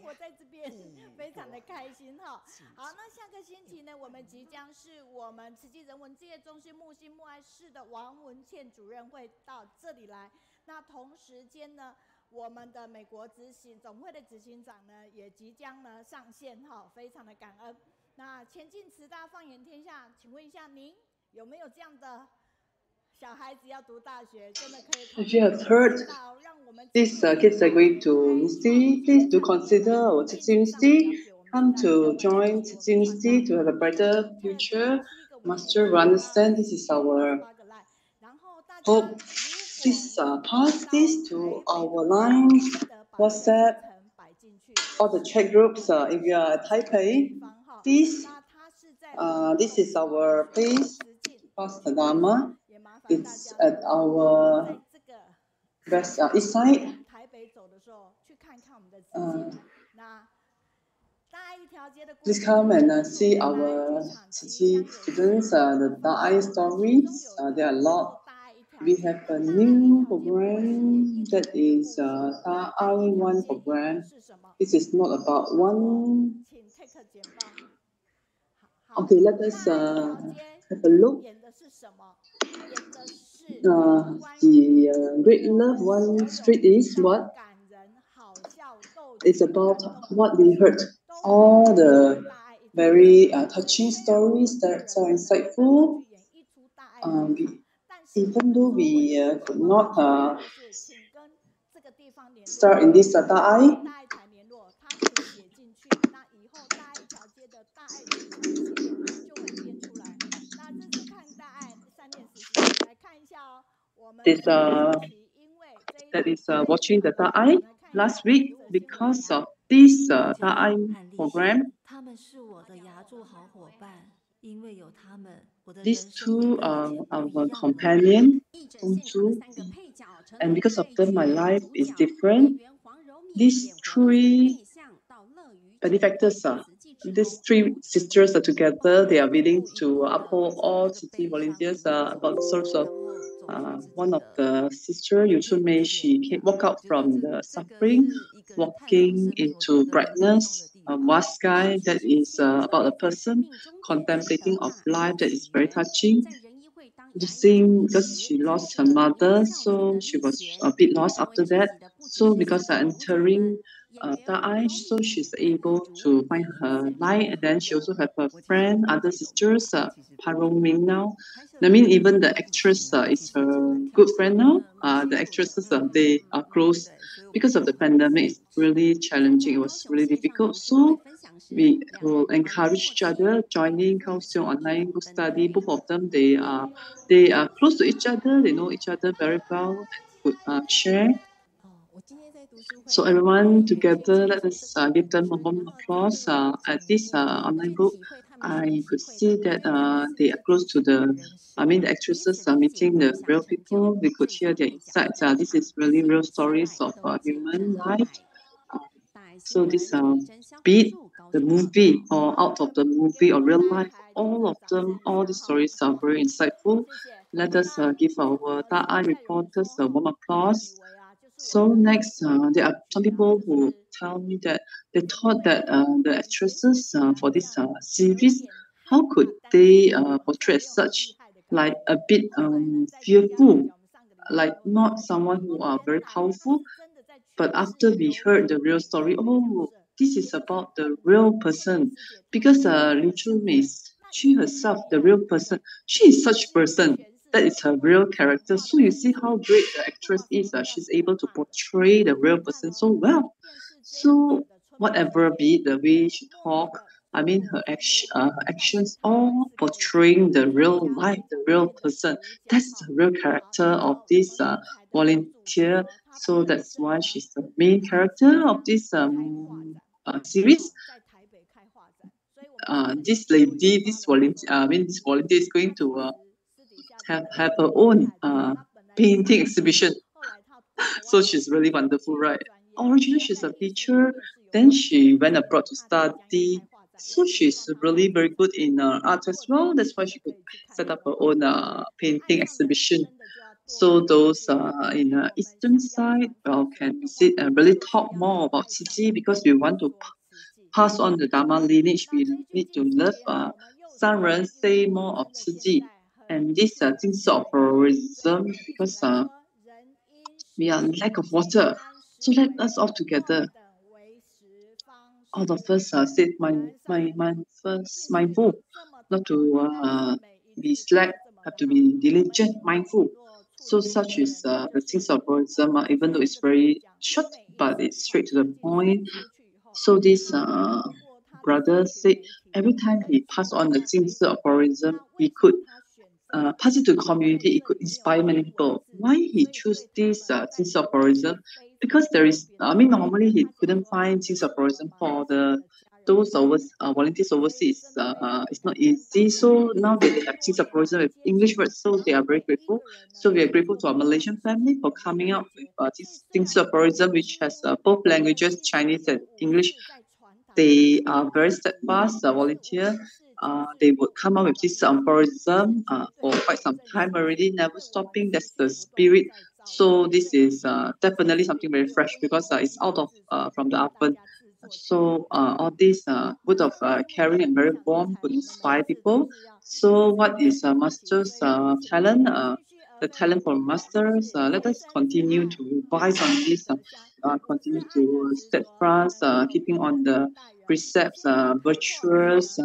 我在这边非常的开心哈。好，那下个星期呢，我们即将是我们慈济人文志业中心木星木爱室的王文倩主任会到这里来。那同时间呢，我们的美国总会的执行长呢，也即将呢上线哈，非常的感恩。那前进慈大放眼天下，请问一下您有没有这样的小孩子要读大学，真的可以考虑 If you have heard these kids are going to university, please do consider our Tzu University. Come to join Tzu University to have a brighter future. Master, we understand this is our hope. Please pass this to our lines, WhatsApp, all the chat groups. If you are at Taipei, please, this is our place, pass the Dharma. It's at our east side. Please come and see our Tzu students, the Da'ai stories. There are a lot. We have a new program that is Da'ai One program. This is not about one. Okay, let us have a look. The Great Love One Street is what? It's about what we heard. All the very touching stories that are insightful. Even though we could not start in this Da'ai, that is watching the Da'ai last week because of this Da'ai program. These two are our companion, and because of them, my life is different. These three benefactors these three sisters are together. They are willing to uphold all city volunteers about the source of one of the sisters, Yu Mei, she walked out from the suffering, walking into brightness, a vast sky that is about a person contemplating of life that is very touching. The same because she lost her mother, so she was a bit lost after that. So because entering Da'ai, so she's able to find her light, and then she also have her friend, other sisters, Parong Ming now. I mean, even the actress is her good friend now. The actresses, they are close. Because of the pandemic, it's really challenging. It was really difficult. So we will encourage each other, joining Kaohsiung online book study. Both of them, they are close to each other. They know each other very well and could share. So everyone together, let us give them a warm applause. At this online book, I could see that they are close to the actresses are meeting the real people. We could hear their insights. This is really real stories of human life. So this be it the movie or out of the movie or real life, all of them, all the stories are very insightful. Let us give our Da'ai reporters a warm applause. So next, there are some people who tell me that they thought that the actresses for this series, how could they portray as such, like a bit fearful, like not someone who are very powerful. But after we heard the real story, oh, this is about the real person, because Lu Meiyun is she herself, the real person. She is such person. That is her real character. So you see how great the actress is. She's able to portray the real person so well. So whatever be the way she talk, her actions all portraying the real life, the real person. That's the real character of this volunteer. So that's why she's the main character of this series. This lady, this volunteer is going to have her own painting exhibition. So she's really wonderful, right? Originally, she's a teacher. Then she went abroad to study. So she's really very good in art as well. That's why she could set up her own painting exhibition. So those in the eastern side can visit and really talk more about Ciji because we want to pass on the Dharma lineage. We need to love Sanren, say more of Ciji. And this things of tourism because we are lack of water. So let us all together. All of us said first mindful, not to be slack, have to be diligent, mindful. So such is the things of tourism, even though it's very short, but it's straight to the point. So this brother said every time he passed on the things of tourism, he could pass it to the community, it could inspire many people. Why he choose this things of tourism? Because there is, normally he couldn't find things of tourism for those volunteers overseas. It's not easy. So now they have things of tourism with English words, so they are very grateful. So we are grateful to our Malaysian family for coming out with this things of tourism, which has both languages, Chinese and English. They are very steadfast volunteer. They would come up with this tourism for quite some time already, never stopping. That's the spirit. So this is definitely something very fresh because it's out of from the oven. So all this word of caring and very warm would inspire people. So what is master's talent? The talent for masters. Let us continue to revise on this. Continue to steadfast, keeping on the precepts, virtuous,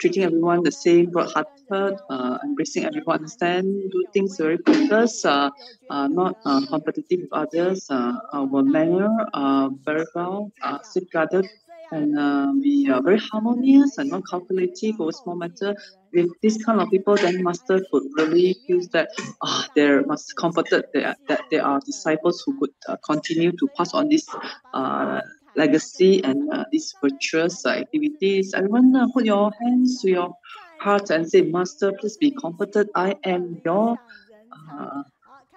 treating everyone the same, broad-hearted, embracing everyone, understand, do things very focused, not competitive with others, our manner very well, safeguarded, and we are very harmonious and not calculative over small matter. With this kind of people, then master could really feel that they're must comforted that there are disciples who could continue to pass on this legacy and these virtuous activities. Everyone put your hands to your heart and say, Master, please be comforted. I am your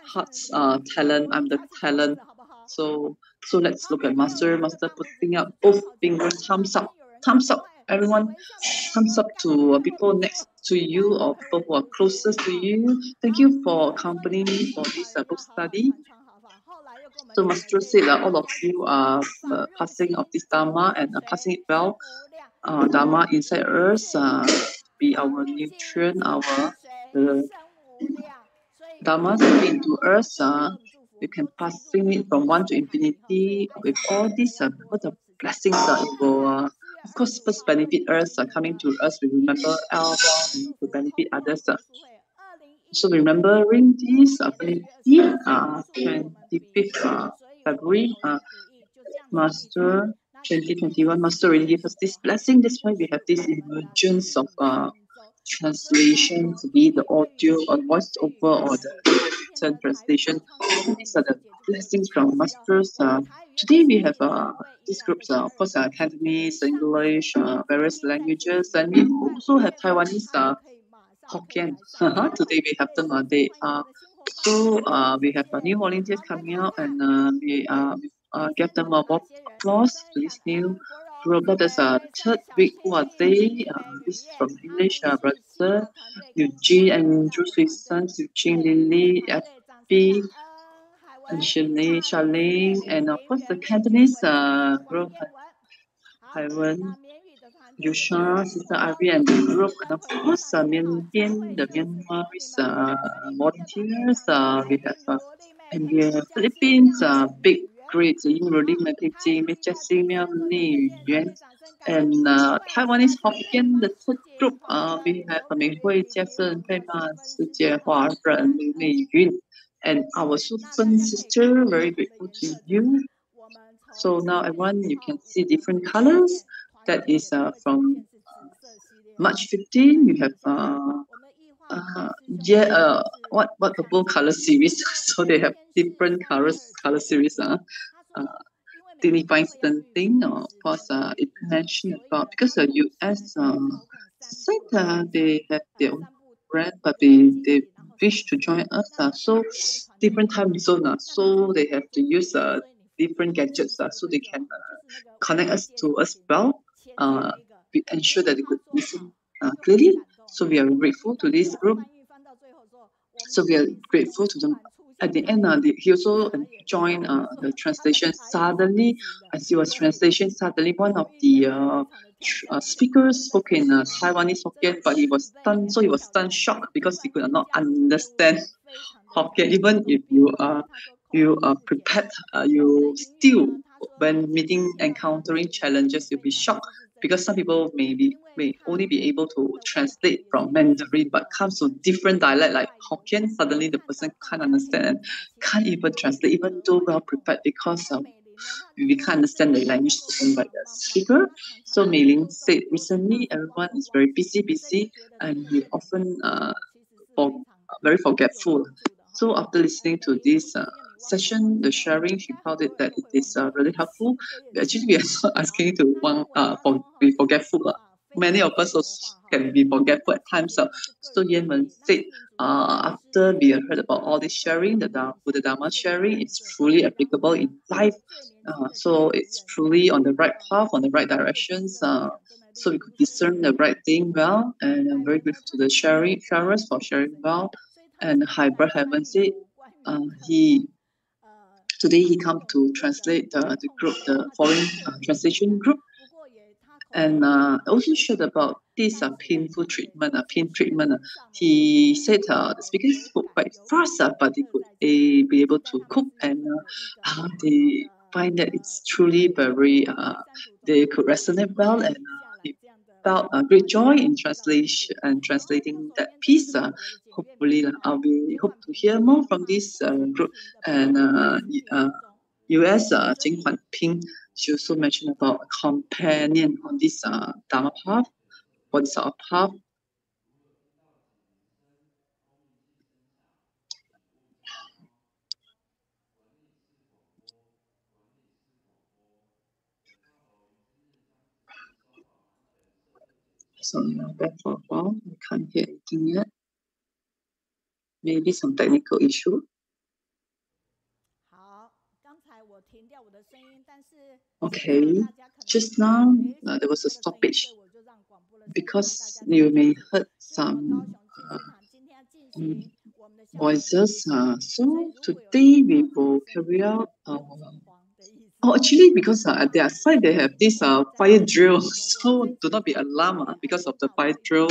heart's talent. I'm the talent. So let's look at Master. Master putting up both fingers, thumbs up. Thumbs up. Everyone, thumbs up to people next to you or people who are closest to you. Thank you for accompanying me for this book study. So Master said all of you are passing of this Dharma and passing it well. Dharma inside us be our nutrient, our Dharma into us. You can passing it from one to infinity with all these what the blessings it will of course first benefit us coming to us. We remember our to benefit others. So remembering this Affinity 25th February Master 2021 Master already gave us this blessing. That's why we have this emergence of translation, to be the audio or voice over or the written translation. These are the blessings from masters. Today we have these groups, of course, Cantonese, English, various languages, and we also have Taiwanese Hokkien. Today we have them. We have new volunteers coming out, and we give them a warm applause to this new group. That is third week. Who are they? This is from English, brother Eugene and Drew's sons, Eugene, Lily, FB, and Charlene, and of course the Cantonese group, Fangwen, Yusha, Sister Ivy, and the group, and of course the Myanmarese volunteers. We have and we have Philippines, big, great, really marketing, Miss Jessie, Melanie, Yuan, and Taiwanese Hokkien, the third group. We have Mei Hui, Jackson, Pema, Sijie, Hua, and Lu Meiyun, and our Super sister. Very grateful to you. So now everyone, you can see different colors. That is from March 15. You have what purple color series. So they have different color series. Dignifying certain thing, of course, it mentioned about because the US said they have their own brand, but they wish to join us. So different time zone. So they have to use different gadgets so they can connect us to us well. We ensure that they could listen clearly. So we are grateful to this group. So we are grateful to them. At the end, he also joined the translation. Suddenly, as he was translating, suddenly one of the speakers spoke in Taiwanese Hokkien, but he was stunned. So he was stunned, shocked because he could not understand Hokkien. Even if you are prepared, you still, when encountering challenges, you'll be shocked because some people may only be able to translate from Mandarin, but comes to different dialect like Hokkien, suddenly the person can't understand and can't even translate, even though well prepared, because we can't understand the language spoken by the speaker. So Mei Ling said recently everyone is very busy, and we often very forgetful. So after listening to this session, the sharing, she found it that it is really helpful. Actually, we are not asking to be forgetful. Many of us also can be forgetful at times. So Yanwen said, after we heard about all this sharing, the Buddha Dharma sharing, it's truly applicable in life. So it's truly on the right path, on the right directions. So we could discern the right thing well, and I'm very grateful to the sharers for sharing well. And Hybrid Heaven said, today he come to translate the group, the foreign translation group, and also shared about this painful treatment, pain treatment. He said the speaker spoke quite fast, but they could be able to cope, and they find that it's truly very, they could resonate well, and he felt great joy in translation and translating that piece. Hopefully, we hope to hear more from this group. And US Jing Huan Ping, she also mentioned about a companion on this Dharma path, for this path. So back for a while, I can't hear anything yet. Maybe some technical issue. Okay, just now there was a stoppage because you may heard some voices. So today we will carry out actually, because at their side they have this fire drill, so do not be alarmed because of the fire drill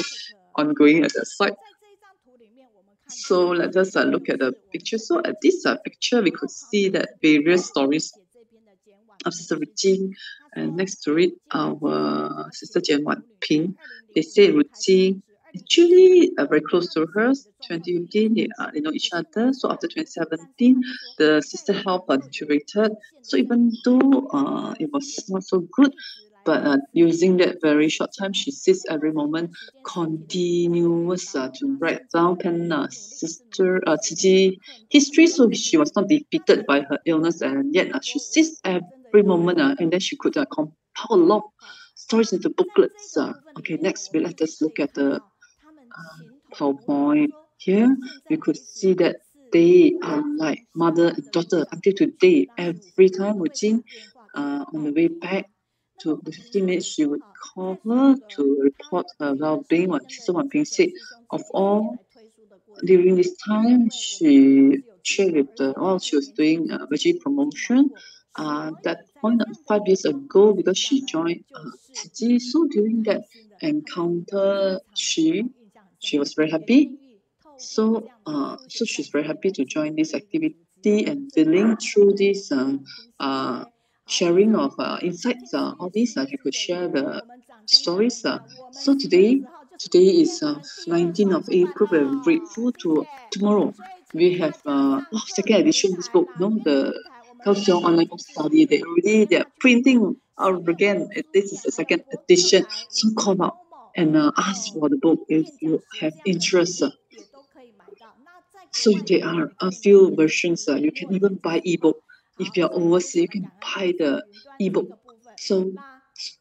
ongoing at the side. So let us look at the picture. So at this picture, we could see that various stories of Sister Ruchi, and next to it, our Sister Jian Wan Ping. They say Ruchi actually very close to her. 2015, they know each other. So after 2017, the sister health deteriorated. So even though it was not so good, but using that very short time, she sits every moment, continuous to write down pen sister Cici history. So she was not defeated by her illness, and yet she sits every moment, and then she could compile a lot of stories into booklets. Okay, next let us look at the PowerPoint. Here we could see that they are like mother and daughter until today. Every time Wu on the way back to the 15 minutes, she would call her to report her well-being. What Sister Wan Ping said, of all, during this time, she shared with while she was doing veggie promotion. That point 5 years ago, because she joined Tzu, so during that encounter, she was very happy. So she's very happy to join this activity and feeling through this sharing of insights. All these you could share the stories. So today is 19th of April. We're grateful to tomorrow. We have second edition this book. The Kaohsiung online book study. They're printing out again. This is the second edition. So call out and ask for the book if you have interest. So there are a few versions. You can even buy ebook. If you're overseas, you can buy the ebook. So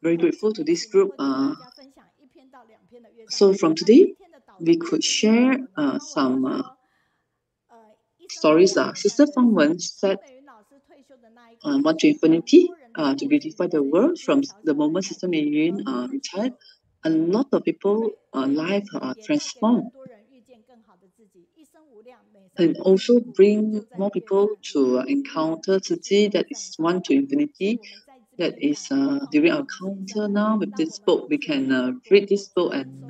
very grateful to this group. So from today, we could share some stories. Sister Fangwen said, want to infinity to beautify the world. From the moment Sister Meiyun retired, a lot of people life transformed. and also bring more people to encounter Tzu Chi. That is 1 to infinity. That is during our encounter now with this book, we can read this book and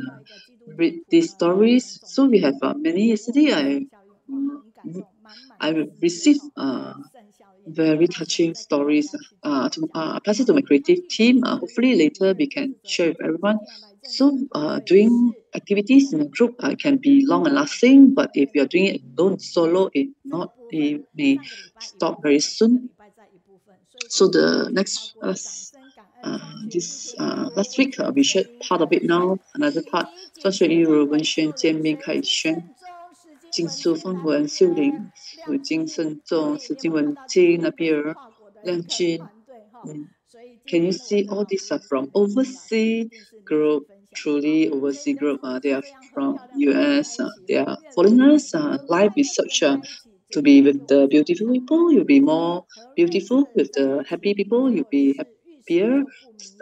read these stories. So we have many. Yesterday, I received very touching stories. To pass it to my creative team. Hopefully later we can share with everyone. So doing activities in a group can be long and lasting, but if you're doing it alone, solo, it may stop very soon. So the next last week we shared part of it now. Another part 专学一如文宣见面凯旋。经书Fangwen修灵属经慎重是经文经那边亮君。Can you see all these are from overseas group? Truly overseas group. They are from US. They are foreigners. Life is such to be with the beautiful people. You'll be more beautiful. With the happy people, you'll be happier.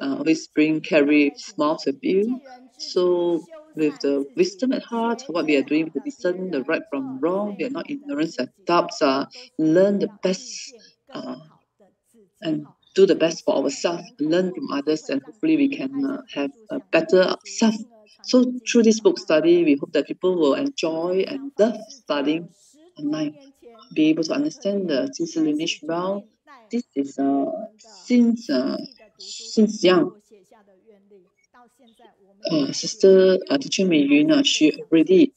Always carry smiles with you. So with the wisdom at heart, what we are doing, we discern the right from wrong. We are not ignorant and doubts. Learn the best and do the best for ourselves. Learn from others, and hopefully we can have a better self. So through this book study, we hope that people will enjoy and love studying online, be able to understand the Jinsi lineage well. This is since young. Sister Teacher Meiyun, she already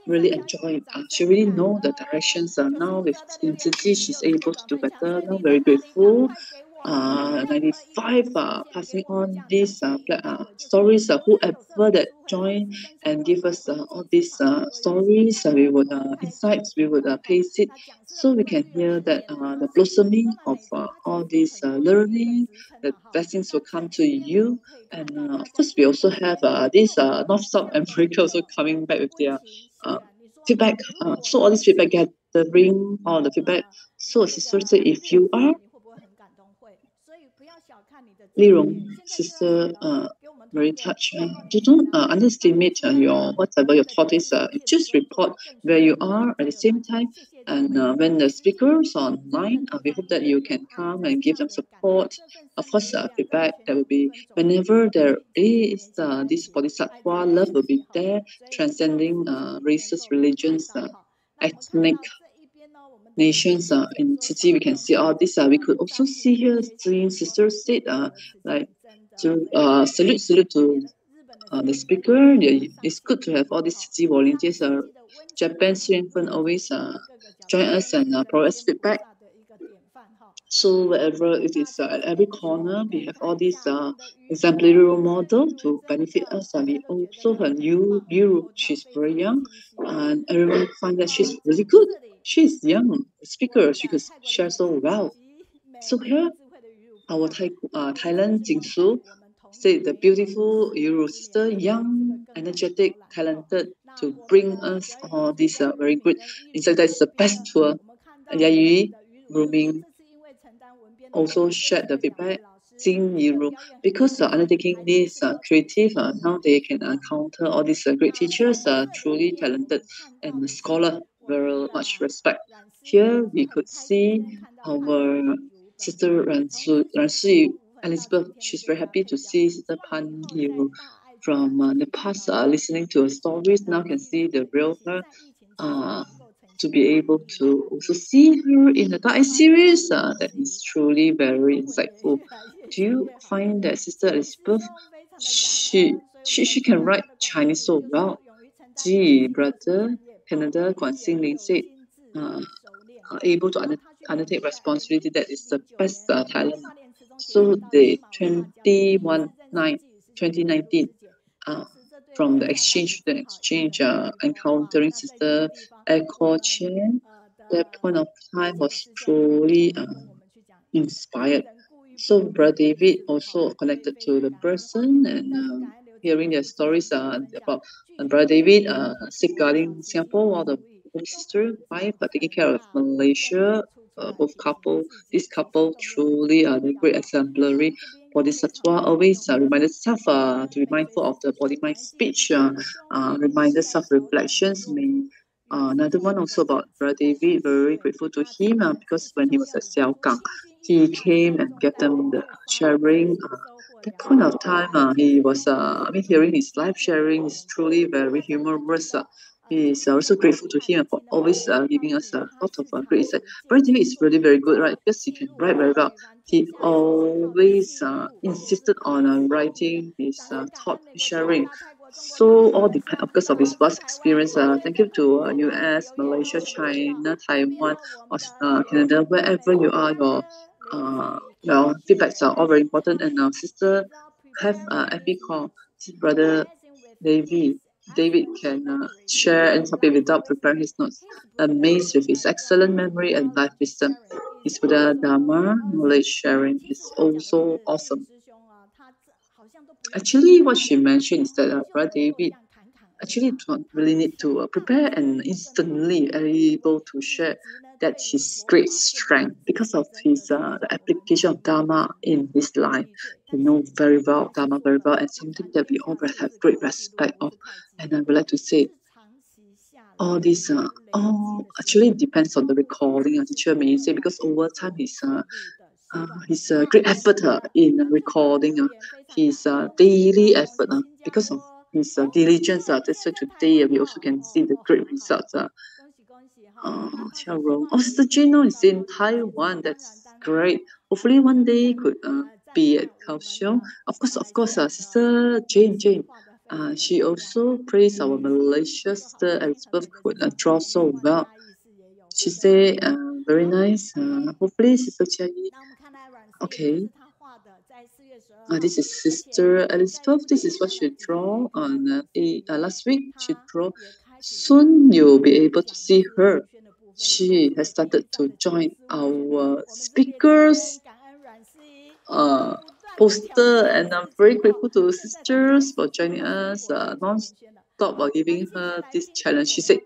really enjoy it. She really know the directions. Now with Tzu Chi, she's able to do better. Now very grateful. 95 passing on these stories. Whoever that join and give us all these stories, we would insights, we would paste it so we can hear that the blossoming of all this learning, the blessings will come to you. And of course, we also have this North, South, and Africa also coming back with their feedback. So all this feedback gathering, all the feedback. So sister say, if you are Li Rong, sister, very touched. Don't underestimate your whatever your thought is. Just report where you are at the same time. And when the speakers are online, we hope that you can come and give them support. Of course, feedback. There will be whenever there is this bodhisattva love will be there, transcending races, religions, ethnic nations. In Tzu Chi, we can see all this. We could also see here, Zhang sister said, like to salute to the speaker. It's good to have all these Tzu Chi volunteers. Japan, Sri Lankan always join us and provide us feedback. So wherever it is, at every corner, we have all these exemplary role model to benefit us. We also have Yu, she's very young, and everyone find that she's really good. She's young speaker. She could share so well. So here, our Thailand Jingsu said the beautiful Euro sister, young, energetic, talented, to bring us all these very good. In fact, that's the best tour. Yayi, grooming, also shared the feedback. Jing Yiru, because undertaking this creative, now they can encounter all these great teachers, truly talented and scholar, very much respect. Here we could see our sister Ransu Elizabeth. She's very happy to see Sister Pan Yiru from the past, listening to her stories. Now can see the real her. To be able to also see her in the Thai series, that is truly very insightful. Do you find that Sister Elizabeth, she can write Chinese so well? Gee, brother, Canada, Guan Xingling said, are able to undertake responsibility. That is the best talent. So the 2019, from the exchange to the exchange, encountering Sister Echo Chen, that point of time was truly inspired. So Brother David also connected to the person and hearing their stories about Brother David safeguarding Singapore while the sister wife taking care of Malaysia. This couple truly are the great exemplary. Bodhisattva always remind herself to be mindful of the body-mind speech, remind us self-reflections. Another one also about Brother David, very grateful to him because when he was at Xiaogang, he came and gave them the sharing. That point of time, he was, hearing his life sharing is truly very humorous. He is also grateful to him for always giving us a lot of great insight. Brother David is really very good, right? Because he can write very well. He always insisted on writing his thought sharing. So all depends because of his vast experience. Thank you to US, Malaysia, China, Taiwan, Canada, wherever you are. Your feedbacks are all very important. And our sister have FB call. Brother David. David can share and topic without preparing his notes. Amazed with his excellent memory and life wisdom. His Buddha Dharma knowledge sharing is also awesome. Actually, what she mentioned is that Brother David actually don't really need to prepare and instantly able to share that his great strength because of his the application of Dharma in his life. He knows very well Dharma very well, and something that we all have great respect of. And I would like to say all this all actually depends on the recording. Teacher may say because over time his great effort in recording his daily effort because of his diligence. That's why today we also can see the great results. Xiaorong. Oh, Sister Jane is in Taiwan. That's great. Hopefully one day could be at Kaohsiung. Of course, Sister Jane. She also praised our Malaysia sister Elizabeth could draw so well. She said, very nice. Hopefully, Sister Jia. Okay. This is Sister Elizabeth. This is what she drew on last week. She drew. Soon you'll be able to see her. She has started to join our speakers poster, and I'm very grateful to sisters for joining us non-stop while giving her this challenge. She said,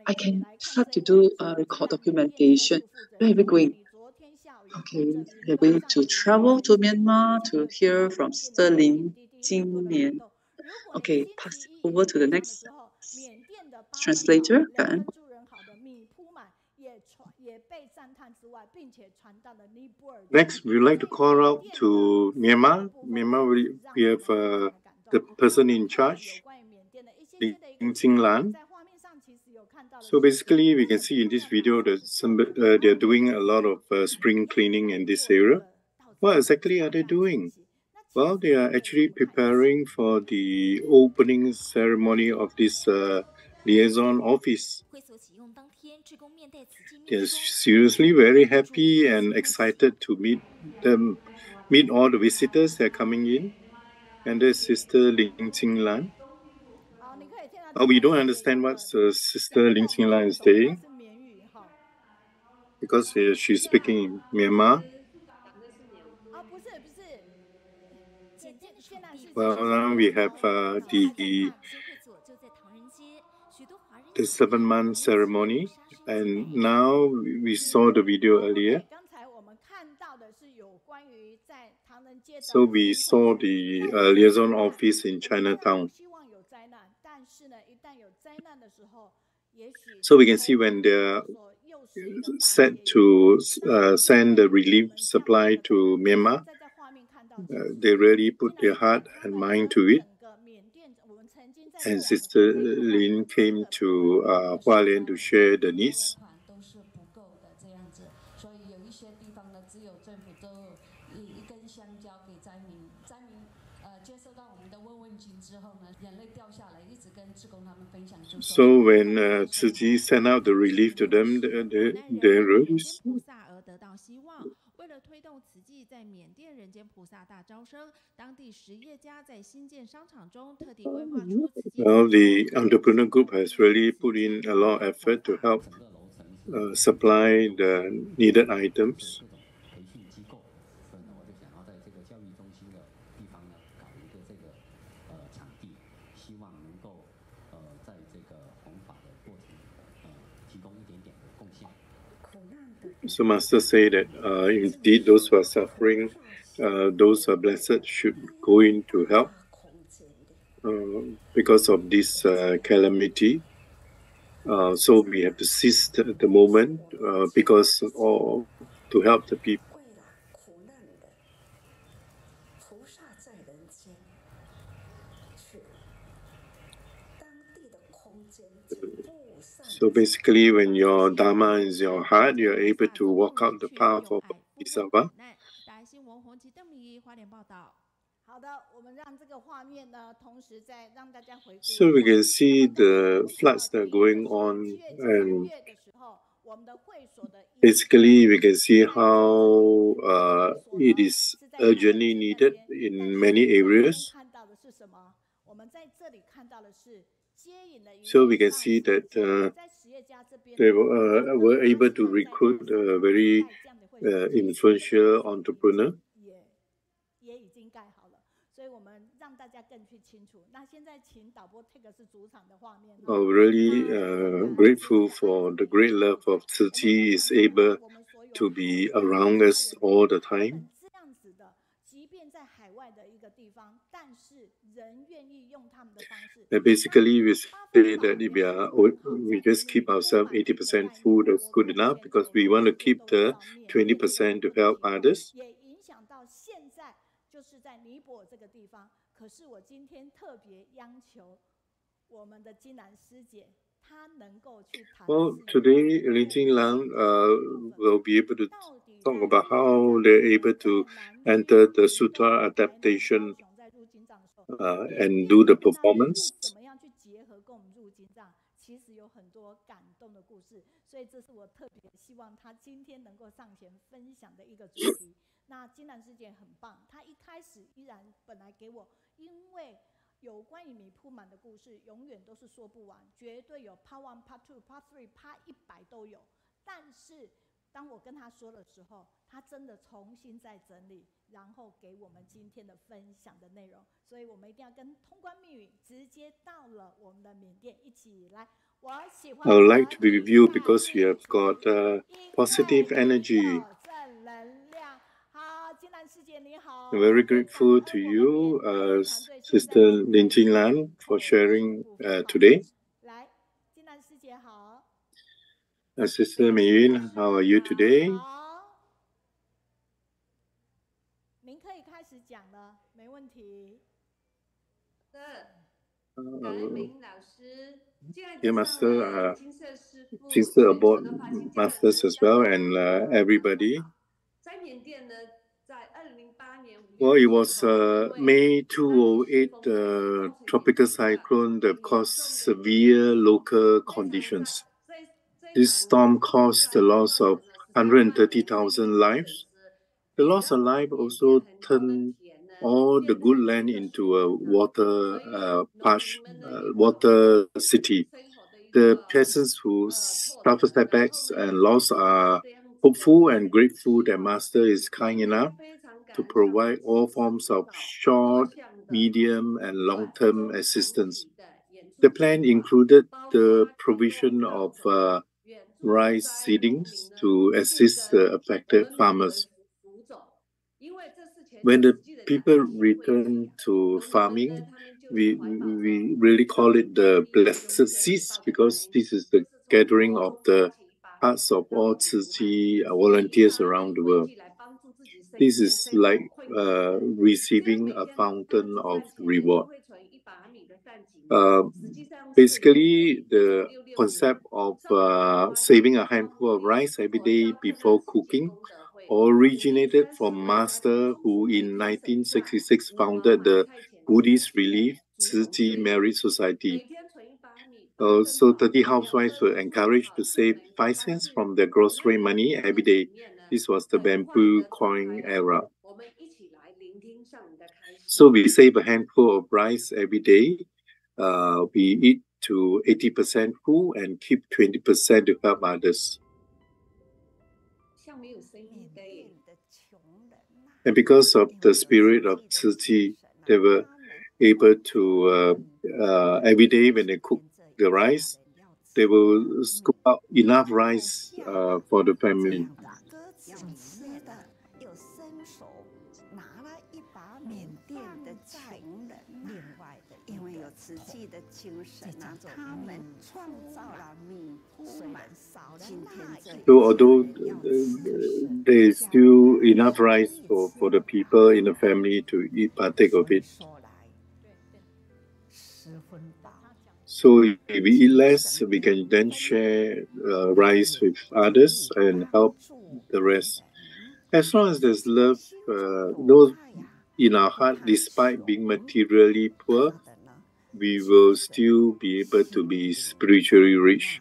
I can start to do record documentation. Where are we going? Okay, we're going to travel to Myanmar to hear from Sister Lin Jingnian. Okay, pass it over to the next translator. Next, we would like to call out to Myanmar. We have the person in charge, Lin Jinlan. So basically, we can see in this video that they're doing a lot of spring cleaning in this area. What exactly are they doing? Well, they are actually preparing for the opening ceremony of this liaison office. They're seriously very happy and excited to meet all the visitors that are coming in. And there's Sister Lin Jinlan. We don't understand what Sister Lin Jinlan is saying because she's speaking in Myanmar. Well, now we have the 7-month ceremony, and now we saw the video earlier. So we saw the liaison office in Chinatown. So we can see when they're set to send the relief supply to Myanmar, they really put their heart and mind to it. And Sister Lin came to Hualien to share the needs. So when Tzu Chi sent out the relief to them, they really 为了推动慈济在缅甸人间菩萨大招生，当地实业家在新建商场中特地规划出慈济。Well, the entrepreneur group has really put in a lot of effort to help supply the needed items. So Master say that indeed those who are suffering those blessed should go in to help because of this calamity. So we have to seize the moment because to help the people. So basically, when your Dharma is your heart, you're able to walk out the path of Bodhisattva. So we can see the floods that are going on, and basically we can see how it is urgently needed in many areas. So we can see that they were able to recruit a very influential entrepreneur. Really grateful for the great love of Tzu Chi is able to be around us all the time. Basically, we say that we just keep ourselves 80% full, that's good enough, because we want to keep the 20% to help others. Well, today, Jinlan will be able to talk about how they're able to enter the Sutra adaptation and do the performance. Part 1, Part 2, Part 3, Part 100都有，但是当我跟他说的时候，他真的重新再整理，然后给我们今天的分享的内容，所以我们一定要跟通关密语直接到了我们的缅甸一起来。我喜欢 I would like to be with you because you have got positive energy. 正能量。好，金兰师姐你好。I'm very grateful to you, Sister Lin Jinlan, for sharing today. 来，金兰师姐好。Sister Meiyun, how are you today? 好，您可以开始讲了，没问题。Dear Master, Sister aboard Masters as well, and everybody. Well, it was May 2008 tropical cyclone that caused severe local conditions. This storm caused the loss of 130,000 lives. The loss of life also turned all the good land into a water city. The peasants who suffered setbacks and loss are hopeful and grateful that Master is kind enough to provide all forms of short, medium, and long-term assistance. The plan included the provision of rice seedings to assist the affected farmers. When the people return to farming, we really call it the blessed seeds because this is the gathering of the hearts of all Tzu Chi volunteers around the world. This is like receiving a fountain of reward. Basically, the concept of saving a handful of rice every day before cooking originated from Master, who in 1966 founded the Buddhist Relief Tzu Chi Merit Society. So 30 housewives were encouraged to save 5 cents from their grocery money every day. This was the bamboo coin era. So we save a handful of rice every day. We eat to 80% full and keep 20% to help others. And because of the spirit of Tzu Chi, they were able to, every day when they cook the rice, they will scoop out enough rice for the family. So although there is still enough rice for the people in the family to partake of it. So if we eat less, we can then share rice with others and help the rest. As long as there's love, those in our heart, despite being materially poor, we will still be able to be spiritually rich.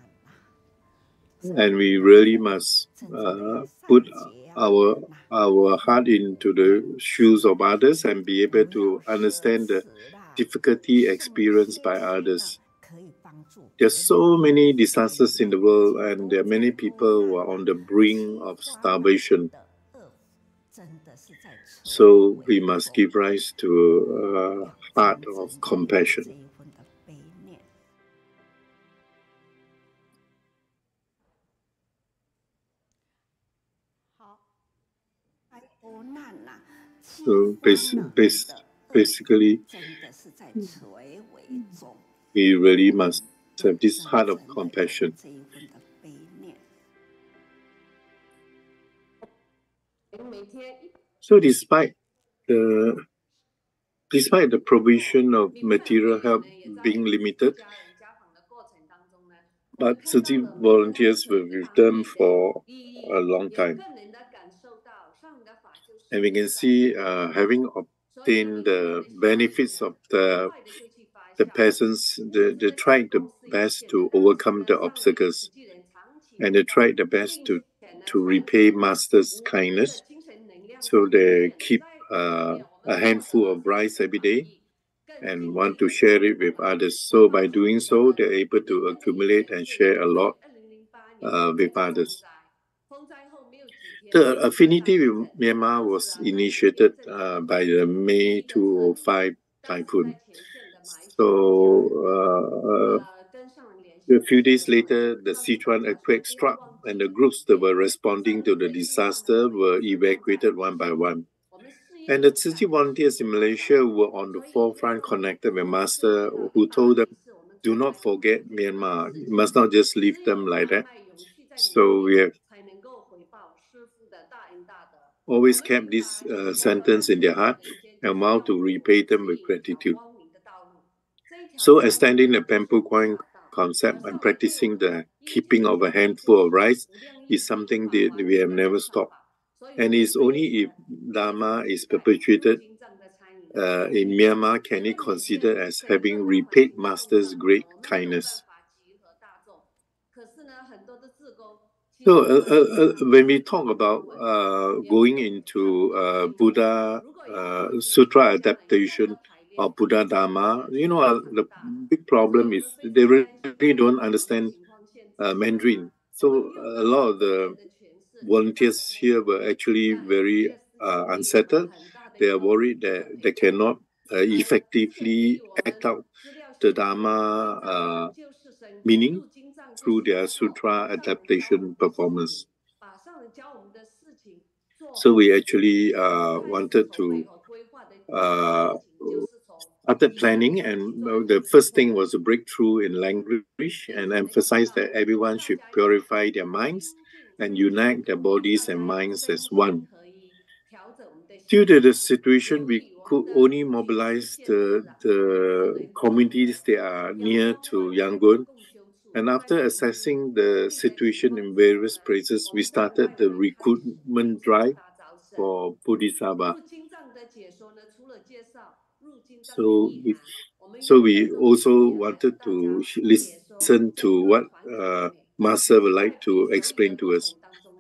And we really must put our heart into the shoes of others and be able to understand the difficulty experienced by others. There's so many disasters in the world, and there are many people who are on the brink of starvation. So we must give rise to a heart of compassion. So basically, we really must have this heart of compassion. So despite the provision of material help being limited, but Tzu Chi volunteers were with them for a long time. And we can see having obtained the benefits of the peasants, they tried the best to overcome the obstacles, and they tried the best to repay master's kindness. So they keep a handful of rice every day and want to share it with others. So by doing so, they're able to accumulate and share a lot with others. The affinity with Myanmar was initiated by the May 2005 typhoon. So a few days later, the Sichuan earthquake struck, and the groups that were responding to the disaster were evacuated one by one. And the Tzu Chi volunteers in Malaysia were on the forefront, connected with Master, who told them, do not forget Myanmar. You must not just leave them like that. So we have always kept this sentence in their heart and vowed to repay them with gratitude. So extending the Pampu Coin concept and practicing the keeping of a handful of rice is something that we have never stopped. And it's only if Dharma is perpetuated in Myanmar can it consider as having repaid Master's great kindness. So when we talk about going into Buddha Sutra adaptation of Buddha Dharma, the big problem is they really don't understand Mandarin. So a lot of the volunteers here were actually very unsettled. They are worried that they cannot effectively act out the Dharma meaning through their sutra adaptation performance. So we actually wanted to started planning, and the first thing was a breakthrough in language and emphasize that everyone should purify their minds and unite their bodies and minds as one. Due to the situation, we could only mobilize the communities that are near to Yangon. And after assessing the situation in various places, we started the recruitment drive for Bodhisattva. So we also wanted to listen to what Master would like to explain to us,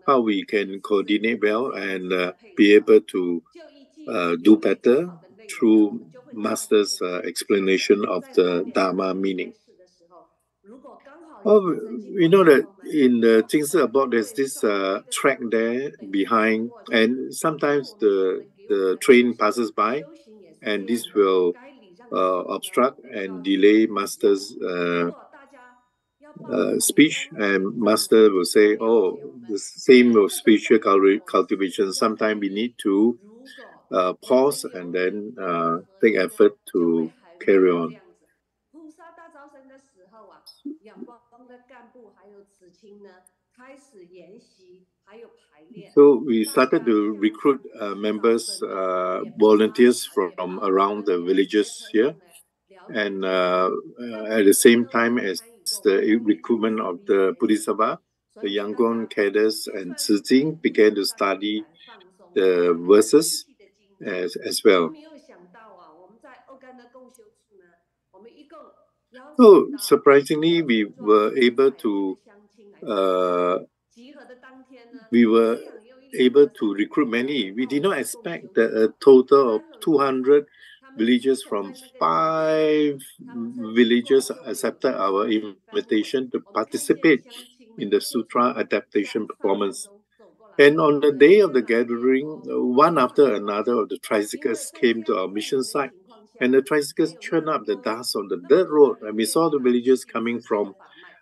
how we can coordinate well and be able to do better through Master's explanation of the Dharma meaning. Oh, we know that in the Jingsi Abode, there's this track there behind, and sometimes the train passes by, and this will obstruct and delay Master's speech, and Master will say, oh, the same of spiritual cultivation. Sometimes we need to pause and then take effort to carry on. So we started to recruit members, volunteers from around the villages here. And at the same time as the recruitment of the Bodhisattva, the Yangon cadres and Tzu began to study the verses as well. So surprisingly, we were able to recruit many. We did not expect that a total of 200 villagers from 5 villages accepted our invitation to participate in the Sutra adaptation performance. And on the day of the gathering, one after another of the tricycles came to our mission site, and the tricycles churned up the dust on the dirt road, and we saw the villagers coming from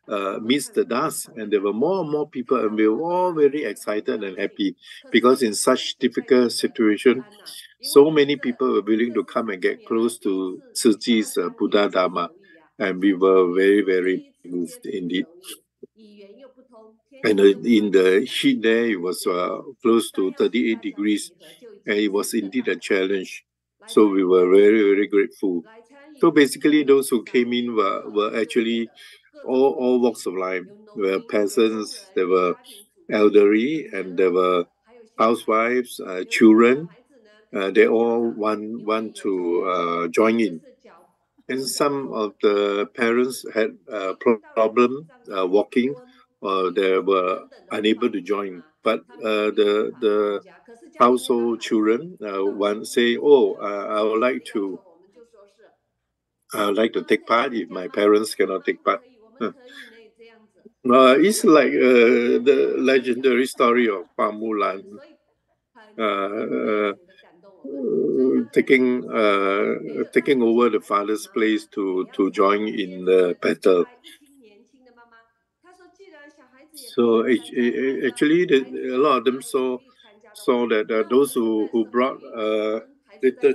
amidst the dust, and there were more and more people, and we were all very excited and happy because in such difficult situation, so many people were willing to come and get close to Tzuji's Buddha Dharma, and we were very, very moved indeed. And in the heat there, it was close to 38 degrees, and it was indeed a challenge. So we were very, very grateful. So basically, those who came in were actually all walks of life. There were peasants, there were elderly, and there were housewives, children. They all want to join in. And some of the parents had a problem walking, or they were unable to join. But the household children one say, "Oh, I would like to take part if my parents cannot take part." It's like the legendary story of Hua Mulan taking over the father's place to join in the battle. So actually, a lot of them saw that those who brought little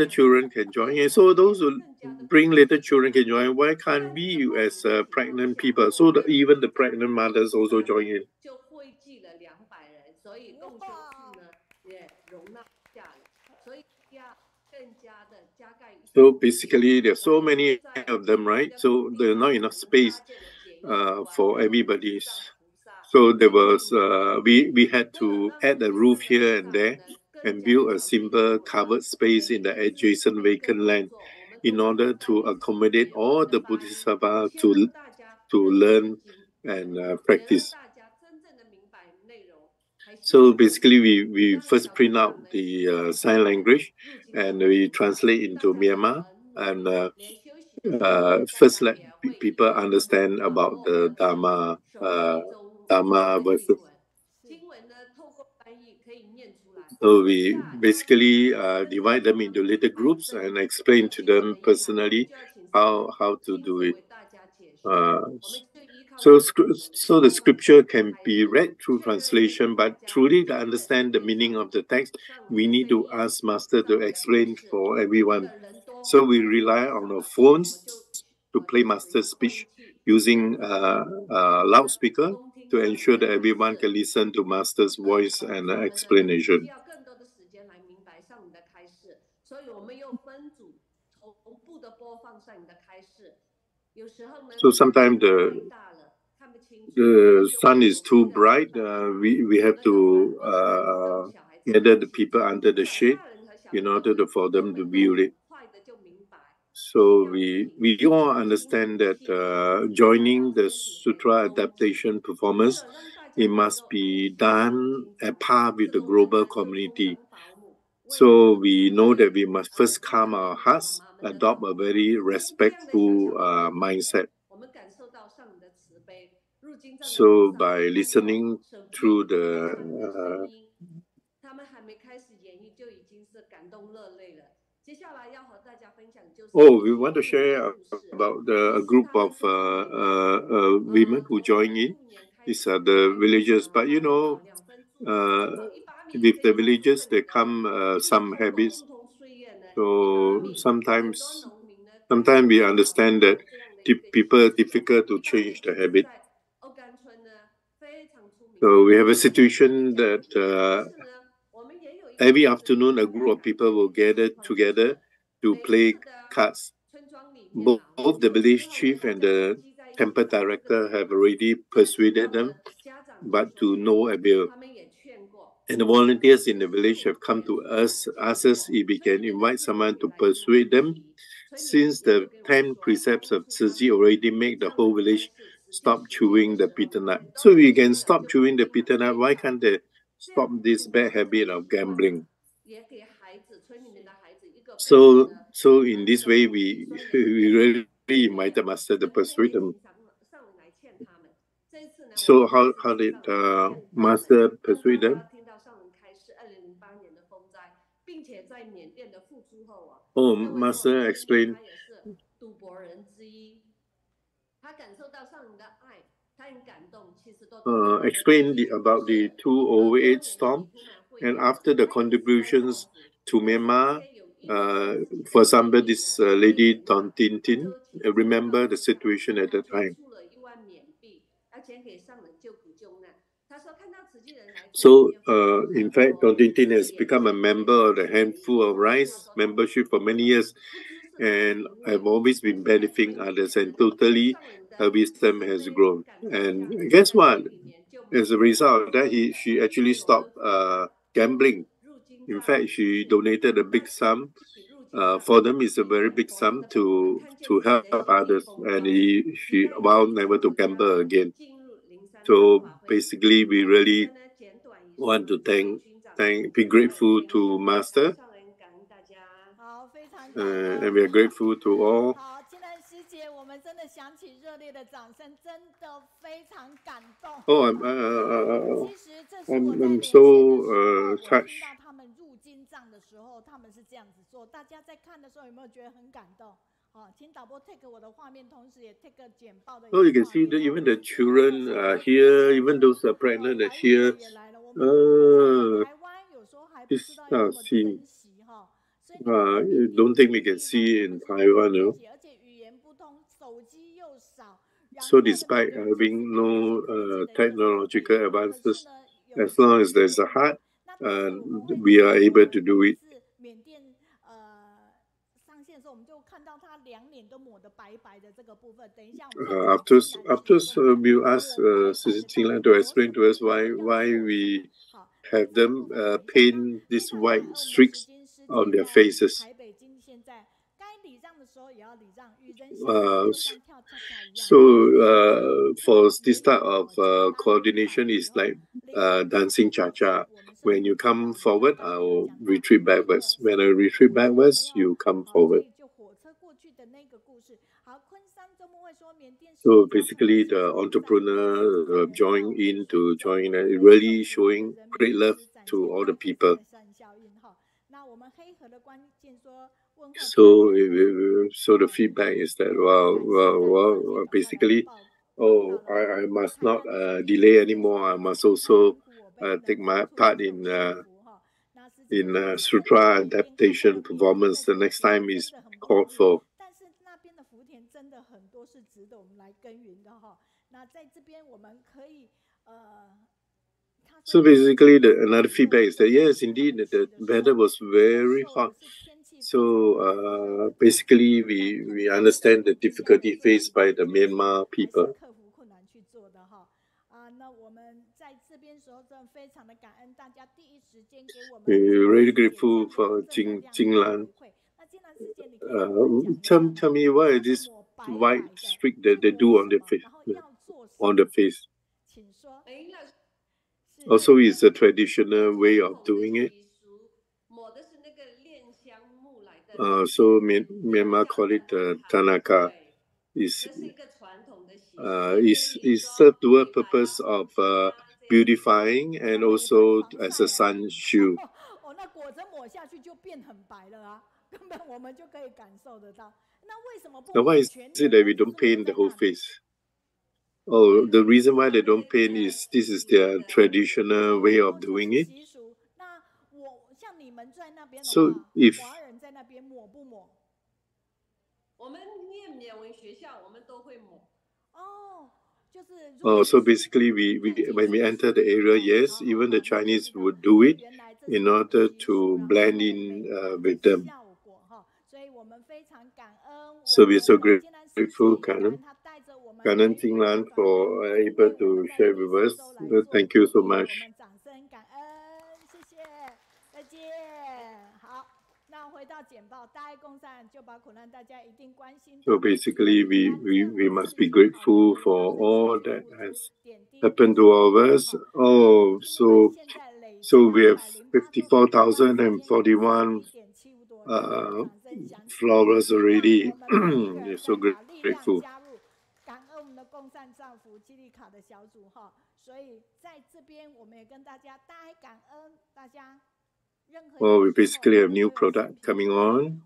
children can join. And so those who bring little children can join. Why can't we as pregnant people? So even the pregnant mothers also join in. So basically, there's so many of them, right? So there's not enough space for everybody. So there was we had to add a roof here and there and build a simple covered space in the adjacent vacant land in order to accommodate all the Bodhisattva to learn and practice. So basically, we first print out the sign language and we translate into Myanmar and first let people understand about the Dharma verses. So we basically divide them into little groups and explain to them personally how to do it. So the scripture can be read through translation, but truly to understand the meaning of the text, we need to ask Master to explain for everyone. So we rely on our phones to play Master's speech using loudspeaker to ensure that everyone can listen to Master's voice and explanation. So sometimes the sun is too bright. We have to gather the people under the shade in order for them to view it. So we all understand that joining the Sutra adaptation performance, it must be done at par with the global community. So we know that we must first calm our hearts, adopt a very respectful mindset. So by listening through the we want to share about a group of women who join in. These are the villagers, but with the villagers, there come some habits. So sometimes we understand that people are difficult to change the habit. So we have a situation that every afternoon a group of people will gather together to play cards. Both the village chief and the temple director have already persuaded them, but to no avail. And the volunteers in the village have come to us, ask us if we can invite someone to persuade them. Since the 10 precepts of Tzu Chi already make the whole village stop chewing the bitter nut. So if we can stop chewing the bitter nut, why can't they stop this bad habit of gambling? So in this way, we really invited Master to persuade them. So how did Master persuade them? Oh, Master explained. Explained about the 2008 storm, and after the contributions to Myanmar, for example, this lady Don Tin Tin, remember the situation at that time. So, in fact, Don Tin Tin has become a member of the Handful of Rice membership for many years, and I've always been benefiting others, and totally her wisdom has grown. And guess what? As a result of that, she actually stopped gambling. In fact, she donated a big sum. For them, it's a very big sum to help others, and she vowed never to gamble again. So basically, we really want to be grateful to Master. And we are grateful to all. Oh, I'm so touched. Oh, you can see that even the children are here, even those are pregnant are here. This scene. I don't think we can see in Taiwan, no? So despite having no technological advances, as long as there's a heart, we are able to do it. After we'll ask Jinlan to explain to us why we have them paint these white streaks on their faces. For this type of coordination is like dancing cha-cha. When you come forward, I'll retreat backwards. When I retreat backwards, you come forward. So basically, the entrepreneur join, really showing great love to all the people. So the feedback is that basically, I must not delay anymore. I must also take my part in sutra adaptation performance. The next time is called for. So basically, another feedback is that yes, indeed, the weather was very hot. So basically, we understand the difficulty faced by the Myanmar people. We're really grateful for Jinlan. Tell me why is this white streak that they do on the face? Also, it's a traditional way of doing it. So Myanmar call it Tanaka. Is served to a purpose of beautifying and also as a sun shoe. Now, why is it that we don't paint the whole face? Oh, the reason why they don't paint is this is their traditional way of doing it. So if so basically, when we enter the area, yes, even the Chinese would do it in order to blend in with them. So we're so grateful, Kanan Jinlan, for able to share with us. Thank you so much. So basically, we must be grateful for all that has happened to all of us. Oh, so we have 54,041 flowers already. We're so grateful. Well, we basically have new product coming on.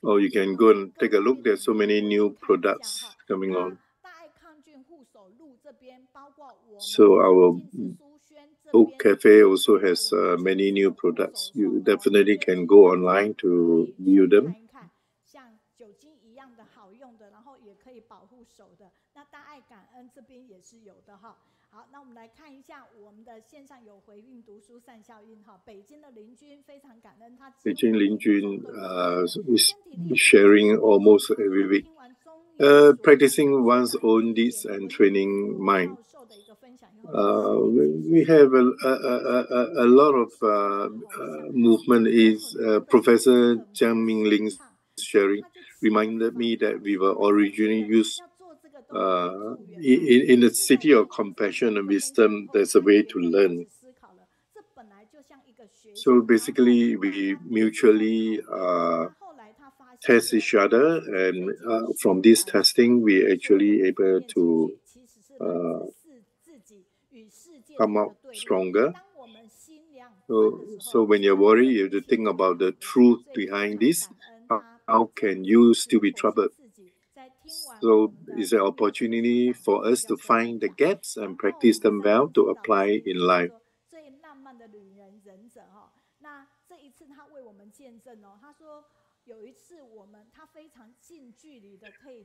Oh, you can go and take a look. There's so many new products coming on. So our book cafe also has many new products. You definitely can go online to view them. Beijing Linjun is sharing almost every week. Practicing one's own deeds and training mind. We have a lot of movement. Is Professor Zhang Mingling's sharing reminded me that we were originally used in the city of compassion and wisdom. There's a way to learn. So basically, we mutually test each other, and from this testing, we actually able to come out stronger. So when you're worried, you have to think about the truth behind this. How can you still be troubled? So it's an opportunity for us to find the gaps and practice them well to apply in life.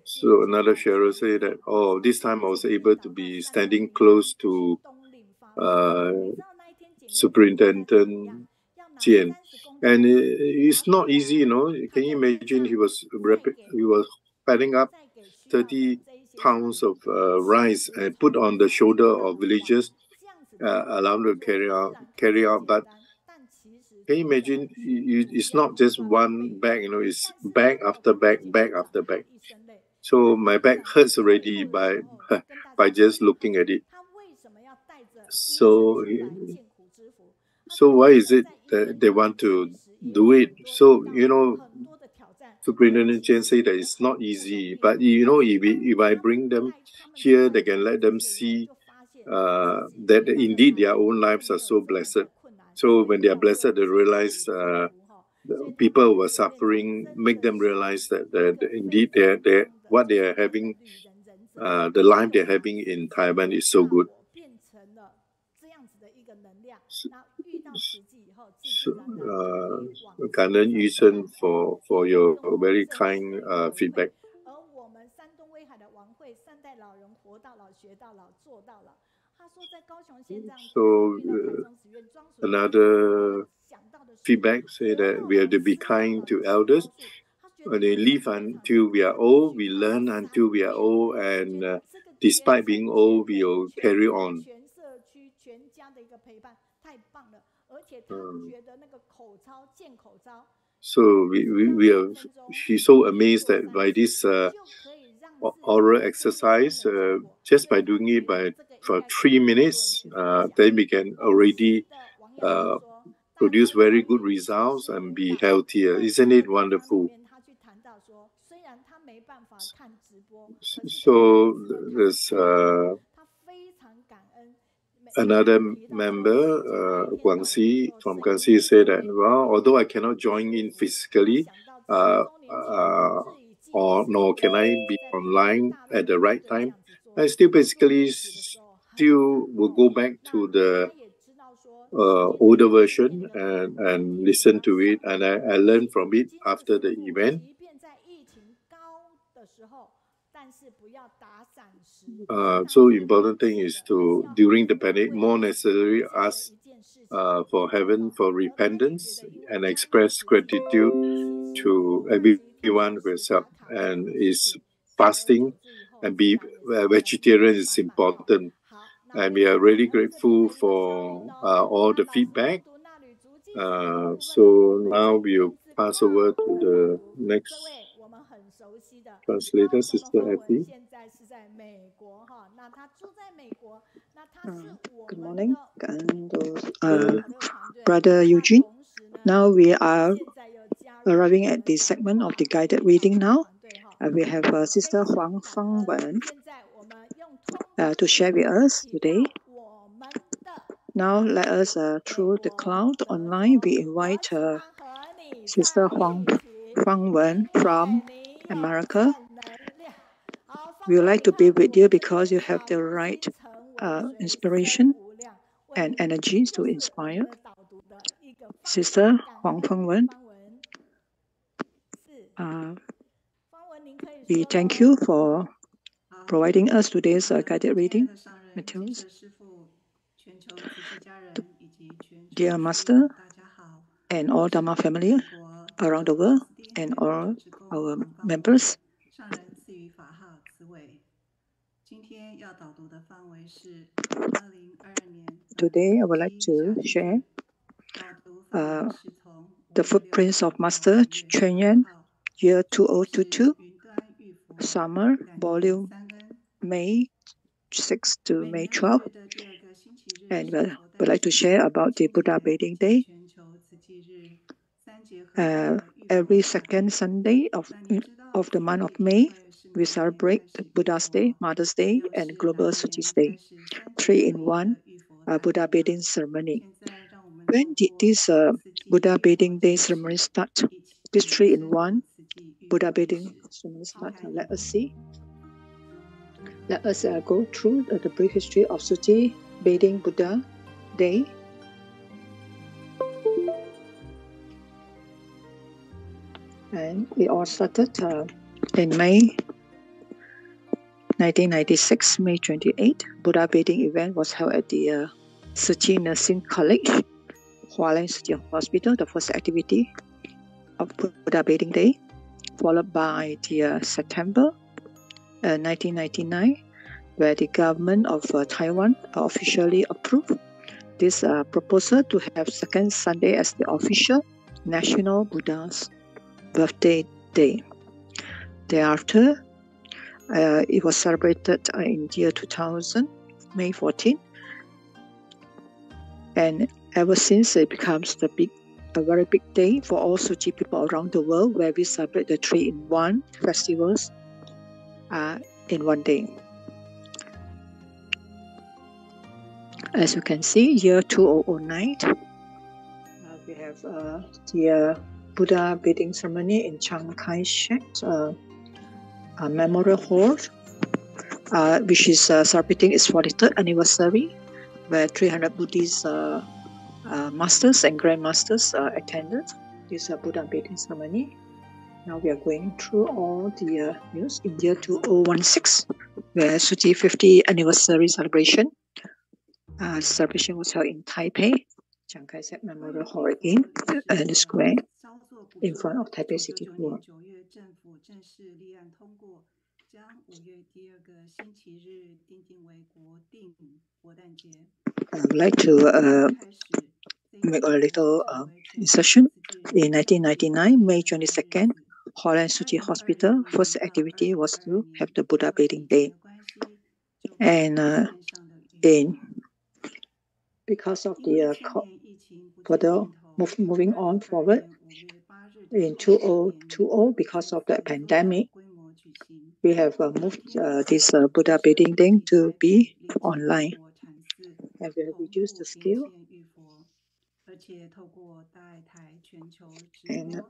So another sharer said that, oh, this time I was able to be standing close to Superintendent Jian. And it's not easy, you know. Can you imagine he was padding up 30 pounds of rice and put on the shoulder of villagers, allow them to carry out. But can you imagine? It's not just one bag, you know. It's bag after bag, bag after bag. So my back hurts already by just looking at it. So why is it that they want to do it? So, you know, Superintendent Chen say that it's not easy, but you know, if I bring them here, they can let them see that indeed their own lives are so blessed. So when they are blessed, they realize the people who are suffering, make them realize that indeed what they are having, the life they're having in Taiwan is so good. Kanan Yusen for your very kind feedback. So another feedback say that we have to be kind to elders. When they live until we are old, we learn until we are old, and despite being old, we will carry on. So she's so amazed that by this oral exercise, just by doing it for 3 minutes, then we can already produce very good results and be healthier. Isn't it wonderful? So there's another member, Guangxi from Guangxi, said that, well, although I cannot join in physically, or nor can I be online at the right time, I still basically will go back to the older version and listen to it, and I learned from it after the event. So important thing is to, during the panic, more necessary ask for heaven for repentance and express gratitude to everyone who has helped, and is fasting and be vegetarian is important. And we are really grateful for all the feedback. So now we'll pass over to the next translator, Sister Effie. Good morning, and Brother Eugene. Now we are arriving at the segment of the guided reading now. We have Sister Huang Fangwen to share with us today. Now let us, through the cloud online, we invite Sister Huang Fangwen from America. We would like to be with you because you have the right inspiration and energies to inspire. Sister Huang Fangwen, we thank you for providing us today's guided reading materials. Dear Master and all Dharma family around the world and all our members, today I would like to share the footprints of Master Jinlan, year 2022, summer, volume May 6 to May 12. And we would like to share about the Buddha Bathing Day. Every second Sunday of the month of May, we celebrate Buddha's Day, Mother's Day, and Global Suchi's Day, 3-in-1 Buddha Bathing Ceremony. When did this Buddha Bathing Day ceremony start? This 3-in-1 Buddha Bathing ceremony start. Let us see. Let us go through the brief history of Suchi Bathing Buddha Day. And it all started in May 1996, May 28. Buddha Bathing event was held at the Suchi Nursing College, Huang City Hospital, the first activity of Buddha Bathing Day, followed by the September 1999, where the government of Taiwan officially approved this proposal to have second Sunday as the official National Buddha's Birthday Day. Thereafter, it was celebrated in year 2000, May 14, and ever since it becomes a very big day for all Suchi people around the world, where we celebrate the 3-in-1 festivals in one day. As you can see, year 2009, we have the Buddha Bathing Ceremony in Chiang Kai-shek Memorial Hall, which is celebrating its 43rd anniversary, where 300 Buddhist masters and grandmasters attended this Buddha Bathing Ceremony. Now we are going through all the news in year 2016, where Suchi 50th anniversary celebration. Celebration was held in Taipei, Chiang Kai-shek Memorial Hall again, and the square in front of Taipei City Hall. I would like to make a little insertion. In 1999, May 22nd, Holland Suchi Hospital, first activity was to have the Buddha Bathing Day. And because of the moving on forward, in 2020, because of the pandemic, we have moved this Buddha Bathing Day to be online. And we have reduced the scale. And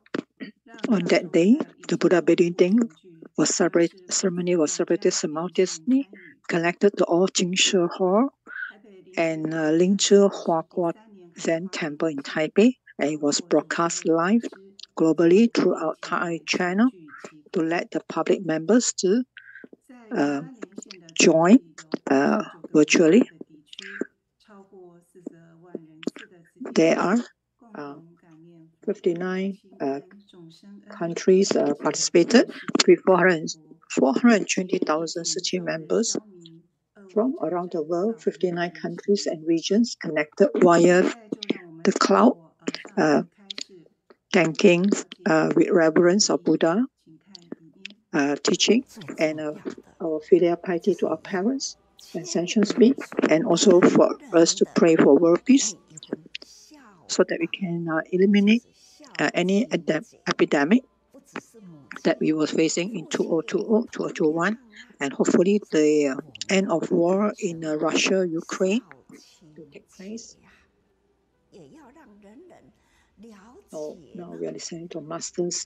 on that day, the Buddha Bathing Day ceremony was celebrated simultaneously, connected to all Jingshi Hall and Lingzhi Hua Zen temple in Taipei, and it was broadcast live globally throughout Thai channel to let the public members to join virtually. There are 59 countries participated with 420,000 Sichi members from around the world, 59 countries and regions connected via the cloud, thanking with reverence of Buddha teaching and our filial piety to our parents and sentient beings, and also for us to pray for world peace so that we can eliminate any epidemic that we were facing in 2020, 2021, and hopefully the end of war in Russia, Ukraine to take place. So now we are listening to Master's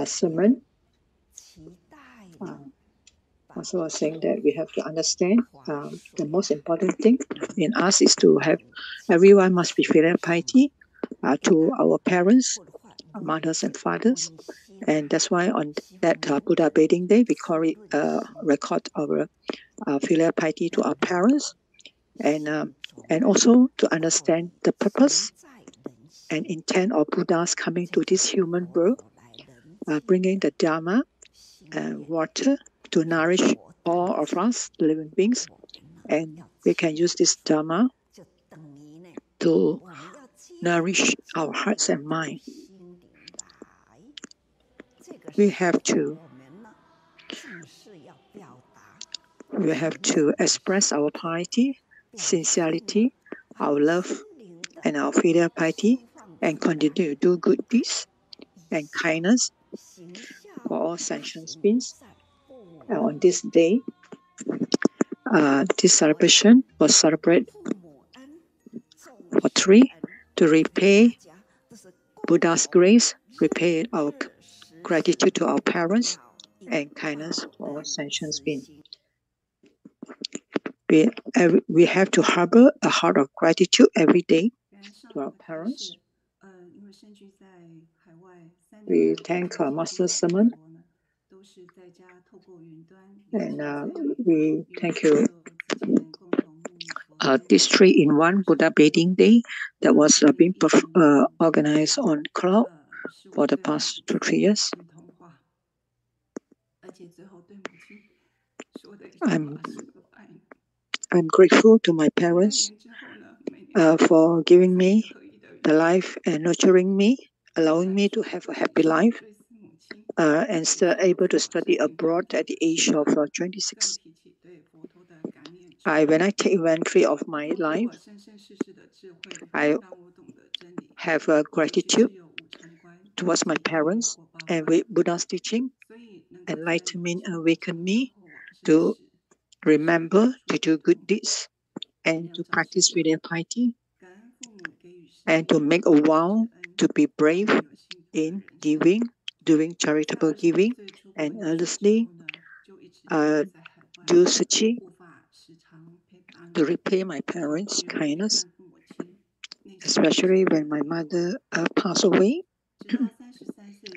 sermon. Master was saying that we have to understand the most important thing in us is to have everyone must be filial piety to our parents, mothers and fathers, and that's why on that Buddha bathing day we call it record our filial piety to our parents, and also to understand the purpose and intent of Buddha's coming to this human world, bringing the Dharma and water to nourish all of us, living beings, and we can use this Dharma to nourish our hearts and mind. We have to express our piety, sincerity, our love, and our filial piety, and continue to do good deeds and kindness for all sentient beings. And on this day, this celebration was celebrated for three to repay Buddha's grace, repay our gratitude to our parents, and kindness for all sentient beings. We have to harbor a heart of gratitude every day to our parents. We thank our Master's sermon, and we thank you. This 3-in-1 Buddha bathing day that was being organized on cloud for the past 2-3 years. I'm grateful to my parents for giving me the life and nurturing me, allowing me to have a happy life, and still able to study abroad at the age of 26. When I take inventory of my life, I have gratitude towards my parents, and with Buddha's teaching, enlightenment awakened me to remember to do good deeds and to practice filial piety, and to make a vow to be brave in giving, doing charitable giving, and earnestly do suchi to repay my parents' kindness, especially when my mother passed away.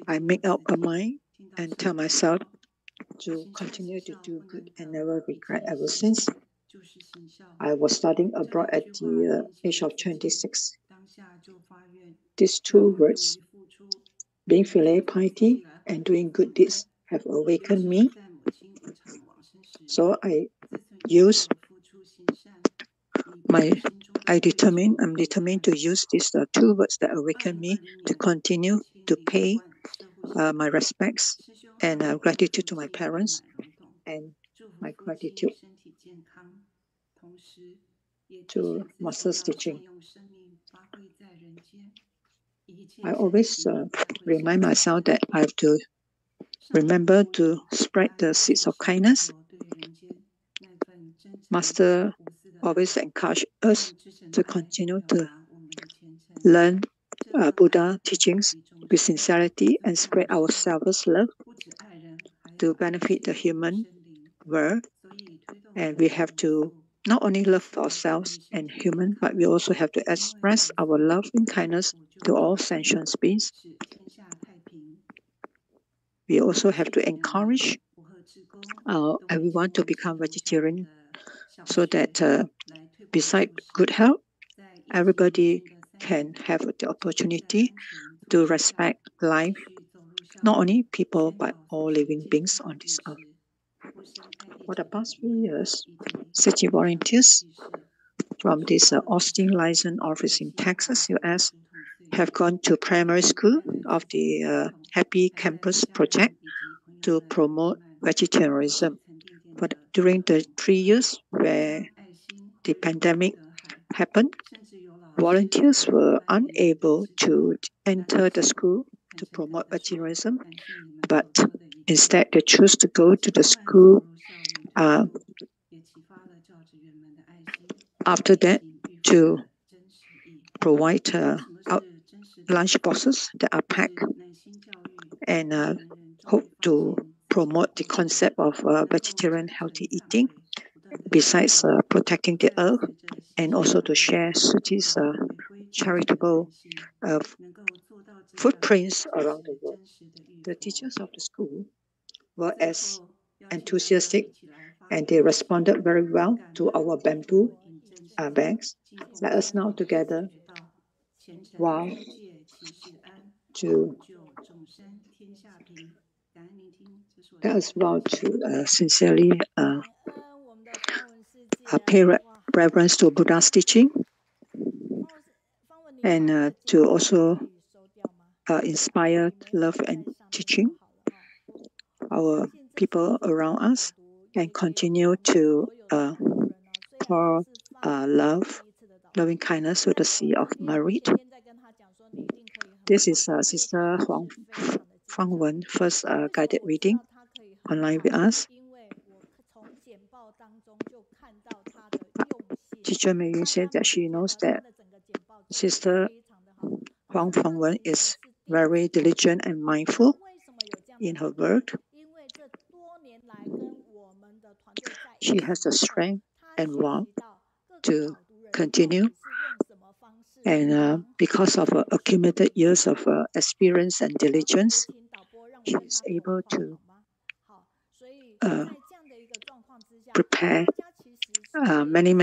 I make up my mind and tell myself to continue to do good and never regret ever since. I was studying abroad at the age of 26. These two words, being filial piety and doing good deeds, have awakened me. So I'm determined to use these two words that awaken me to continue to pay my respects and gratitude to my parents, and my gratitude to Master's teaching. I always remind myself that I have to remember to spread the seeds of kindness. Master always encourage us to continue to learn Buddha teachings with sincerity and spread our selfless love to benefit the human world. And we have to not only love ourselves and human, but we also have to express our love and kindness to all sentient beings. We also have to encourage everyone to become vegetarian so that beside good health, everybody can have the opportunity to respect life, not only people, but all living beings on this earth. For the past few years, city volunteers from this Austin license office in Texas, US, have gone to primary school of the Happy Campus project to promote vegetarianism. But during the 3 years where the pandemic happened, volunteers were unable to enter the school to promote vegetarianism, but instead they chose to go to the school after that to provide lunch boxes that are packed and hope to promote the concept of vegetarian healthy eating, besides protecting the earth, and also to share cities' charitable footprints around the world. The teachers of the school were as enthusiastic and they responded very well to our bamboo bags. Let us now together vow to sincerely pay reverence to Buddha's teaching and to also inspire love and teaching our people around us and continue to pour loving kindness to the sea of merit. This is Sister Huang Fangwen first guided reading online with us. Teacher Meiyun said that she knows that Sister Huang Fangwen is very diligent and mindful in her work. She has the strength and warmth to continue, and because of accumulated years of experience and diligence, she is able to prepare many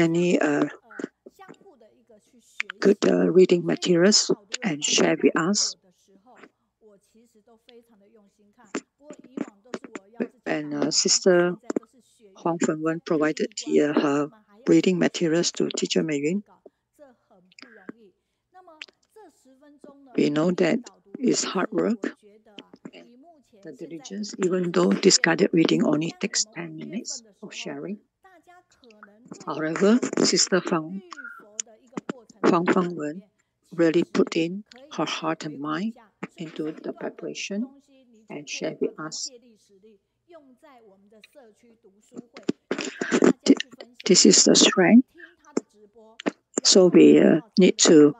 good reading materials and share with us. And Sister Huang Fangwen provided her reading materials to Teacher Meiyun. We know that it's hard work and the diligence, even though this guided reading only takes 10 minutes of sharing. However, Sister Huang Fangwen really put in her heart and mind into the preparation and share with us. This is the strength. So we need to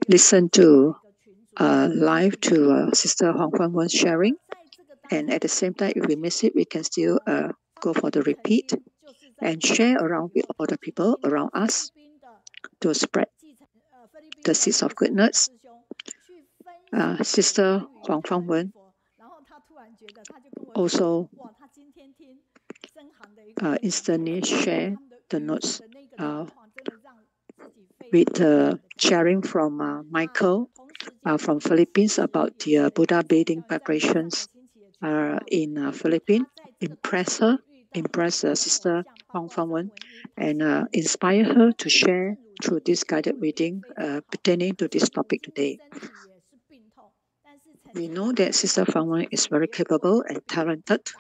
listen to live to Sister Huang Fangwen's sharing, and at the same time, if we miss it, we can still go for the repeat and share around with other people around us to spread the seeds of goodness. Sister Huang Fangwen also instantly share the notes with sharing from Michael from Philippines about the Buddha bathing preparations in Philippines. Impress Sister Huang Fangwen and inspire her to share through this guided reading pertaining to this topic today. We know that Sister Fangwen is very capable and talented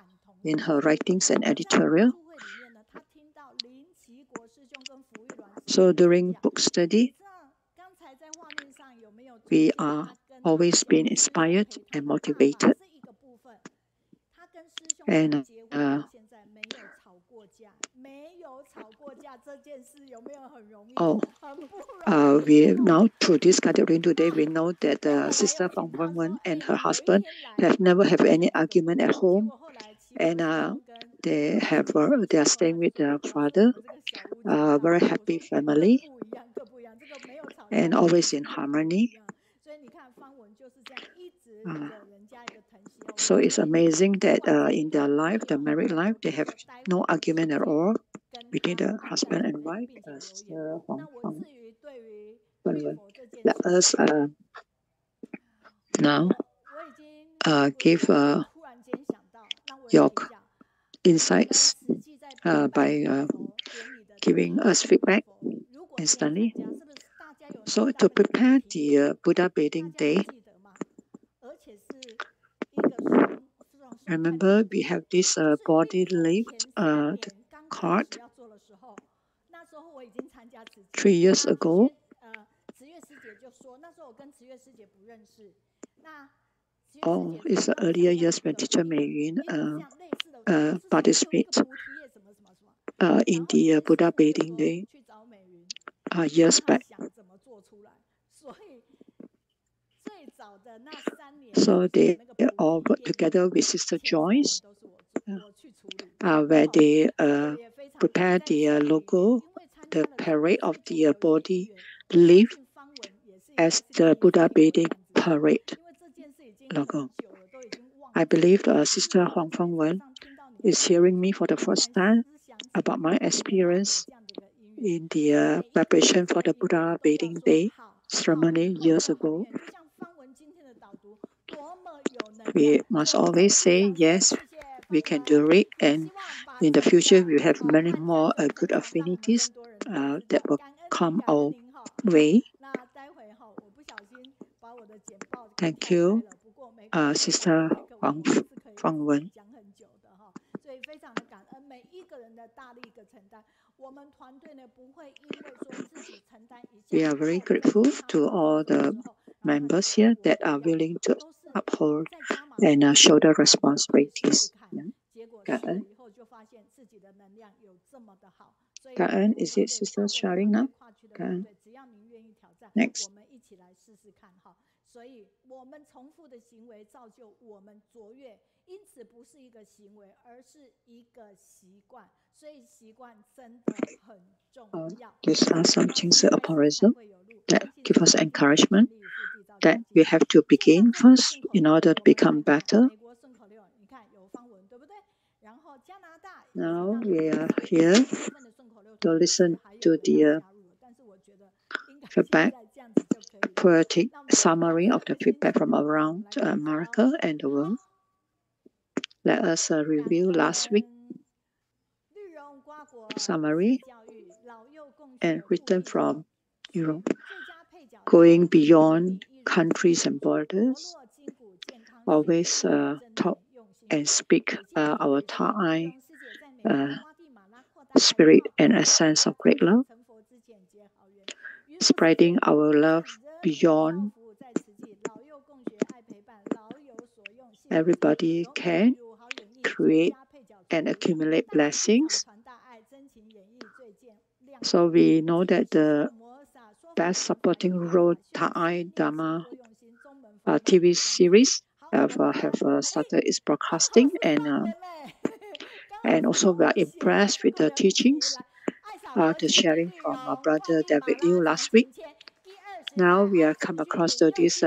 in her writings and editorial. So during book study, we are always being inspired and motivated. And we now through this guided reading today, we know that Sister Fangwen and her husband have never had any argument at home, and they are staying with their father, very happy family, and always in harmony. So it's amazing that in their life, the married life, they have no argument at all between the husband and wife. Huang Fangwen. Let us now give your insights by giving us feedback instantly. So to prepare the Buddha bathing day, remember we have this body lift card 3 years ago. Oh, it's the earlier years when Teacher Meiyun participates in the Buddha bathing day years back. So they all work together with Sister Joyce, where they prepare the logo, the parade of the body lift as the Buddha bathing parade logo. I believe Sister Huang Fangwen is hearing me for the first time about my experience in the preparation for the Buddha bathing day ceremony years ago. We must always say, yes, we can do it, and in the future we have many more good affinities that will come our way. Thank you, Sister Huang Fangwen. We are very grateful to all the members here that are willing to uphold and shoulder responsibilities. Cảm ơn. Is it Sister sharing now? Next. 所以我们重复的行为造就我们卓越，因此不是一个行为，而是一个习惯。所以习惯真的很重要。These are some things of aphorism that give us encouragement that we have to begin first in order to become better. Now we are here to listen to the feedback, poetic summary of the feedback from around America and the world. Let us review last week summary and written from Europe, going beyond countries and borders. Always talk and speak our Thai spirit and essence of great love, spreading our love beyond. Everybody can create and accumulate blessings. So we know that the best supporting role Thai Dharma TV series have started its broadcasting, and also we are impressed with the teachings, the sharing from our brother David Liu last week. Now we are come across to this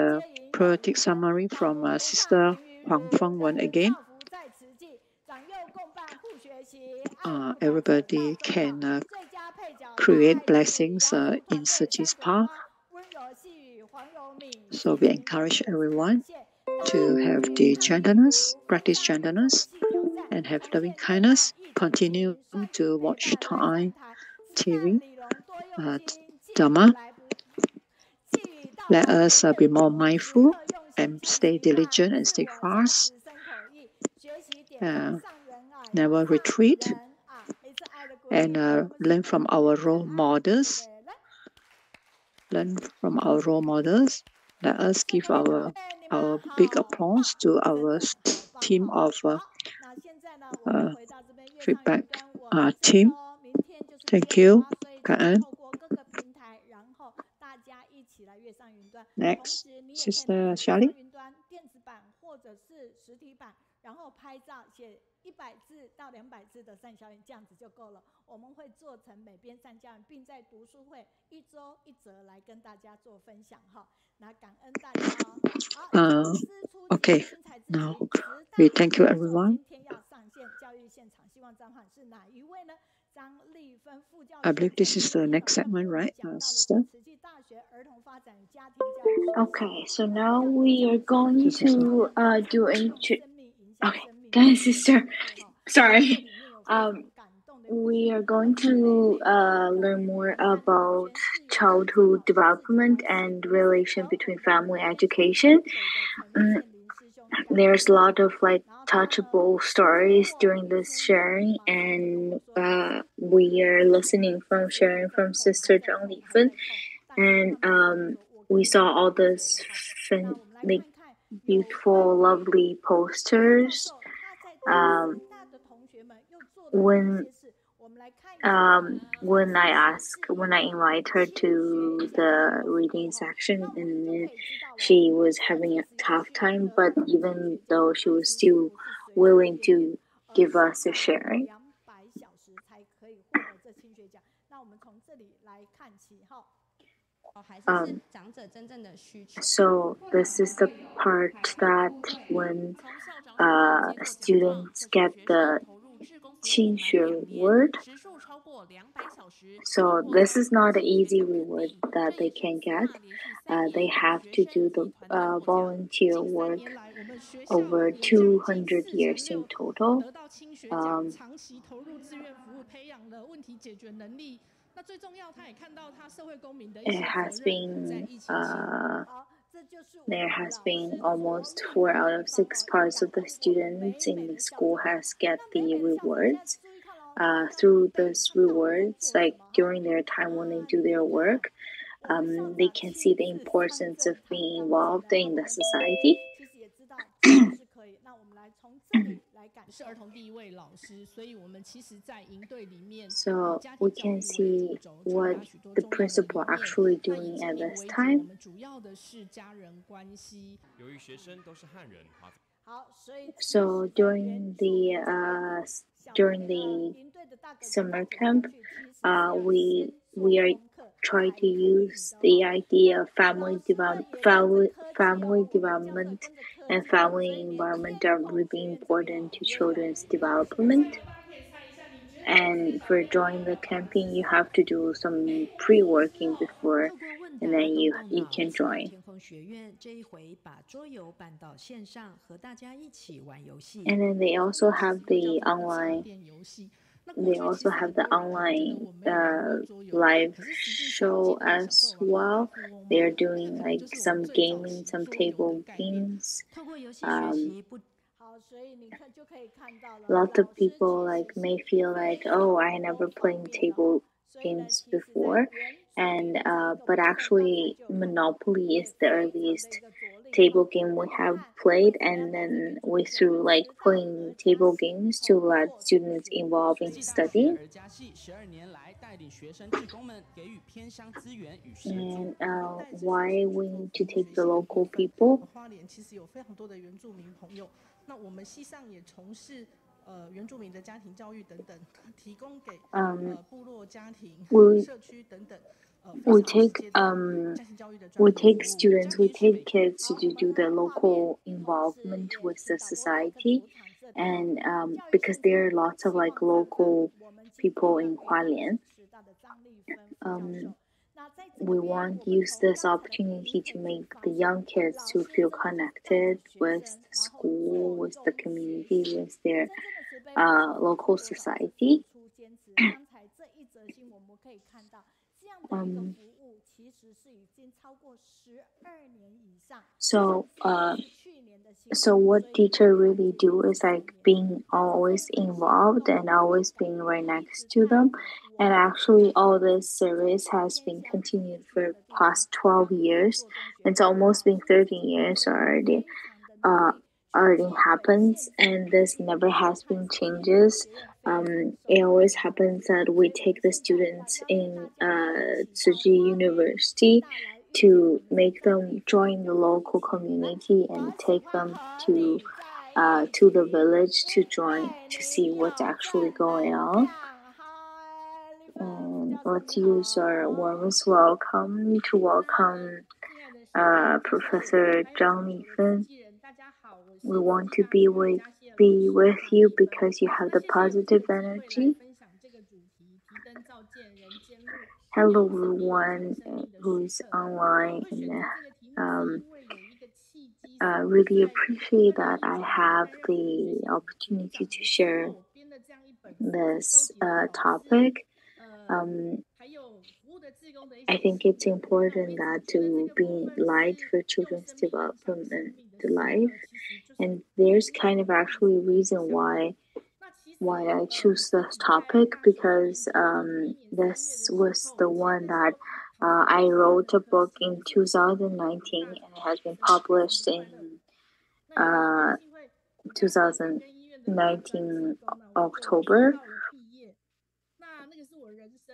poetic summary from Sister Huang Fangwen again. Everybody can create blessings in Sachi's path. So we encourage everyone to have the gentleness, practice gentleness, and have loving kindness. Continue to watch Thai TV, Dharma. Let us be more mindful and stay diligent and stay fast. Never retreat, and learn from our role models. Learn from our role models. Let us give our big applause to our team of feedback team. Thank you, Cảm ơn. Next, Sister Shirley. 字到200字的善消言，这样子就够了。我们会做成每篇善消言，并在读书会1周1则来跟大家做分享哈。那感恩大家哦。好，Okay, now we thank you everyone. 今天要上线教育现场，希望张翰是哪一位呢？张丽芬副教授。I believe this is the next segment, right, sister? Okay, so now we are going to do okay, guys, sister. Sorry. We are going to learn more about childhood development and relation between family education. There's a lot of like touchable stories during this sharing, and we are listening from sharing from Sister Zhang Lifeng, and we saw all this like beautiful, lovely posters. When I invite her to the reading section, and then she was having a tough time, but even though she was still willing to give us a sharing. So this is the part that when students get the Shuer reward. So this is not an easy reward that they can get. They have to do the volunteer work over 200 years in total. There has been almost 4 out of 6 parts of the students in the school has get the rewards. Through these rewards, like during their time when they do their work, they can see the importance of being involved in the society. So we can see what the principal actually doing at this time. So during the summer camp, we are trying to use the idea of family development and family environment are really important to children's development. And for joining the camping, you have to do some pre-working before, and then you can join. And then they also have the online. They also have the online live show as well. They're doing like some gaming, some table games. Lots of people like may feel like, oh, I never played table games before, and but actually Monopoly is the earliest table game we have played, and then we through like playing table games to let students involve in studying. And why we need to take the local people? We take kids to do the local involvement with the society, and because there are lots of like local people in Hualien, we want to use this opportunity to make the young kids to feel connected with the school, with the community, with their local society. So what teacher really do is like being always involved and always being right next to them. And actually all this service has been continued for past 12 years. It's almost been 13 years already happens, and this never has been changes. It always happens that we take the students in Tsuji University to make them join the local community and take them to to the village to join to see what's actually going on. And let's use our warmest welcome to welcome Professor Zhang Lifeng. We want to be with you because you have the positive energy. Hello everyone who is online, and really appreciate that I have the opportunity to share this topic. I think it's important that to be light for children's development life, and there's kind of actually a reason why I choose this topic, because this was the one that I wrote a book in 2019 and it has been published in 2019 October.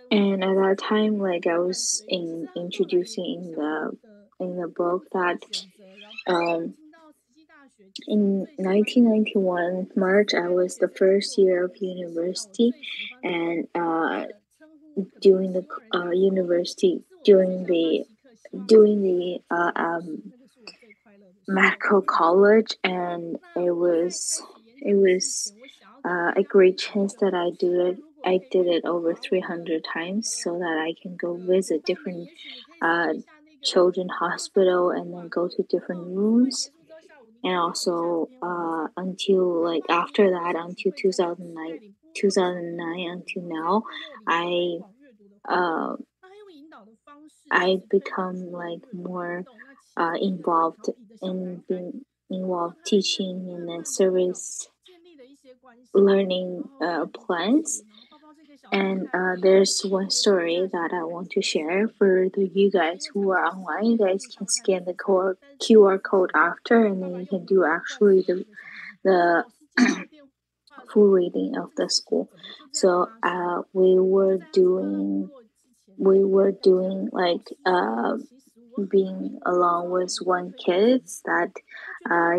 And at that time, like I was introducing in the book that in 1991 March, I was the first year of university, and during the university, during the medical college, and it was a great chance that I did it over 300 times, so that I can go visit different children hospital and then go to different rooms. And also until like after that, until 2009 until now, I become like more involved in being involved teaching in the service learning plans. And there's one story that I want to share for you guys who are online. You guys can scan the QR code after, and then you can do actually the full reading of the school. So we were doing like being along with one kid that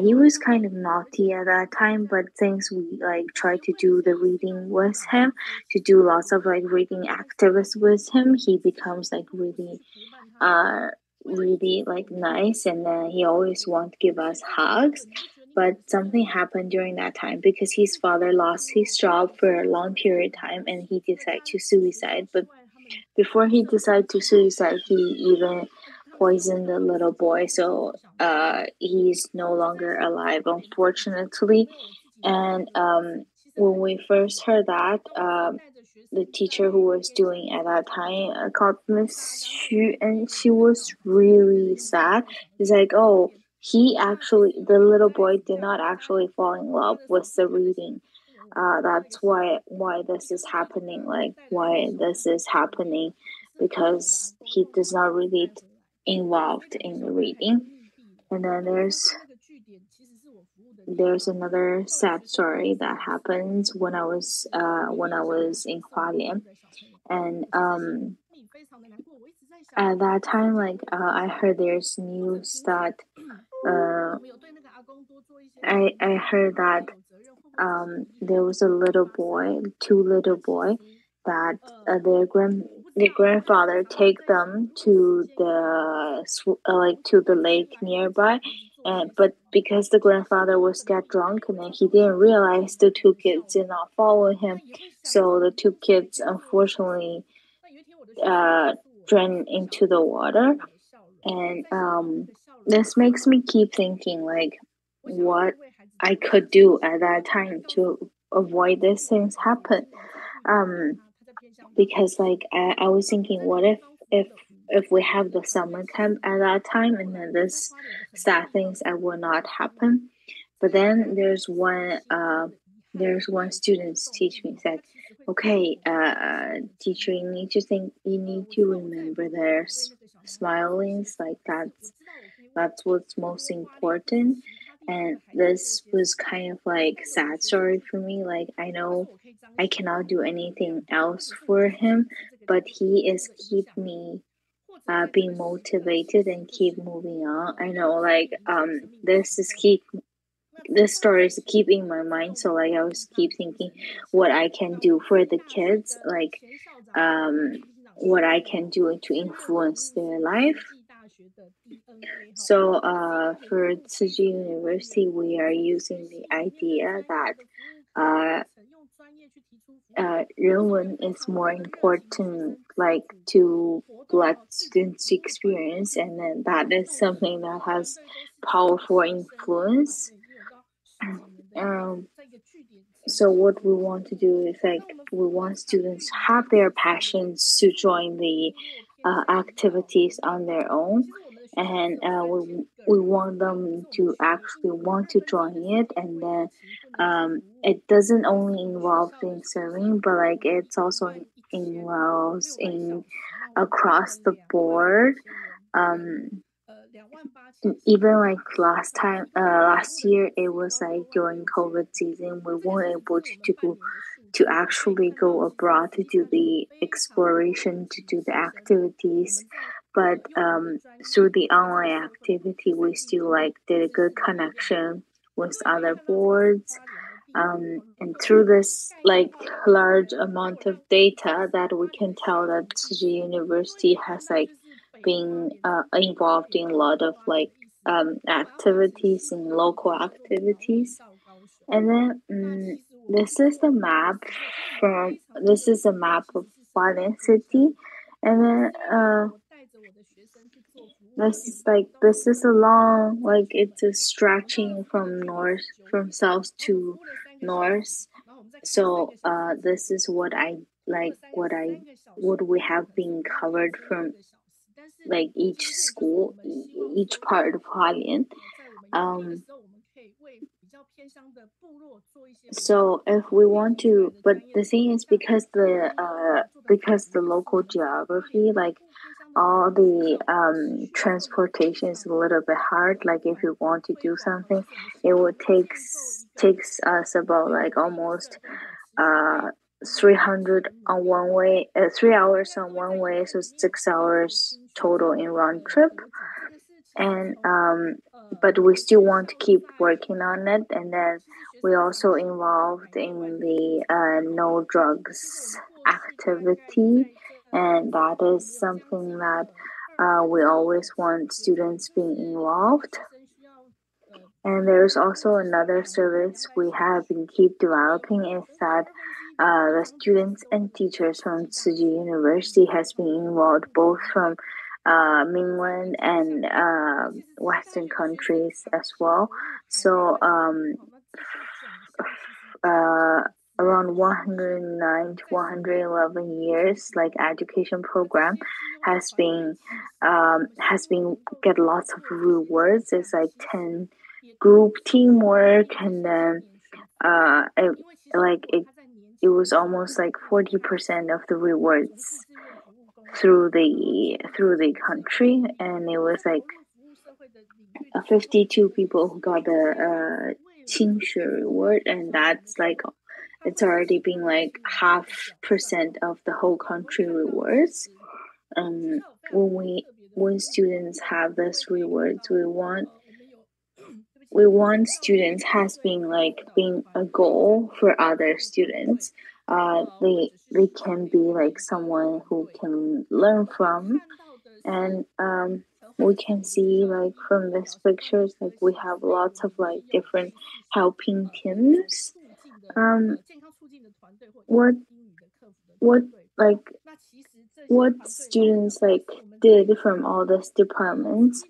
he was kind of naughty at that time, but since we like tried to do the reading with him, to do lots of like reading activities with him, he becomes like really like nice, and then he always wants to give us hugs. But something happened during that time because his father lost his job for a long period of time, and he decided to suicide. But before he decided to suicide, he even poisoned the little boy, so he's no longer alive, unfortunately. And when we first heard that, the teacher who was doing at that time called Miss Xu, and she was really sad. She's like, oh, the little boy did not actually fall in love with the reading. That's why this is happening, because he does not really involved in the reading. And then there's another sad story that happens when I was in Hualien, and at that time, like I heard there's news that I heard that there was two little boy that their grandfather take them to the lake nearby, but because the grandfather was get drunk, and then he didn't realize the two kids did not follow him, so the two kids unfortunately drained into the water. And this makes me keep thinking like what I could do at that time to avoid these things happen. Because like I was thinking, what if we have the summer camp at that time, and then this sad things will not happen. But then there's one student teach me, said, okay, teacher, you need to remember their smilings, like that's what's most important. And this was kind of like sad story for me. Like I know I cannot do anything else for him, but he is keep me being motivated and keep moving on. I know like this is keep this story is keep in my mind. So like I was keep thinking what I can do for the kids, like what I can do to influence their life. So for Tsuji University, we are using the idea that 人文 is more important, like to let students experience, and then that is something that has powerful influence. So what we want to do is like we want students to have their passions to join the activities on their own, and we want them to actually want to join it, and then it doesn't only involve in serving, but like it's also involves in across the board. Even like last year, it was like during COVID season, we weren't able to actually go abroad to do the exploration, to do the activities. But through the online activity, we still like did a good connection with other boards. And through this like large amount of data that we can tell that Tsuji University has like been involved in a lot of like activities and local activities. And then this is a map of Hualien City, and then this is a long, like it's a stretching from south to north. So this is what we have been covered from like each school, each part of Hualien. So if we want to, but the thing is because the local geography, like all the transportation is a little bit hard. Like if you want to do something, it would takes us about like almost 300 on one way, 3 hours on one way, so 6 hours total in round trip. And but we still want to keep working on it, and then we also involved in the no drugs activity, and that is something that we always want students being involved. And there's also another service we have been keep developing, is that the students and teachers from Tsuji University has been involved both from mainland and Western countries as well. So around 109 to 111 years, like education program has been get lots of rewards. It's like 10 group teamwork, and then it was almost like 40% of the rewards through the country, and it was like 52 people who got the Shuer reward, and that's like it's already been like 0.5% of the whole country rewards. When students have this rewards, we want students has been like being a goal for other students. They can be like someone who can learn from, and we can see like from these pictures, like we have lots of like different helping teams. What students like did from all these departments,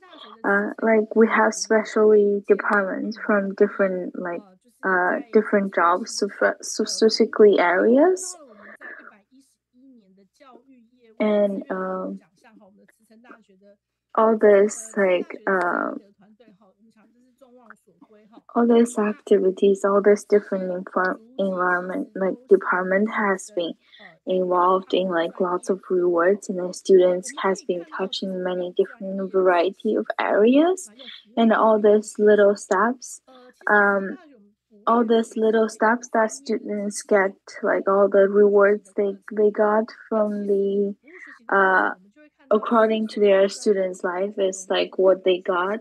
like we have specially departments from different like different jobs, specifically areas, and all this like all these activities, all this different environment, like department has been involved in like lots of rewards, and the students has been touching many different variety of areas, and all these little steps that students get, like all the rewards they got from the according to their students' life is like what they got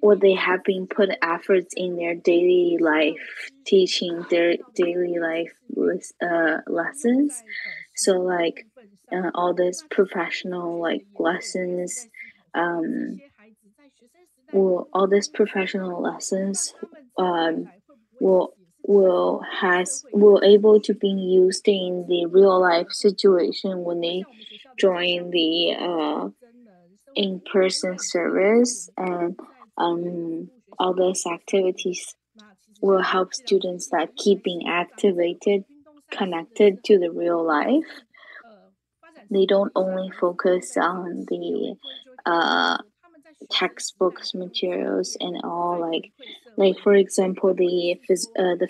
or they have been put efforts in their daily life, teaching their daily life lessons. So like all these professional like lessons, all these professional lessons will able to be used in the real life situation when they join the in-person service, and all those activities will help students that keep being activated, connected to the real life. They don't only focus on the textbooks materials and all, like for example the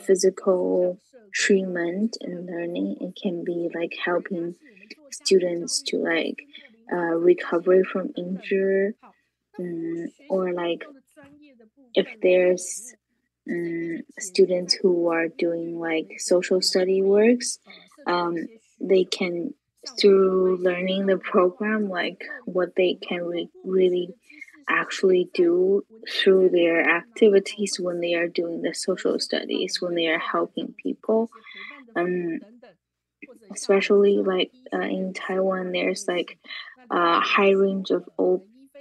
physical treatment and learning. It can be like helping students to like recover from injury, or like if there's students who are doing like social study works, they can, through learning the program, like what they can really actually do through their activities when they are doing the social studies, when they are helping people. Especially like in Taiwan, there's like a high range of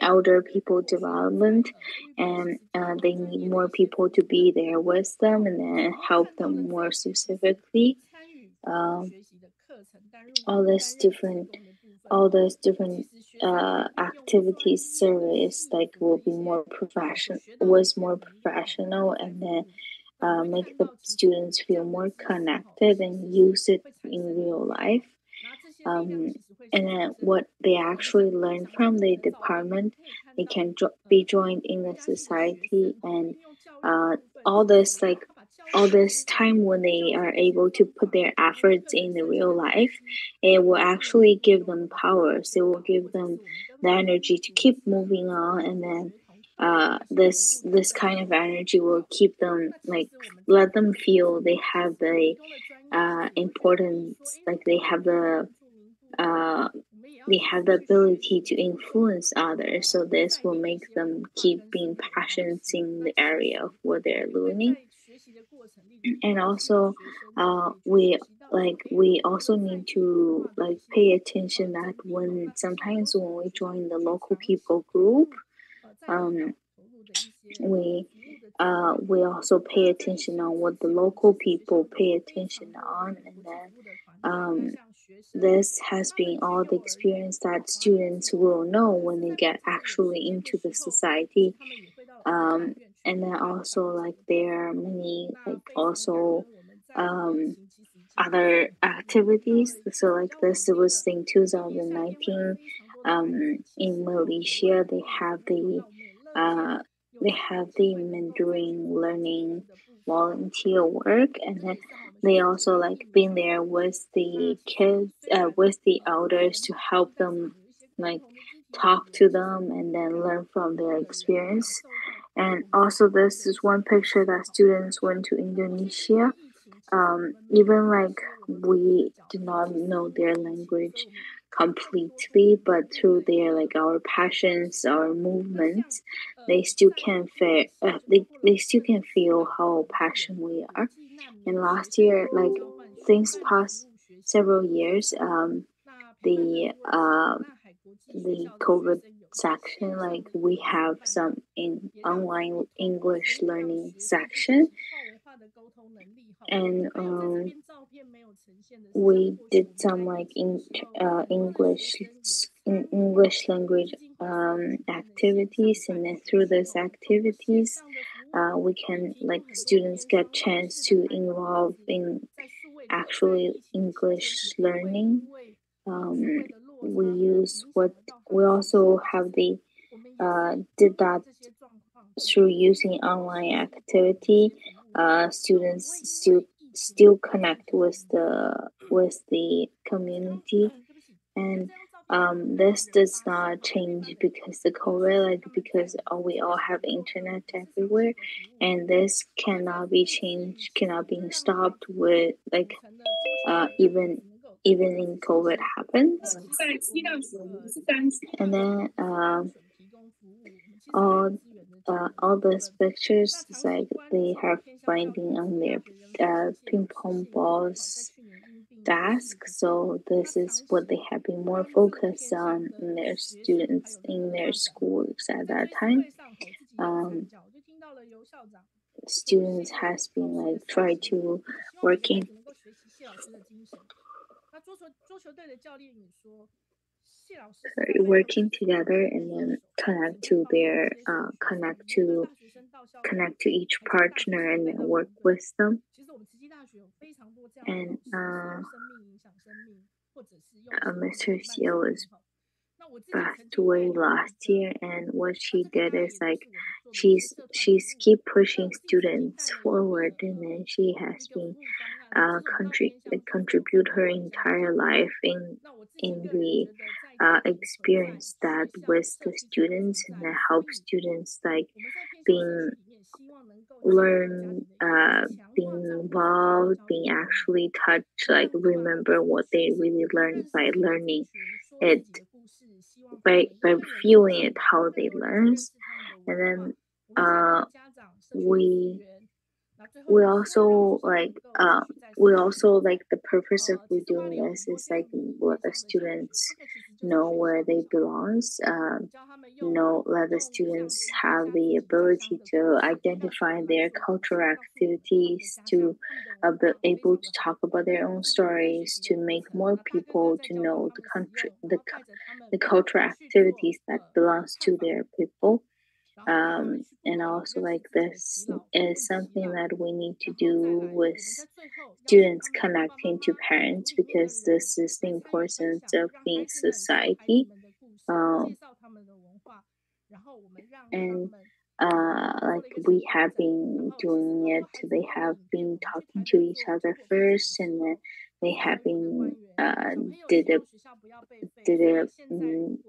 elder people development, and they need more people to be there with them and then help them more specifically. All those different activities service like will be more professional, and then make the students feel more connected and use it in real life. And then what they actually learn from the department, they can be joined in the society, and all this time when they are able to put their efforts in the real life, it will actually give them powers. It will give them the energy to keep moving on, and then this kind of energy will keep them, like, let them feel they have the importance, like they have the ability to influence others. So this will make them keep being passionate in the area of what they're learning. And also we also need to like pay attention that when sometimes when we join the local people group, we also pay attention on what the local people pay attention on, and then this has been all the experience that students will know when they get actually into the society. And then also like there are many like also other activities. So like this was in 2019 in Malaysia, they have the Mandarin learning volunteer work, and then they also like been there with the kids, with the elders to help them like talk to them and then learn from their experience. And also this is one picture that students went to Indonesia. Even like we do not know their language completely, but through their like our passions, our movements, they still can they still can feel how passionate we are. And last year, like things past several years, the COVID section, like we have some in online English learning section, and we did some like English language activities, and then through those activities we can, like, students get chance to involve in actually English learning. We also have the did that through using online activity. Students still connect with the community, and this does not change because the COVID, like, because we all have internet everywhere, and this cannot be changed, cannot be stopped with like even in COVID happens. And then all those pictures is like they have finding on their ping pong balls task. So this is what they have been more focused on in their students in their schools at that time. Students has been like try to working working together and then connect to each partner and then work with them. And Mr. Xie was passed away last year, and what she did is like she's keep pushing students forward, and then she has been contribute her entire life in the experience that with the students, and then help students like being involved, being actually touched, like remember what they really learned by learning it, by feeling it how they learn. And then we also like the purpose of we doing this is like let the students know where they belong, let the students have the ability to identify their cultural activities, to be able to talk about their own stories, to make more people to know the country, the cultural activities that belongs to their people. And also like this is something that we need to do with students connecting to parents, because this is the importance of being society. And like we have been doing it, they have been talking to each other first, and then they have been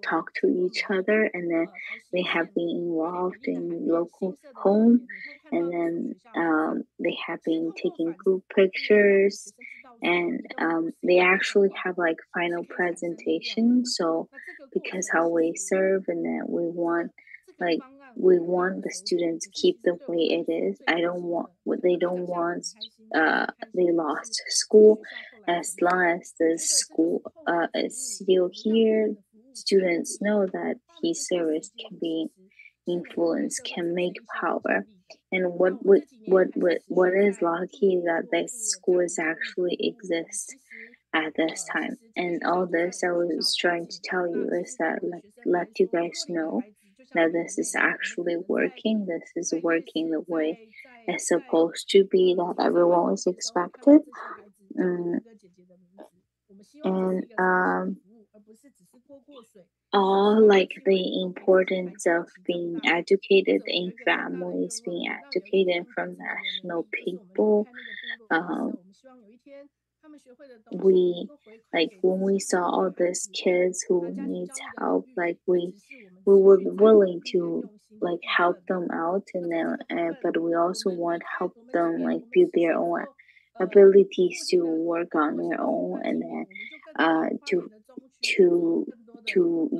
talk to each other, and then they have been involved in local home, and then they have been taking group pictures, and they actually have like final presentation. So because how we serve, and then we want the students keep the way it is. They don't want they lost school. As long as the school is still here, students know that his service can be influence, can make power. And what is lucky that this school is actually exists at this time. And all this I was trying to tell you is that let you guys know that this is actually working. This is working the way it's supposed to be, that everyone is expected. And all like the importance of being educated in families, being educated from national people. We like when we saw all these kids who needs help, like we were willing to like help them out, and then but we also want to help them like build their own abilities to work on their own, and then to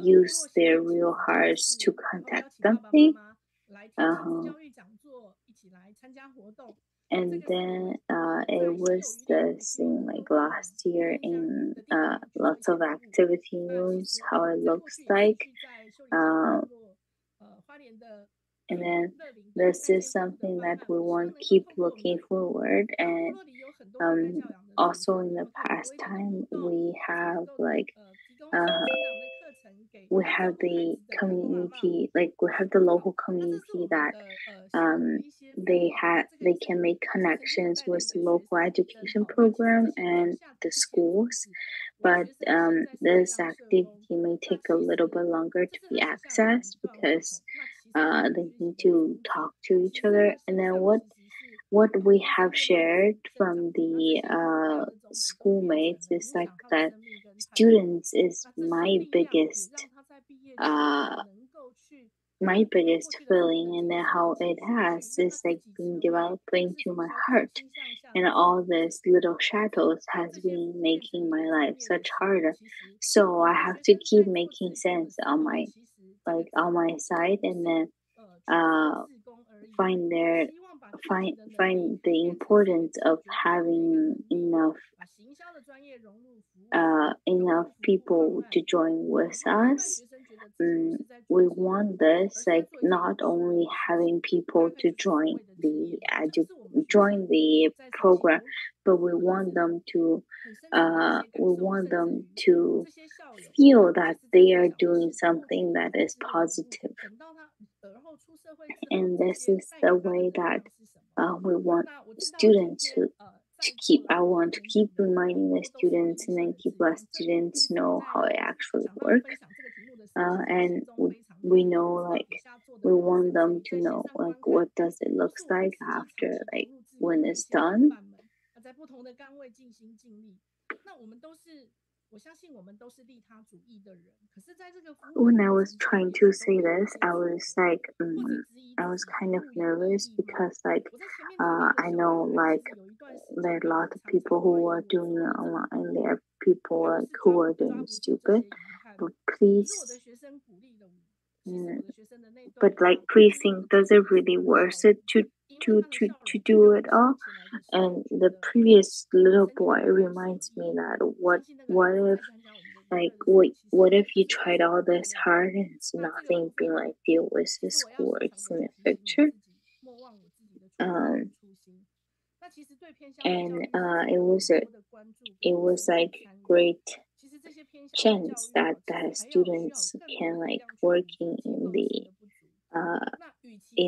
use their real hearts to contact something. And then it was the same like last year in lots of activity news, how it looks like. And then this is something that we want to keep looking forward. And also in the past time, we have like we have the community, like we have the local community that they can make connections with the local education program and the schools, but this activity may take a little bit longer to be accessed because they need to talk to each other. And then what we have shared from the schoolmates is like that students is my biggest feeling, and then how it has is like been developed into my heart, and all these little shadows has been making my life such harder. So I have to keep making sense on my side, and then find the importance of having enough people to join with us. We want this, like, not only having people to join the program, but we want them to feel that they are doing something that is positive. And this is the way that we want students to keep. I want to keep reminding the students and then keep let students know how it actually works. And we know, like, we want them to know, like, what does it look like after, like, when it's done. When I was trying to say this, I was kind of nervous because, like, I know, like, there are a lot of people who are doing it online, and there are people, like, who are doing stupid. But please, please think, does it really worth it to do it all? And the previous little boy reminds me that what if you tried all this hard and it's nothing being like deal with the scores in the picture? And it was like great chance that students can, like, working in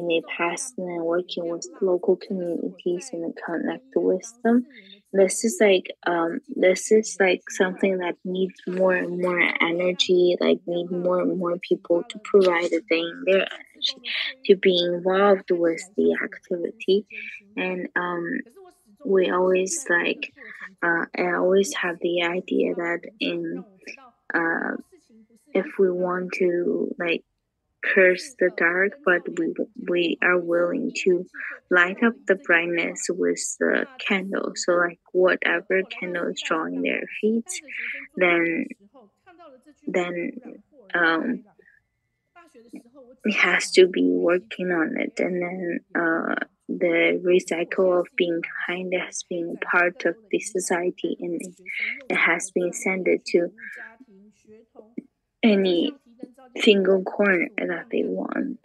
the past and working with local communities and connect with them. This is like something that needs more and more energy, like need more and more people to provide their energy to be involved with the activity. And we always I always have the idea that if we want to, like, curse the dark, but we are willing to light up the brightness with the candle. So, like, whatever candle is drawing their feet, then it has to be working on it. And then the recycle of being kind has been part of the society, and it has been sent to any single corner that they want.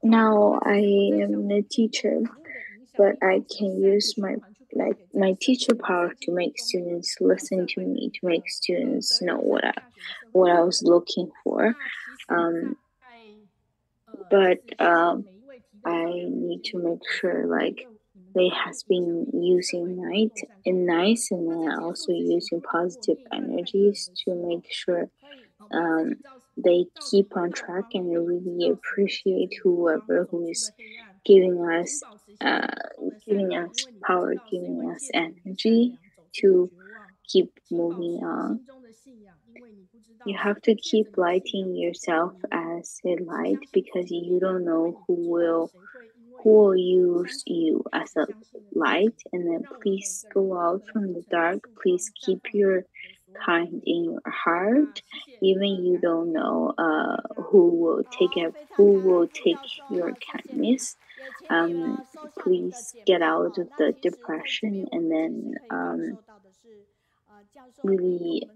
Now I am a teacher, but I can use my teacher power to make students listen to me, to make students know what I was looking for. But I need to make sure, like, they has been using nice and then also using positive energies to make sure they keep on track and really appreciate whoever who is giving us power, giving us energy to keep moving on. You have to keep lighting yourself as a light, because you don't know who will use you as a light. And then please go out from the dark. Please keep your kind in your heart, even you don't know who will take your kindness. Please get out of the depression, and then really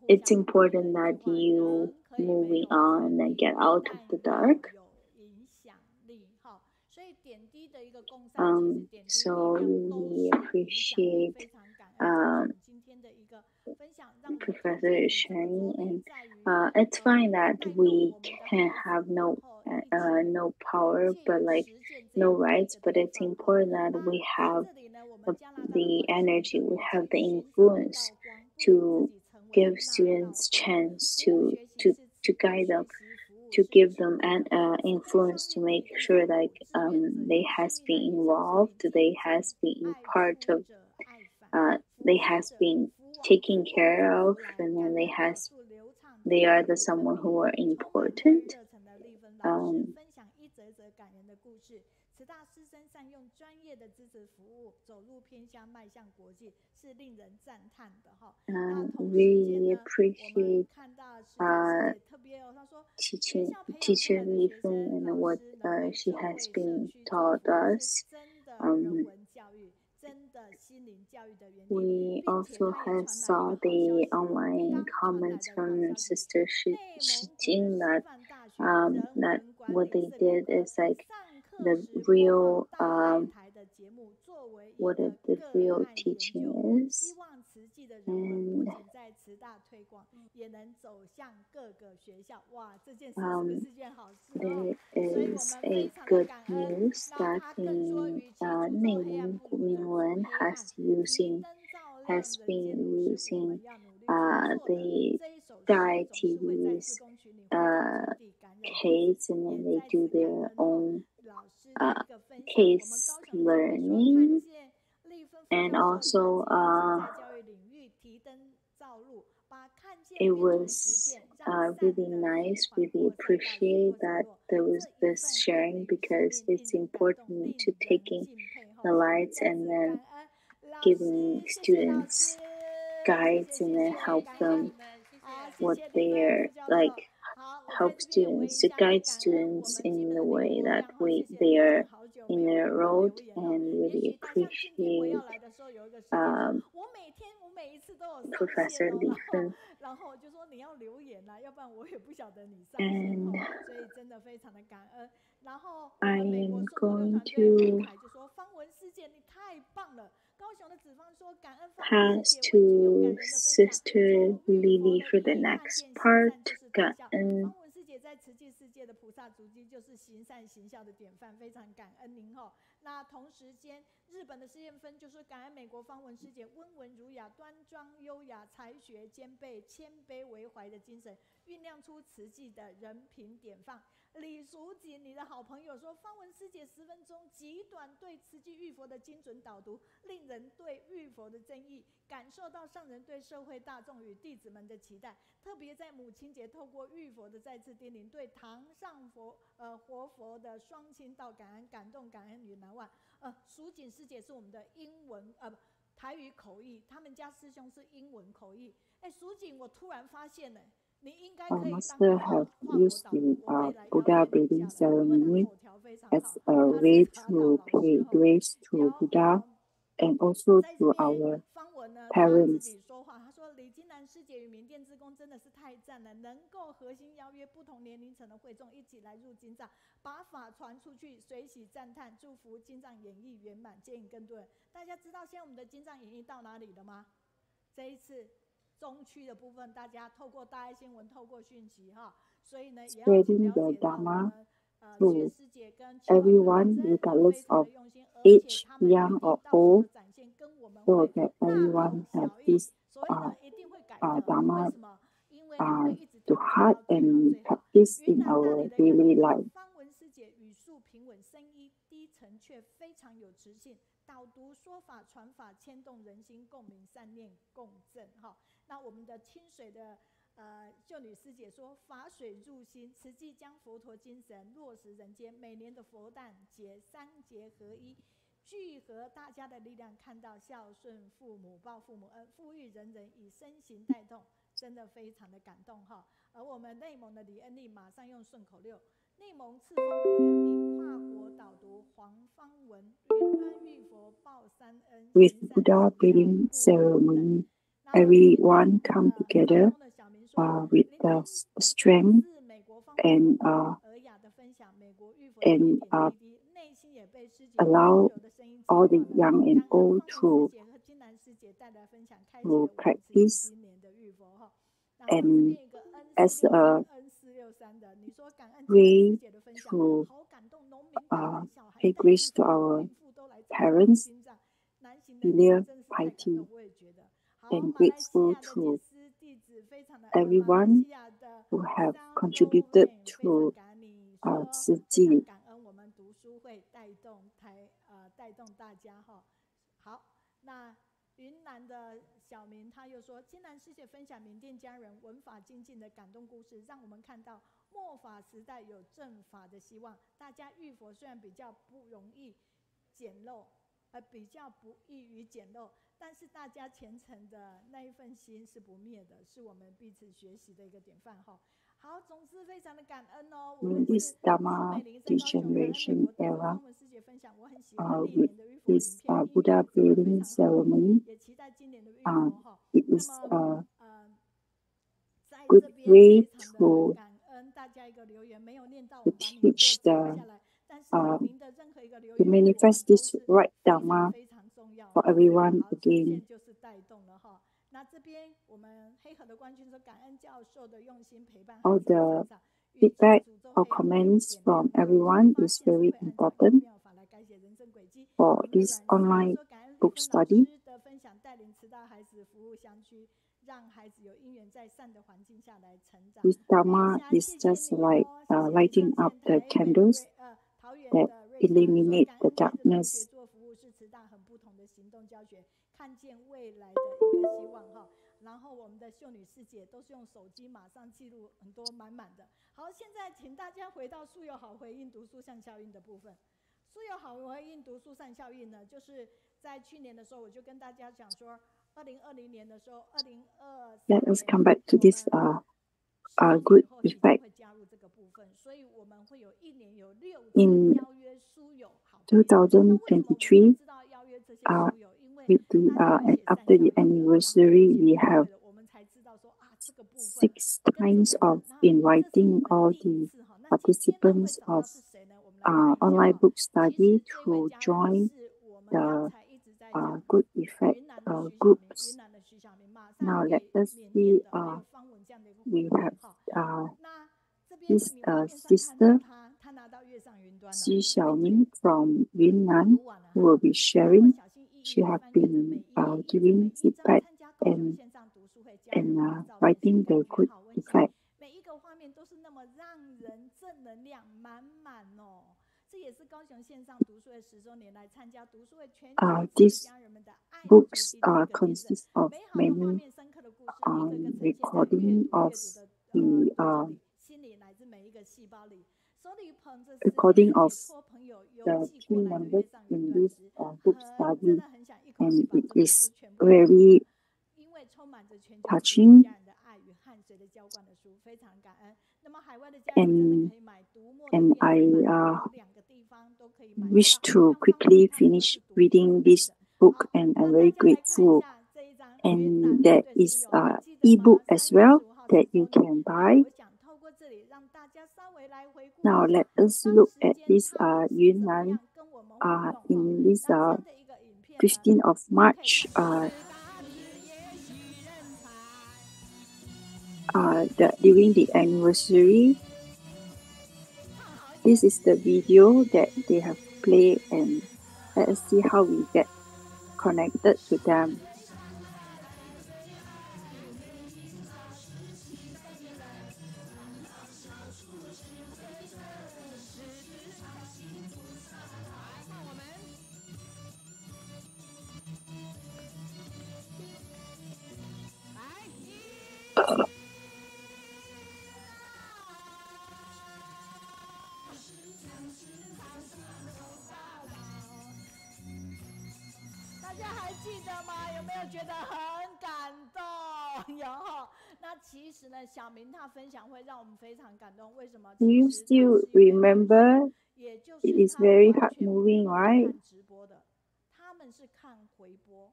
it's important that you moving on and get out of the dark. So really appreciate Professor sharing, and it's fine that we can have no power, but like no rights, but it's important that we have the energy, we have the influence to give students chance to guide them, to give them an influence to make sure, like, they has been involved, they has been part of, they has been taken care of, and then they are the someone who are important. Really appreciate teacher Lifeng and what she has been taught us. We also have saw the online comments from Sister Jinlan that what they did is like the real what the real teaching is, and there is a good news that in Yunnan has been using the Thai TV's case, and then they do their own case learning, and also it was really nice, really appreciate that there was this sharing, because it's important to taking the lights and then giving students guides and then help them what they're like, help students to guide students in the way that they are in their road, and really appreciate Professor Lifeng. And I am going to pass to Sister Lily for the next part. 感恩。在慈济世界的菩萨足迹就是行善行孝的典范，非常感恩您吼。那同时间，日本的实验分就说感恩美国方文师姐温文儒雅、端庄优雅、才学兼备、谦卑为怀的精神，酝酿出慈济的人品典范。李淑锦，你的好朋友说，方文师姐10分钟极短对慈济浴佛的精准导读，令人对浴佛的真意感受到上人对社会大众与弟子们的期待。特别在母亲节，透过浴佛的再次叮咛，对堂上活佛的双亲道感恩、感动、感恩与难忘。淑锦师姐是我们的英文台语口译，他们家师兄是英文口译。淑锦，我突然发现了。Master have used the Buddha breathing ceremony as a way to pay grace to Buddha and also to our parents. 他说李金兰师姐与缅甸志工真的是太赞了，能够核心邀约不同年龄层的会众一起来入经藏，把法传出去，随喜赞叹，祝福经藏演绎圆满，接引更多人。大家知道现在我们的经藏演绎到哪里了吗？这一次中区的部分，大家透过大爱新闻，透过讯息哈，所以呢，也要了解到我们薛师姐跟 everyone, regardless of age, young or old, so that everyone has this Dharma to heart and practice in our daily life. 方文师姐语速平稳，声音低沉却非常有磁性，导读说法传法，牵动人心共鸣，善念共振哈。那我们的清水的秀女师姐说，法水入心，慈济将佛陀精神落实人间，每年的佛诞节3节合一，聚合大家的力量，看到孝顺父母、报父母恩、富裕人人，以身行带动，真的非常的感动哈。而我们内蒙的李恩利马上用顺口溜，内蒙赤峰李恩利跨国导读黄方文，云端玉佛报三恩。With Buddha breathing ceremony, everyone come together with the strength and allow all the young and old to practice, and as a way to pay grace to our parents, filial piety, and grateful to everyone who have contributed to Tzu Ji. 感恩我们读书会带动大家哈。好，那云南的小明他又说，金兰师姐分享缅甸家人文法精进的感动故事，让我们看到末法时代有正法的希望。大家遇佛虽然比较不容易简陋，比较不易于简陋，但是大家虔诚的那一份心是不灭的，是我们彼此学习的一个典范哈。好，总之非常的感恩哦。In this Dharma degeneration era, with this Buddha breathing ceremony, it is a good way to teach to manifest this right Dharma for everyone again. 那这边我们黑河的官军说，感恩教授的用心陪伴。All the feedback or comments from everyone is very important for this online book study. This Dharma is just like lighting up the candles that eliminate the darkness. 看见未来的一个希望哈，然后我们的秀女师姐都是用手机马上记录很多满满的。好，现在请大家回到素有好回应读书善效应的部分。素有好回应读书善效应呢，就是在去年的时候我就跟大家讲说，2020年的时候，2023 Let us come back to this good effect. In 2023, after the anniversary, we have 6 times of inviting all the participants of online book study to join the good effect groups. Now let us see, we have this sister Xu Xiaoming from Yunnan who will be sharing. She has been giving feedback and writing the good effect. These books consist of many recording of the recording of the team members in this book study, and it is very touching. And I wish to quickly finish reading this book, and I'm very grateful. And there is an ebook as well that you can buy. Now let us look at this Yunnan in this 15th of March. During the anniversary, this is the video that they have played, and let us see how we get connected to them. Do you still remember? It is very heart moving, right?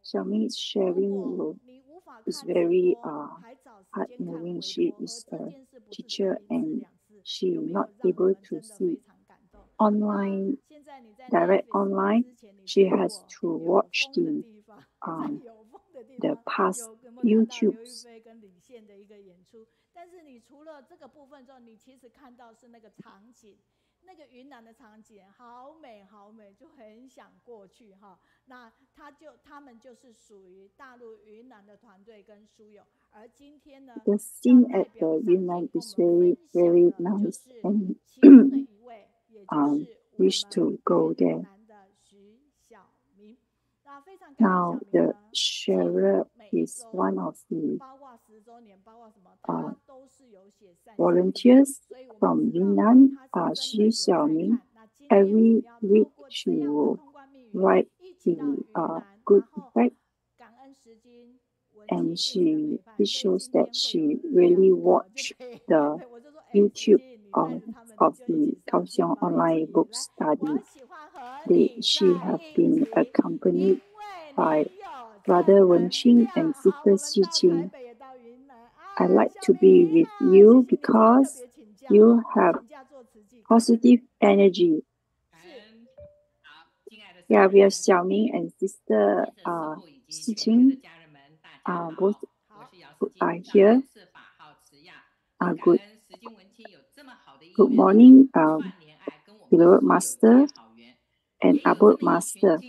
Xiaoming is sharing is very heart moving. She is a teacher and she is not able to see online, direct online. She has to watch the past YouTubes. 但是你除了这个部分之后，你其实看到是那个场景，那个云南的场景，好美好美，就很想过去哈。那他们就是属于大陆云南的团队跟书友，而今天呢 ，The scene at the Yunnan is very very nice, and wish to go there. Now the Shuer is one of the volunteers from Jinlan, Xu Xiaoming. Every week she will write the good effect and it shows that she really watched the YouTube of the Kaohsiung online book study. She have been accompanied by Brother Wenqing and Sister Xiqing. I like to be with you because you have positive energy. Yeah, we are Xiaoming and Sister Xiqing. Both are here. Good. Good morning, beloved Master and Abode Master.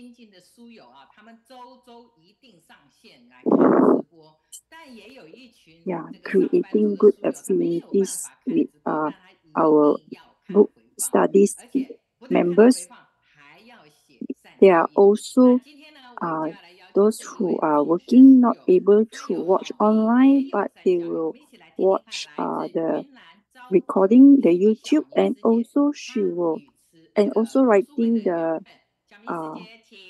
Yeah, creating good affinities with our book studies members. There are also those who are working, not able to watch online, but they will watch the recording, the YouTube, and also writing the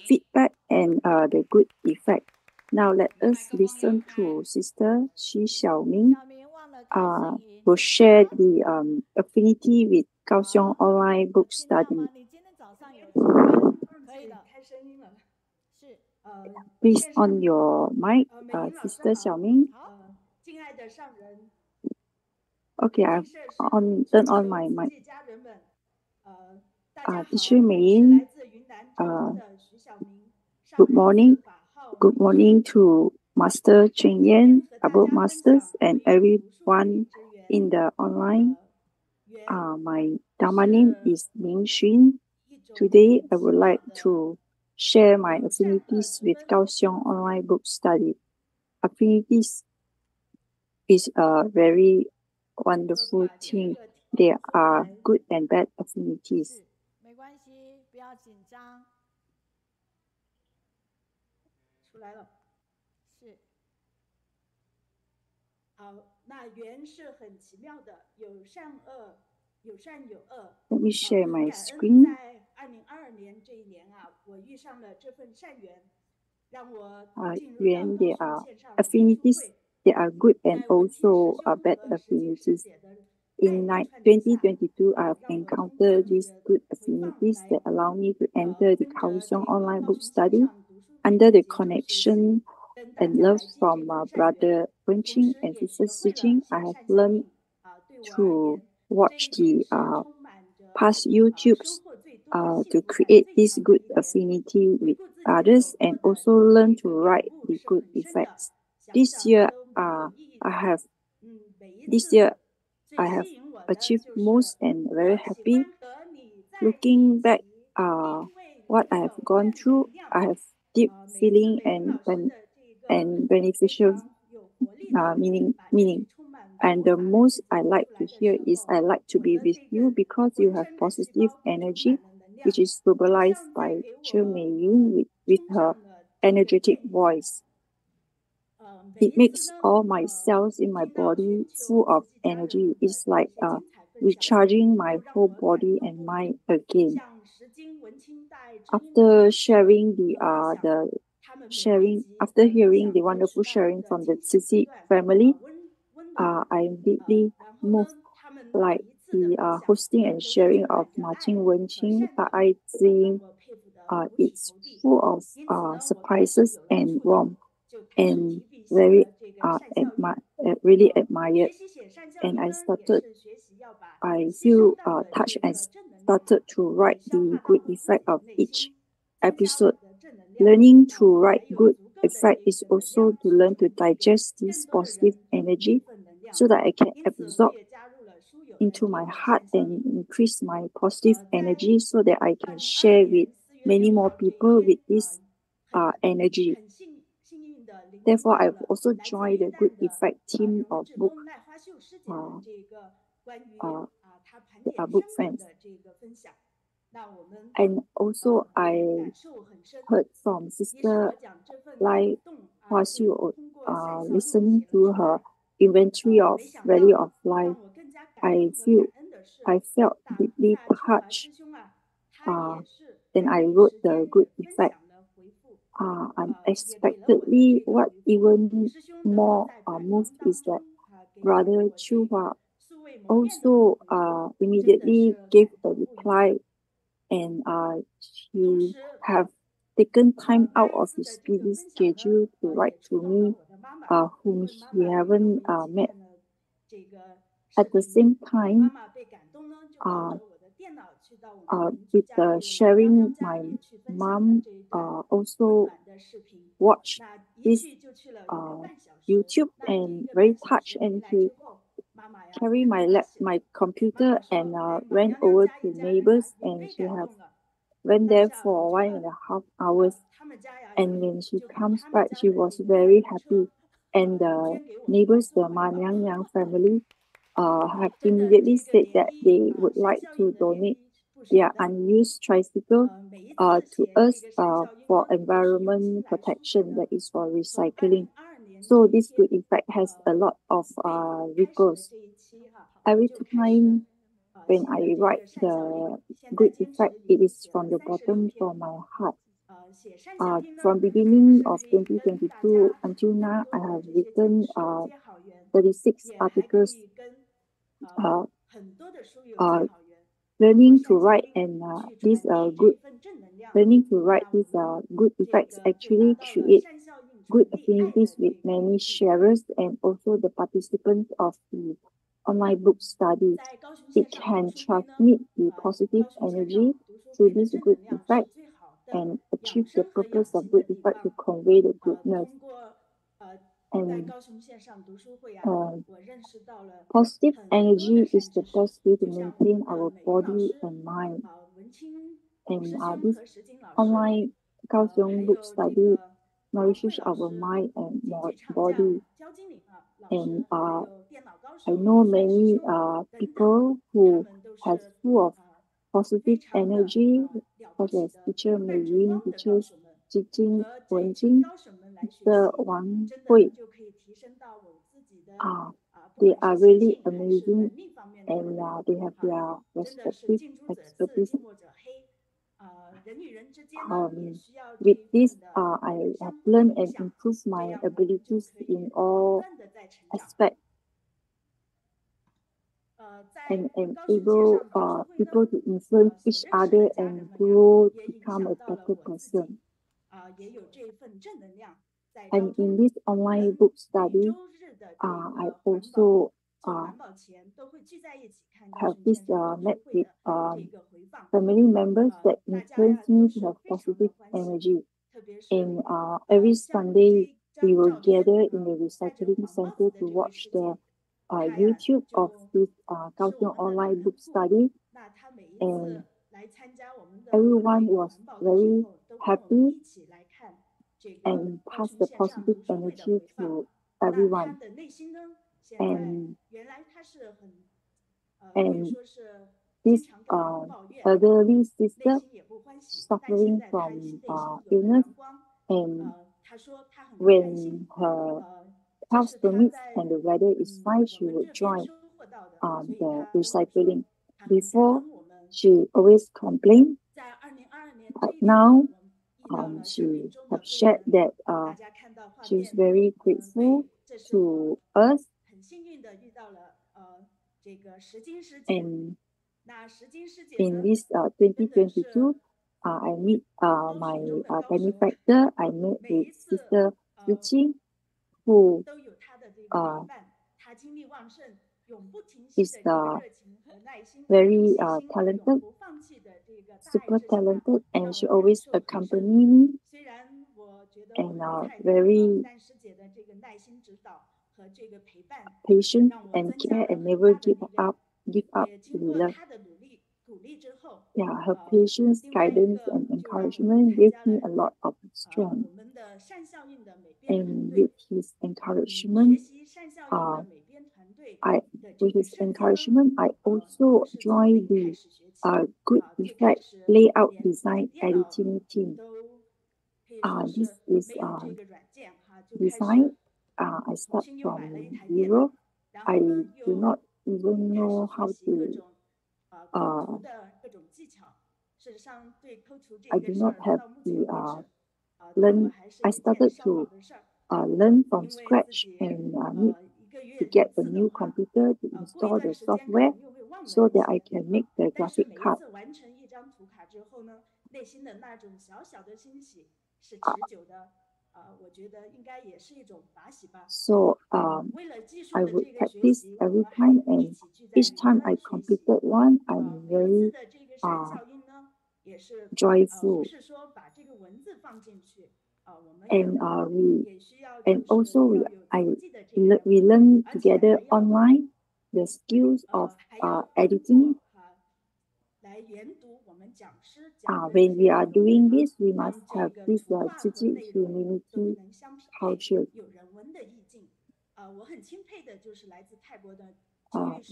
feedback and the good effect. Now let us listen to Sister Xu Xiaoming. Will share the affinity with Kaohsiung online book study. Please on your mic, Sister Xiaoming. Okay, I've turned on my mic. Teacher Meiyun, good morning. Good morning to Master Cheng Yan, Abode Masters, and everyone in the online. My Dharma name is Ming Xun. Today, I would like to share my affinities with Kaohsiung online book study. Affinities is a very wonderful thing. There are good and bad affinities. 没关系，不要紧张。出来了，是。好，那缘是很奇妙的，有善恶，有善有恶。Let me share my screen. 在2022年这一年啊，我遇上了这份善缘，让我进入到高速线上 affinities. There are good and also bad affinities. In 2022, I have encountered these good affinities that allow me to enter the Kaohsiung online book study under the connection and love from Brother Wenqing and Sister Xiqing. I have learned to watch the past YouTubes to create this good affinity with others and also learn to write the good effects. This year, I have achieved most and very happy. Looking back, what I have gone through, I have deep feeling and beneficial meaning. And the most I like to hear is I like to be with you because you have positive energy, which is verbalized by Xu Meiyun with her energetic voice. It makes all my cells in my body full of energy. It's like recharging my whole body and mind again. After hearing the wonderful sharing from the Cici family, I am deeply moved, like the hosting and sharing of Marching Wenqing, but I think it's full of surprises and warmth, and very really admired. And I feel touched and started to write the good effect of each episode. Learning to write good effect is also to learn to digest this positive energy so that I can absorb into my heart and increase my positive energy so that I can share with many more people with this energy. Therefore, I've also joined the Good Effect team of book friends. And also, I heard from Sister Lai Hua Xiu, listening to her inventory of Value of Life. I felt deeply touched. Then I wrote the Good Effect unexpectedly, what even more moved is that Brother Xu also immediately gave a reply, and he have taken time out of his busy schedule to write to me, whom he haven't met. At the same time, with sharing, my mom also watched this YouTube and very touched, and he carried my computer and ran over to neighbors, and she have went there for 1.5 hours. And when she comes back, she was very happy. And the neighbors, the Ma Nyang Yang family, have immediately said that they would like to donate their unused tricycle to us for environment protection, that is for recycling. So this good effect has a lot of ripples. Every time when I write the good effect, it is from the bottom of my heart. From beginning of 2022 until now, I have written 36 articles, learning to write, and these good effects actually create good affinities with many sharers and also the participants of the online book study. It can transmit the positive energy through this good effect and achieve the purpose of good effect to convey the goodness. And positive energy is the best way to maintain our body and mind. And this online Kaohsiung book study nourishes our mind and body. And I know many people who has full of positive energy, such as teacher Meiyun, teacher Jing, Wenjing, Mr. Wang Hui. They are really amazing, and they have their respective expertise. With this, I have learned and improved my abilities in all aspects, and enable people to influence each other and grow to become a better person. And in this online book study, I also have this met with family members that influence me to have positive energy. And every Sunday, we will gather in the recycling center to watch the YouTube of this Kaohsiung online book study. And everyone was very happy and pass the positive energy to everyone. And this elderly sister suffering from illness, and when her health permits and the weather is fine, she would join the recycling. Before, she always complained, but now she have shared that she's very grateful to us. And in this 2022, I meet my benefactor. I met with Sister Ziqing, who is very talented, super talented, and she always accompany me, and very patient and care and never give up to love. Yeah, her patience, guidance, and encouragement gave me a lot of strength. And with his encouragement, I also joined the Good Effect Layout Design Editing team. This is design. I start from zero. I do not even know how to. I do not have the I started to learn from scratch and need to get a new computer to install the software so that I can make the graphic card. So I would practice every time, and each time I completed one, I'm very joyful. And we learn together online the skills of editing. When we are doing this, we must have this humility culture.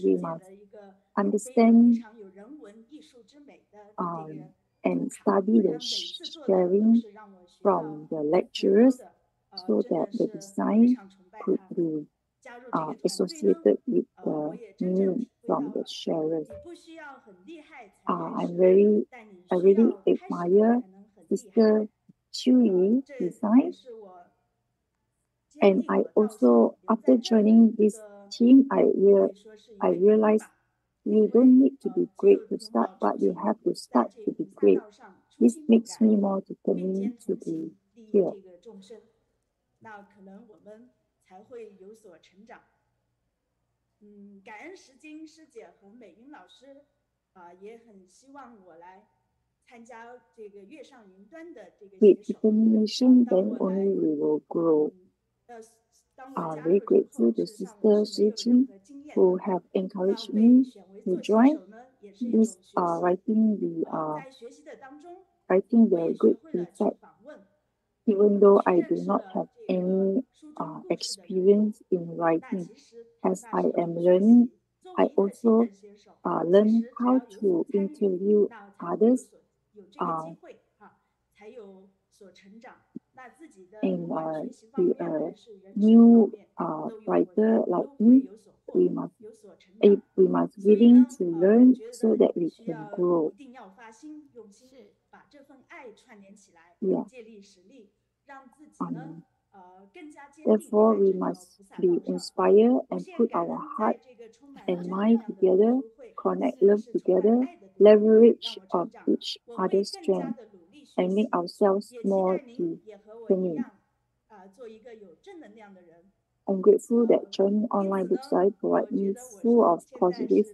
We must understand and study the sharing from the lecturers so that the design could be associated with the meaning from the sharers. I really admire Sister Xu design. And I also, after joining this team, I realized you don't need to be great to start, but you have to start to be great. This makes me more determined to be here. With determination, then only we will grow. Very grateful to Sister Shi who have encouraged me to join this writing the good effect. Even though I do not have any experience in writing, as I am learning, I also learn how to interview others and be a new writer like me. We must willing to learn so that we can grow. Yeah. Therefore, we must be inspired and put our heart and mind together, connect love together, leverage on each other's strength, and make ourselves more determined. I'm grateful that joining online book study provides me full of positive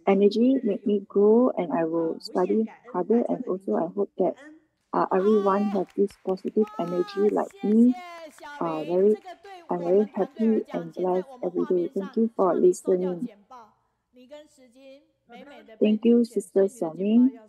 energy, make me grow, and I will study harder. And also, I hope that everyone have this positive energy like me. I'm very happy and blessed every day. Thank you for listening. Thank you, Sister Xiaoming.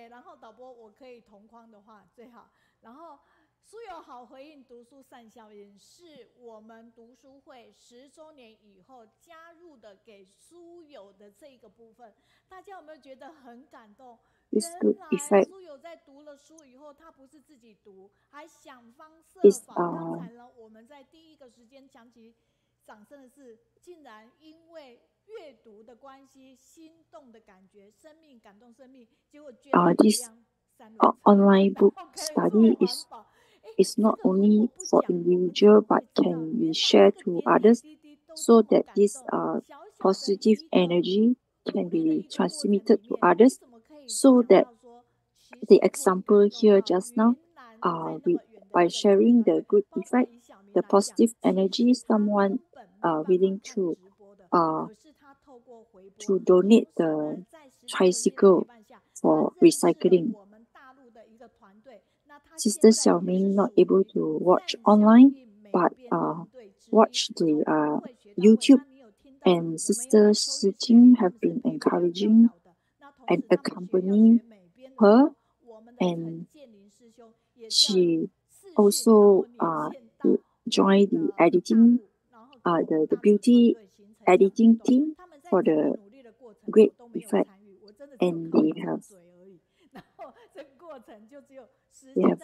然后导播我可以同框的话最好。然后书友好回应读书善效应是我们读书会10周年以后加入的给书友的这个部分，大家有没有觉得很感动？原来书友在读了书以后，他不是自己读，还想方设法。刚才呢，我们在第一个时间讲起掌声的是，竟然因为阅读的关系，心动的感觉，生命感动生命，结果捐了this online book study is not only for individual but can be shared to others, so that this positive energy can be transmitted to others, so that the example here just now, by sharing the good effect, the positive energy, someone willing to donate the tricycle for recycling. Sister Xiaoming not able to watch online, but watch the YouTube, and Sister Shi have been encouraging and accompanying her, and she also joined the editing, the beauty editing team for the great effect, and they have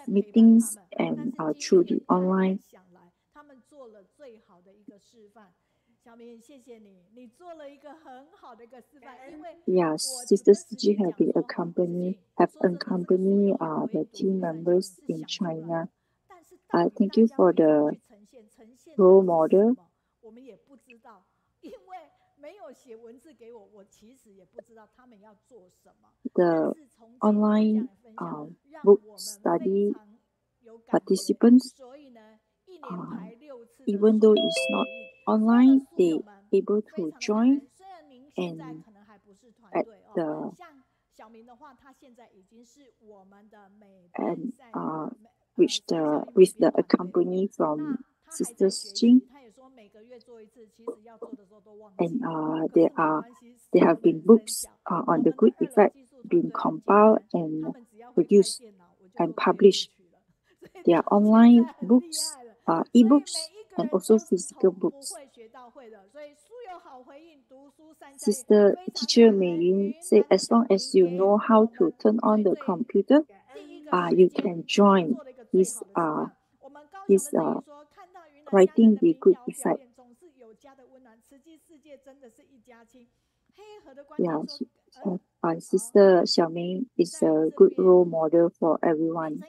meetings and through the online. Yes, Sister Suji have accompanied the team members in China. Thank you for the role model. The online book study participants, even though it's not online, they able to join and at the and with the accompany from Sister Jing, and there have been books on the good effect being compiled and produced and published. There are online books, e-books, and also physical books. Sister Teacher Meiyun said, as long as you know how to turn on the computer, you can join his writing the good effect. Yeah, Sister Xiaoming is a good role model for everyone.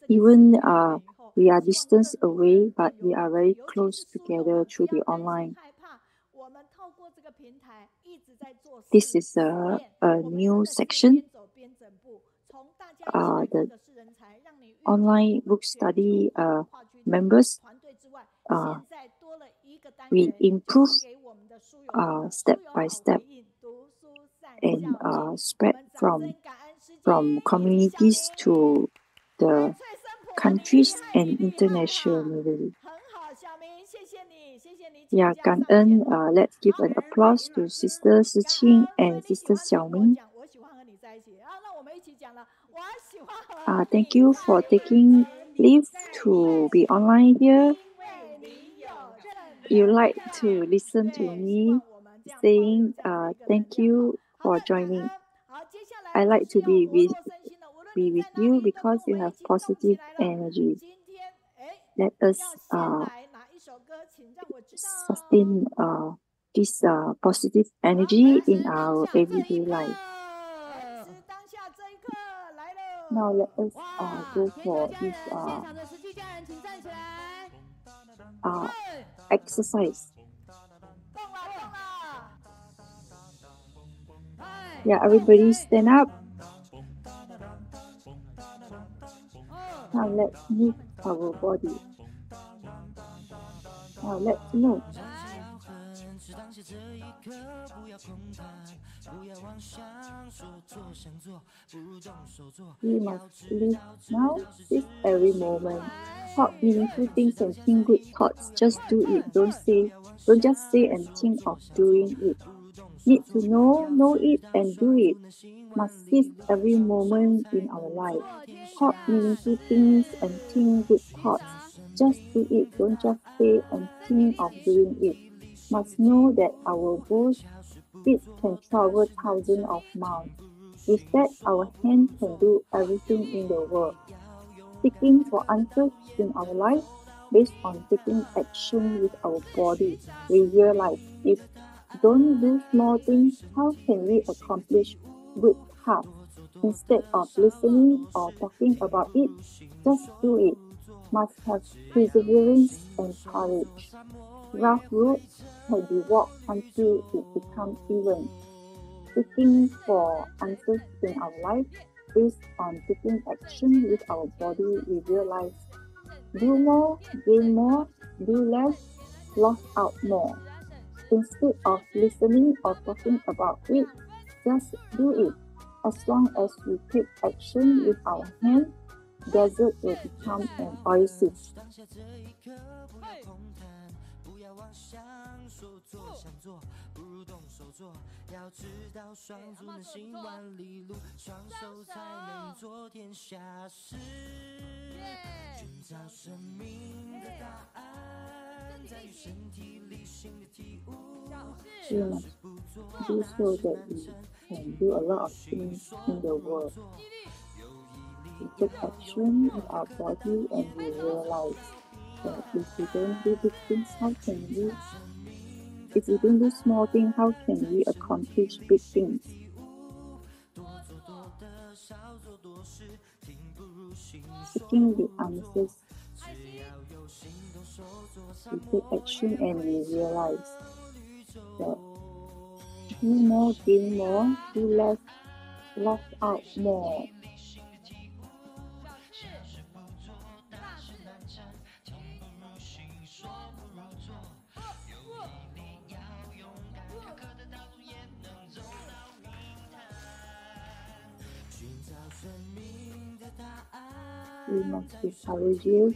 Even we are distance away, but we are very close together through the online. This is a new section. The online book study members, we improve step by step and spread from communities to the countries and internationally. Yeah, 感恩, let's give an applause to Sister Siqing and Sister Xiaoming. Thank you for taking leave to be online here. You like to listen to me saying thank you for joining. I like to be with you because you have positive energy. Let us sustain this positive energy in our everyday life. Now let us go for this exercise. Yeah, everybody stand up. Now let's move our body. Now let's move. We must live now, seize every moment. Thought meaningful things and think good thoughts. Just do it. Don't just say and think of doing it. Need to know it and do it. Must seize every moment in our life. Thought meaningful things and think good thoughts. Just do it. Don't just say and think of doing it. Must know that our both feet can travel thousands of miles. With that, our hand can do everything in the world. Seeking for answers in our life based on taking action with our body. We realize if we don't do small things, how can we accomplish good tasks? Instead of listening or talking about it, just do it. Must have perseverance and courage. Rough roads can be walked until it becomes even. Seeking for answers in our life based on taking action with our body, we realize do more, gain more, do less, lost out more. Instead of listening or talking about it, just do it. As long as we take action with our hands, desert will become an oasis. We must do so that we can do a lot of things in the world. We take action with our body and we realize that if we don't do big things, if we don't do small things, how can we accomplish big things? Seeking the answers, we take action and we realize that do more, gain more, do less, lost out more. We must be courageous.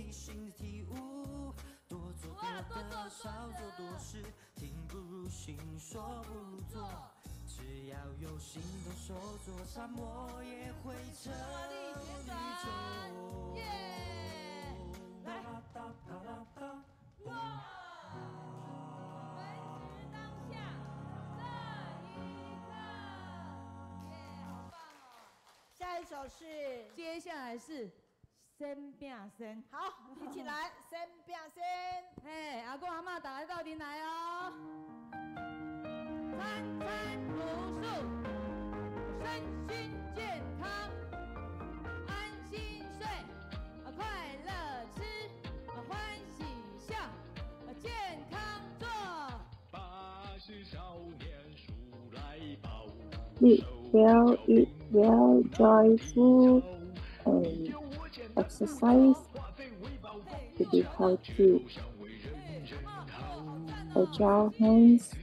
下一首是，接下来是生变生，好，一起来，生变生。嘿，阿公阿嬷打来到庭来哦。餐餐朴素，身心健康，安心睡，快乐吃，欢喜笑，健康做。80少年数来宝。Eat well, eat well, joyful, and exercise to be healthy. Agile hands.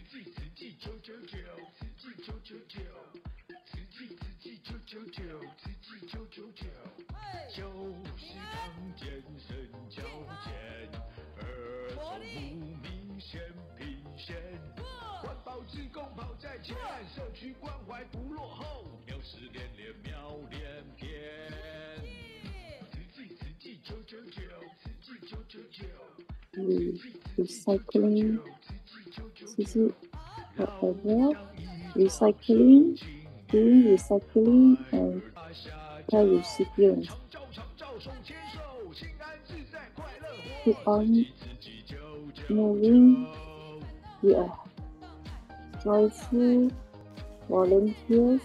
Recycling, whatever, recycling, doing recycling and care recipients. Keep on moving, we are joyful volunteers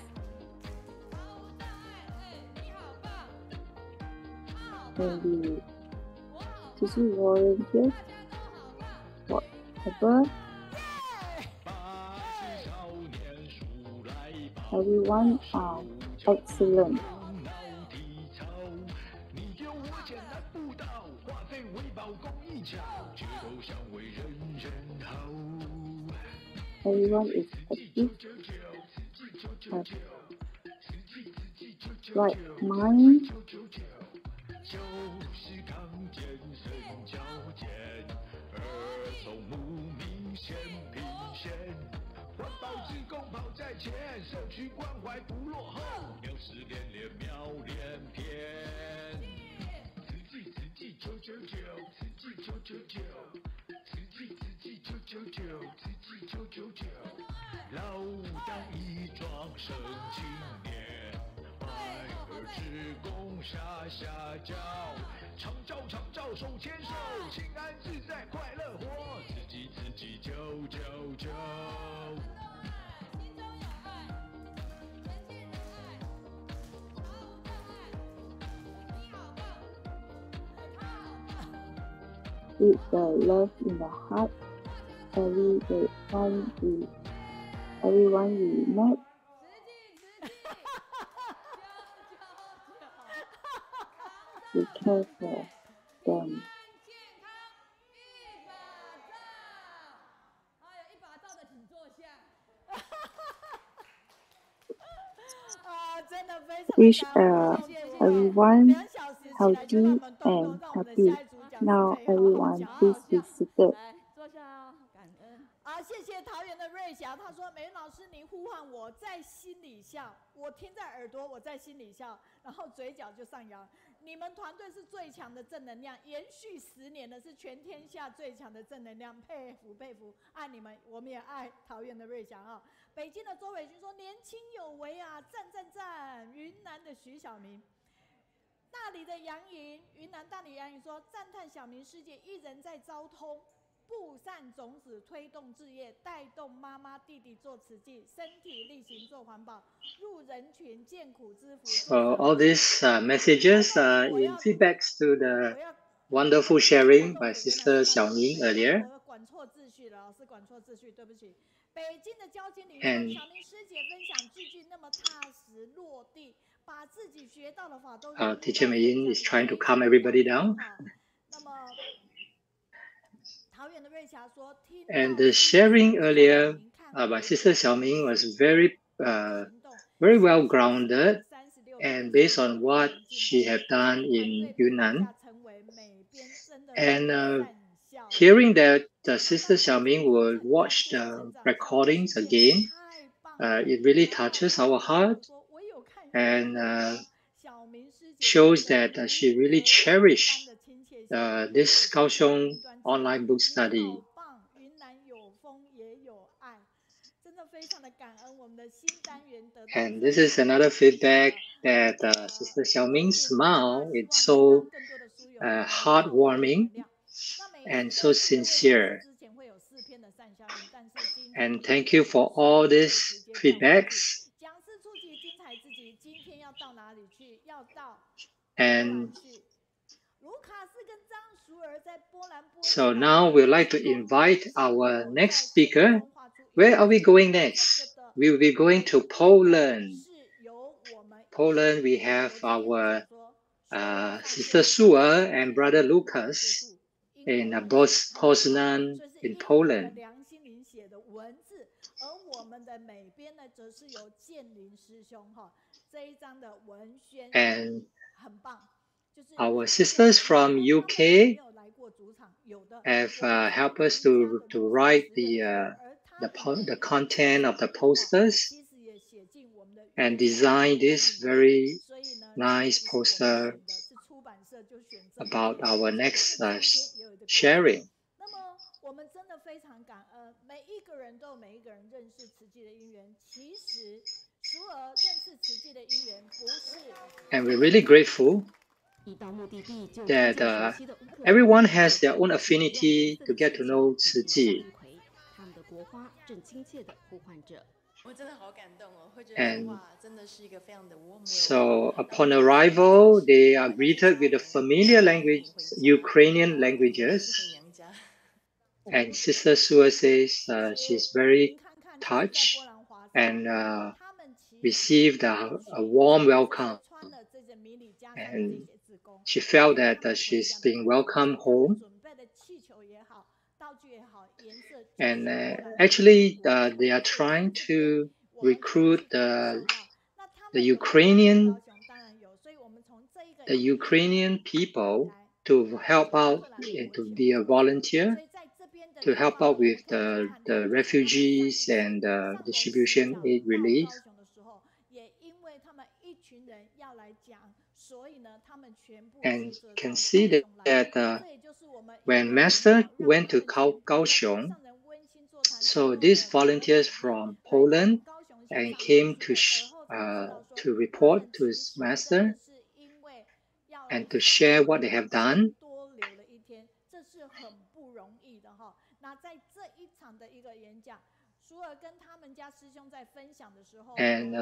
and we volunteers whatever. Everyone are excellent. Everyone is active, have right mind, with the love in the heart. Everyone we met. We care for them. Wish everyone healthy and happy. Now everyone please be seated. 谢谢桃园的瑞霞，他说美云老师师，您呼唤我在心里笑，我听在耳朵，我在心里笑，然后嘴角就上扬。你们团队是最强的正能量，延续10年的是全天下最强的正能量，佩服佩服，爱你们，我们也爱桃园的瑞祥啊。北京的周伟军说年轻有为啊，赞赞赞。云南的徐小明，大理的杨莹，云南大理杨莹说赞叹小明师姐一人在昭通。布散种子，推动置业，带动妈妈弟弟做慈济，身体力行做环保，入人群见苦知福。So all these messages are in feedbacks to the wonderful sharing by Sister Xiaoming earlier. 我管错秩序了，老师管错秩序，对不起。北京的焦经理说， And 小明师姐分享句句那么踏实落地，把自己学到的法都。Teacher Meiyun is trying to calm everybody down. 那么。And the sharing earlier by Sister Xiaoming was very well grounded and based on what she had done in Yunnan. And hearing that Sister Xiaoming will watch the recordings again, it really touches our heart and shows that she really cherished this Kaohsiung online book study. And this is another feedback that Sister Xiaoming's smile is so heartwarming and so sincere. And thank you for all these feedbacks. And so now we'd like to invite our next speaker. Where are we going next? We will be going to Poland. Poland, we have our Sister Shuer and Brother Lucas in Poznan in Poland. And our sisters from UK have helped us to write the content of the posters and design this very nice poster about our next sharing. And we're really grateful that everyone has their own affinity to get to know Tzu Chi. And so upon arrival, they are greeted with the familiar language, Ukrainian languages. And Sister Shuer says she's very touched and received a warm welcome. And she felt that she's being welcomed home. And actually, they are trying to recruit the Ukrainian people to help out, to be a volunteer, to help out with the refugees and distribution aid relief. And can see that when Master went to Kaohsiung, so these volunteers from Poland and came to report to his Master and to share what they have done. And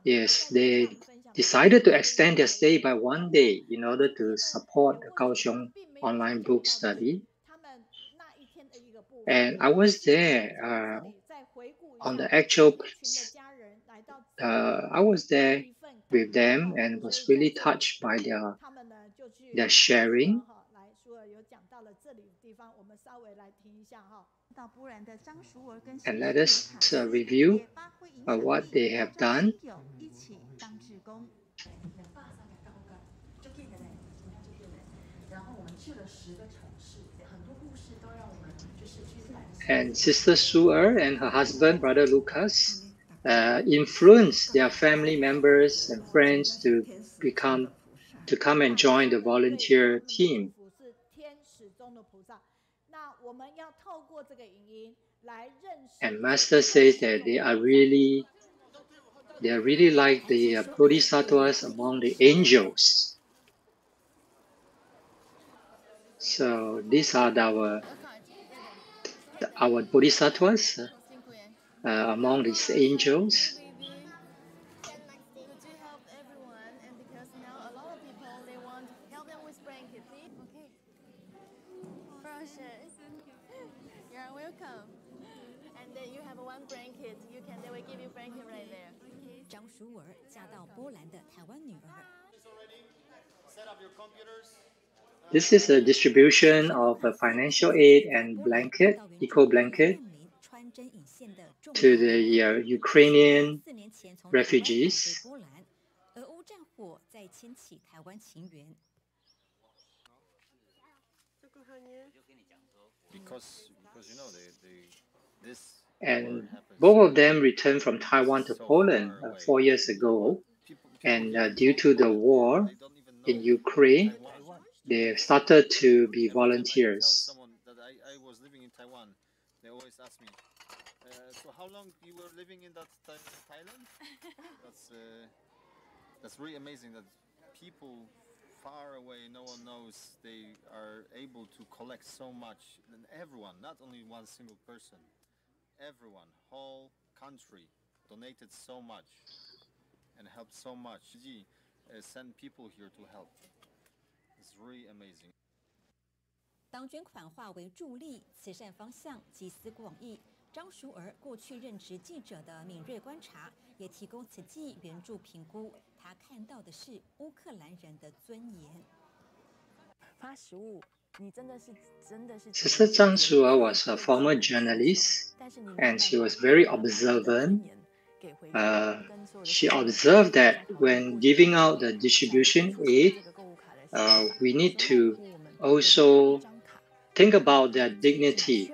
yes, they decided to extend their stay by 1 day in order to support the Kaohsiung online book study. And I was there on the actual place. I was there with them and was really touched by their sharing. And let us review what they have done. and Sister Shuer and her husband, Brother Lucas, influenced their family members and friends to come and join the volunteer team. And Master says that they are really like the bodhisattvas among the angels. So these are our bodhisattvas among these angels. You're welcome. And then you have one blanket. They will give you blanket right there. 张淑儿嫁到波兰的台湾女儿。 This is a distribution of a financial aid and blanket, eco blanket, to the Ukrainian refugees. Because you know this. And both of them returned from Taiwan to Poland 4 years ago. And due to the war in Ukraine, they started to be volunteers. Someone that I was living in Taiwan, they always ask me, so how long you were living in that Thailand? That's really amazing that people far away, no one knows, they are able to collect so much. And everyone, not only one single person, everyone, whole country donated so much and helped so much. Send people here to help. It's really amazing. 当捐款化为助力、慈善方向、集思广益，张淑儿过去任职记者的敏锐观察，也提供慈济援助评估。他看到的是乌克兰人的尊严。发食物，你真的是。Sister Zhang Shuer was a former journalist, and she was very observant. She observed that when giving out the distribution aid, we need to also think about their dignity.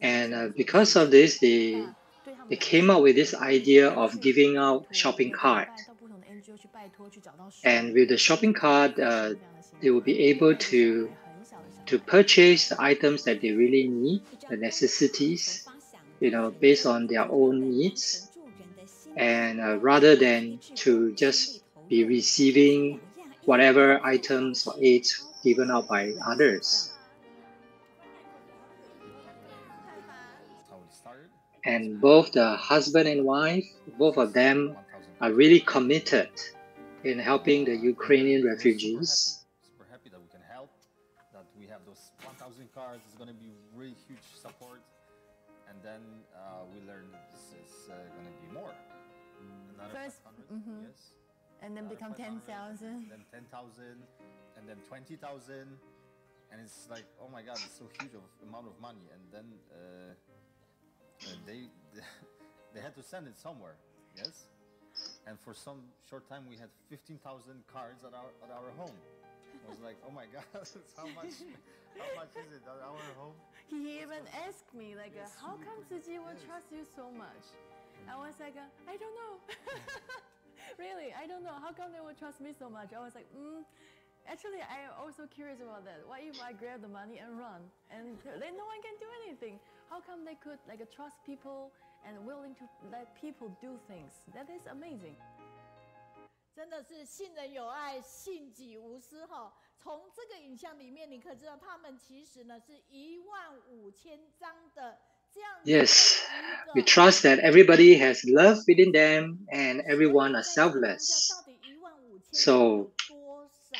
And because of this, they came up with this idea of giving out shopping card. And with the shopping card, they will be able to purchase the items that they really need, the necessities, based on their own needs. And rather than to just be receiving whatever items or aids given out by others. And both the husband and wife, both of them are really committed in helping the Ukrainian refugees. Super happy that we can help, that we have those 1,000 cards. It's going to be really huge support. And then we learned this is going to be more. First, yes. And then become 10,000. Then 10,000, and then 20,000. And it's like, oh my God, it's so huge of amount of money. And then they had to send it somewhere, yes. And for some short time, we had 15,000 cards at our home. I was like, oh my God, how much is it at our home? He even asked me, like, how come Tzu will trust you so much? I was like, I don't know. Really, I don't know. How come they will trust me so much? I was like, actually, I am also curious about that. What if I grab the money and run? And then no one can do anything. How come they could trust people and willing to let people do things? That is amazing. 真的是信人有爱，信己无私哈。从这个影像里面，你可知道他们其实呢是15000张的这样。Yes, we trust that everybody has love within them and everyone are selfless. So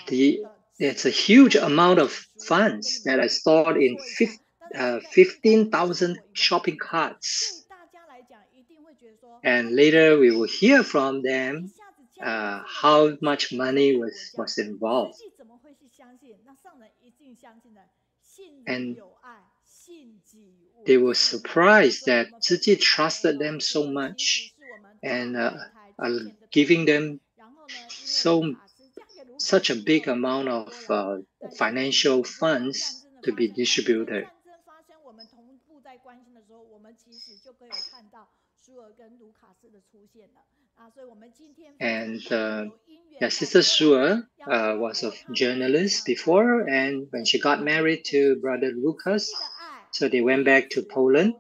it's a huge amount of funds that are stored in 15,000 shopping carts. And later we will hear from them how much money was involved. And they were surprised that Tzu Chi trusted them so much and are giving them such a big amount of financial funds to be distributed. And Sister Shuer was a journalist before, and when she got married to Brother Lucas, so they went back to Poland.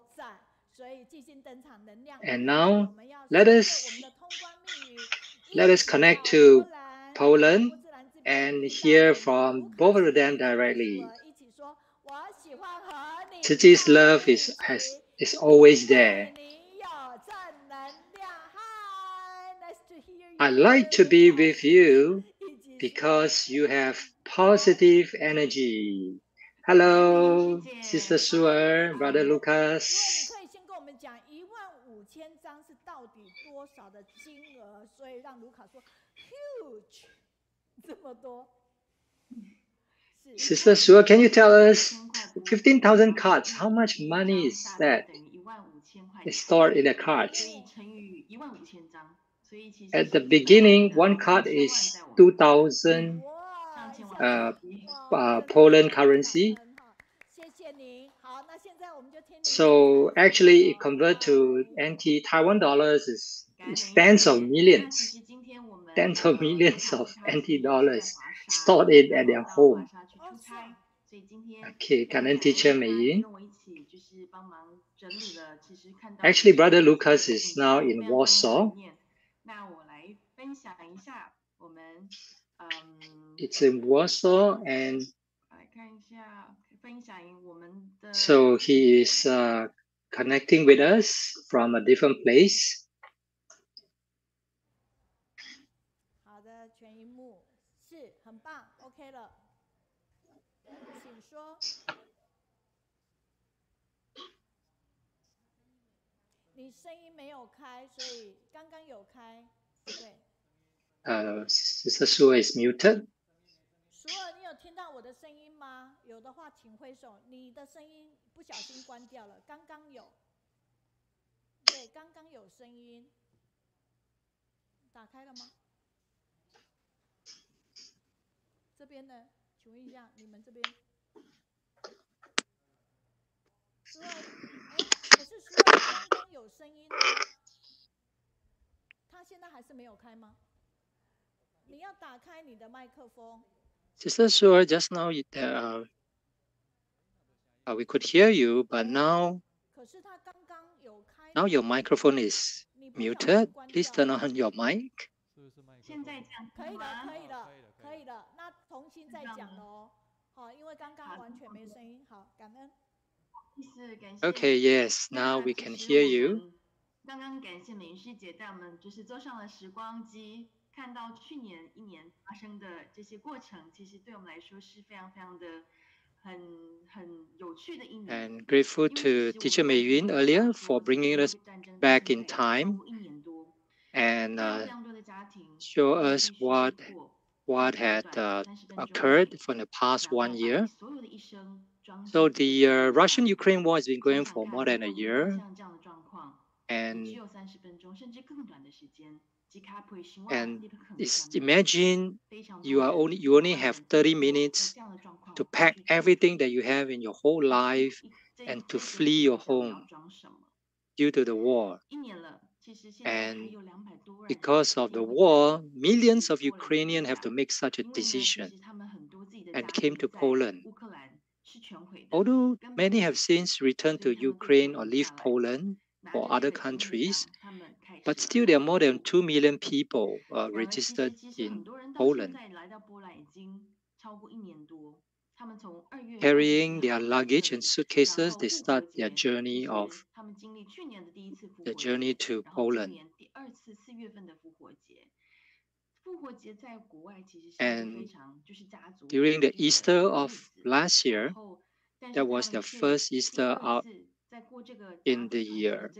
And now let us connect to Poland and hear from both of them directly. Tzu Chi's love is always there. I like to be with you because you have positive energy. Hello, Sister Shuer, Brother Lucas. Sister Shuer, can you tell us 15,000 cards? How much money is that? It's stored in the cards. At the beginning, one card is 2,000 Poland currency. So actually, it convert to NT Taiwan dollars is tens of millions of NT dollars stored at their home. Okay, 感恩 Teacher Meiyun. Actually, Brother Lucas is now in Warsaw. It's in Warsaw, and so he is connecting with us from a different place. 好的，全荧幕是很棒 ，OK 了，请说。你声音没有开，所以刚刚有开，对。Sister Shuer is muted. 舒尔，你有听到我的声音吗？有的话，请挥手。你的声音不小心关掉了，刚刚有。对，刚刚有声音。打开了吗？这边呢？请问一下，你们这边？舒尔，可是舒尔刚刚有声音啊，他现在还是没有开吗？你要打开你的麦克风。Sister Shuer, just now we could hear you, but now your microphone is muted. Please turn on your mic. 可以了，可以了，可以了。那重新再讲了哦。好，因为刚刚完全没声音。好，感恩。Okay, yes, now we can hear you. 刚刚感谢美云师姐带我们坐上了时光机，看到去年一年发生的这些过程，其实对我们来说是非常非常的很有趣的一年。And grateful to Teacher Meiyun earlier for bringing us back in time and show us what had occurred from the past 1 year. So the Russian-Ukraine war has been going for more than a year, and imagine you only have 30 minutes to pack everything that you have in your whole life and to flee your home due to the war. And because of the war, millions of Ukrainians have to make such a decision and came to Poland. Although many have since returned to Ukraine or leave Poland or other countries, but still there are more than 2 million people registered in Poland. Carrying their luggage and suitcases, they start their journey to Poland. And during the Easter of last year, that was their first Easter out in the year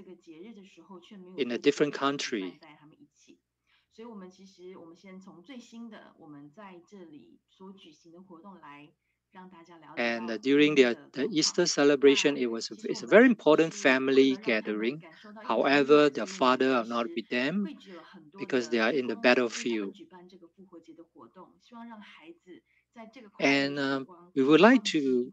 in a different country. And during the Easter celebration, it's a very important family gathering. However, their father are not with them because they are in the battlefield. And we would like to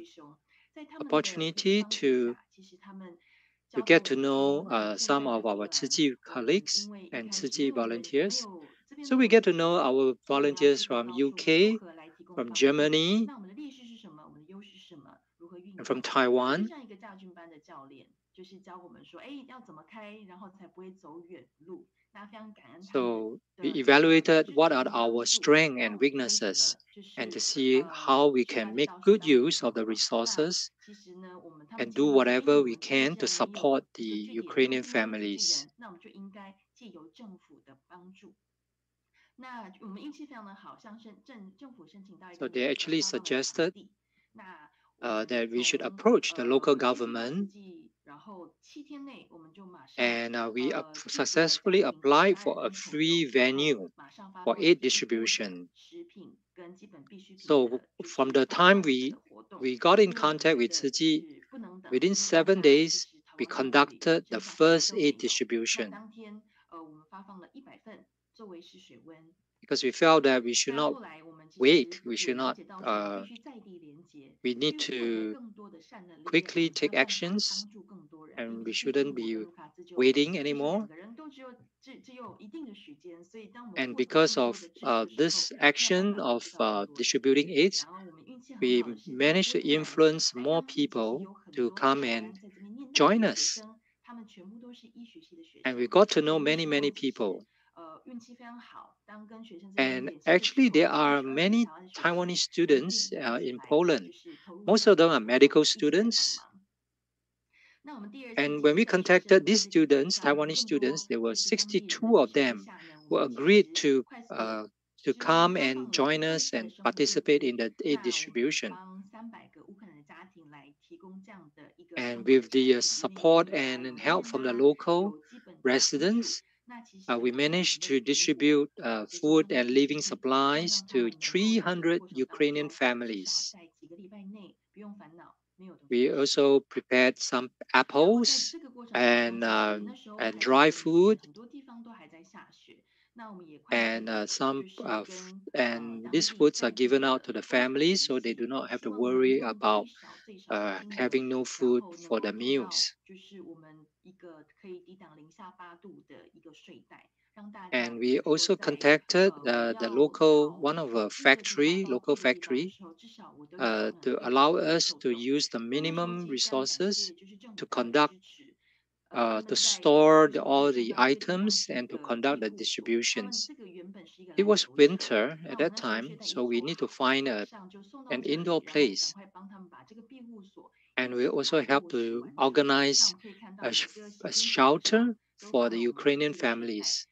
opportunity to to get to know some of our Tzu Chi colleagues and Tzu Chi volunteers. So we get to know our volunteers from UK, from Germany, and from Taiwan. So we evaluated what are our strengths and weaknesses and to see how we can make good use of the resources and do whatever we can to support the Ukrainian families. So they actually suggested that we should approach the local government, and we successfully applied for a free venue for aid distribution. So from the time we got in contact with Tzu Chi, within 7 days, we conducted the first aid distribution. Because we felt that we should not wait, we should not, we need to quickly take actions and we shouldn't be waiting anymore. And because of this action of distributing aids, we managed to influence more people to come and join us. And we got to know many, many people. And actually, there are many Taiwanese students in Poland. Most of them are medical students. And when we contacted these students, Taiwanese students, there were 62 of them who agreed to come and join us and participate in the aid distribution. And with the support and help from the local residents, we managed to distribute food and living supplies to 300 Ukrainian families. We also prepared some apples and dry food, and and these foods are given out to the families so they do not have to worry about having no food for the meals. And we also contacted the local factory to allow us to use the minimum resources to conduct to store all the items and to conduct the distributions. It was winter at that time, so we need to find an indoor place. And we also helped to organize a shelter for the Ukrainian families.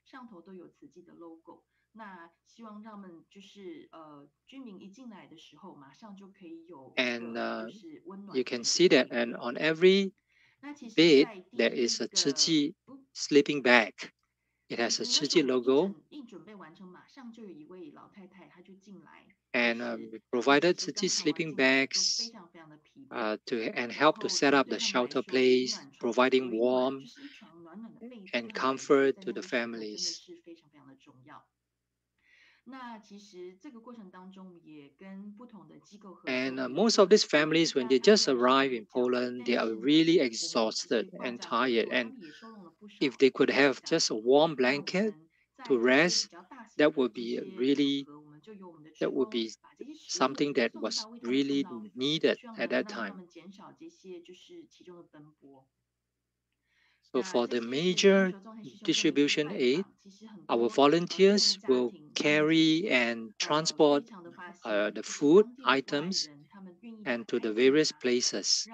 And you can see that, and on every bed there is a Tzu Chi sleeping bag. It has a Tzu Chi logo. And we provided Tzu Chi sleeping bags and help to set up the shelter place, providing warmth and comfort to the families. And most of these families, when they just arrive in Poland, they are really exhausted and tired. And if they could have just a warm blanket to rest, that would be something that was really needed at that time. So for the major distribution aid, our volunteers will carry and transport the food items and to the various places.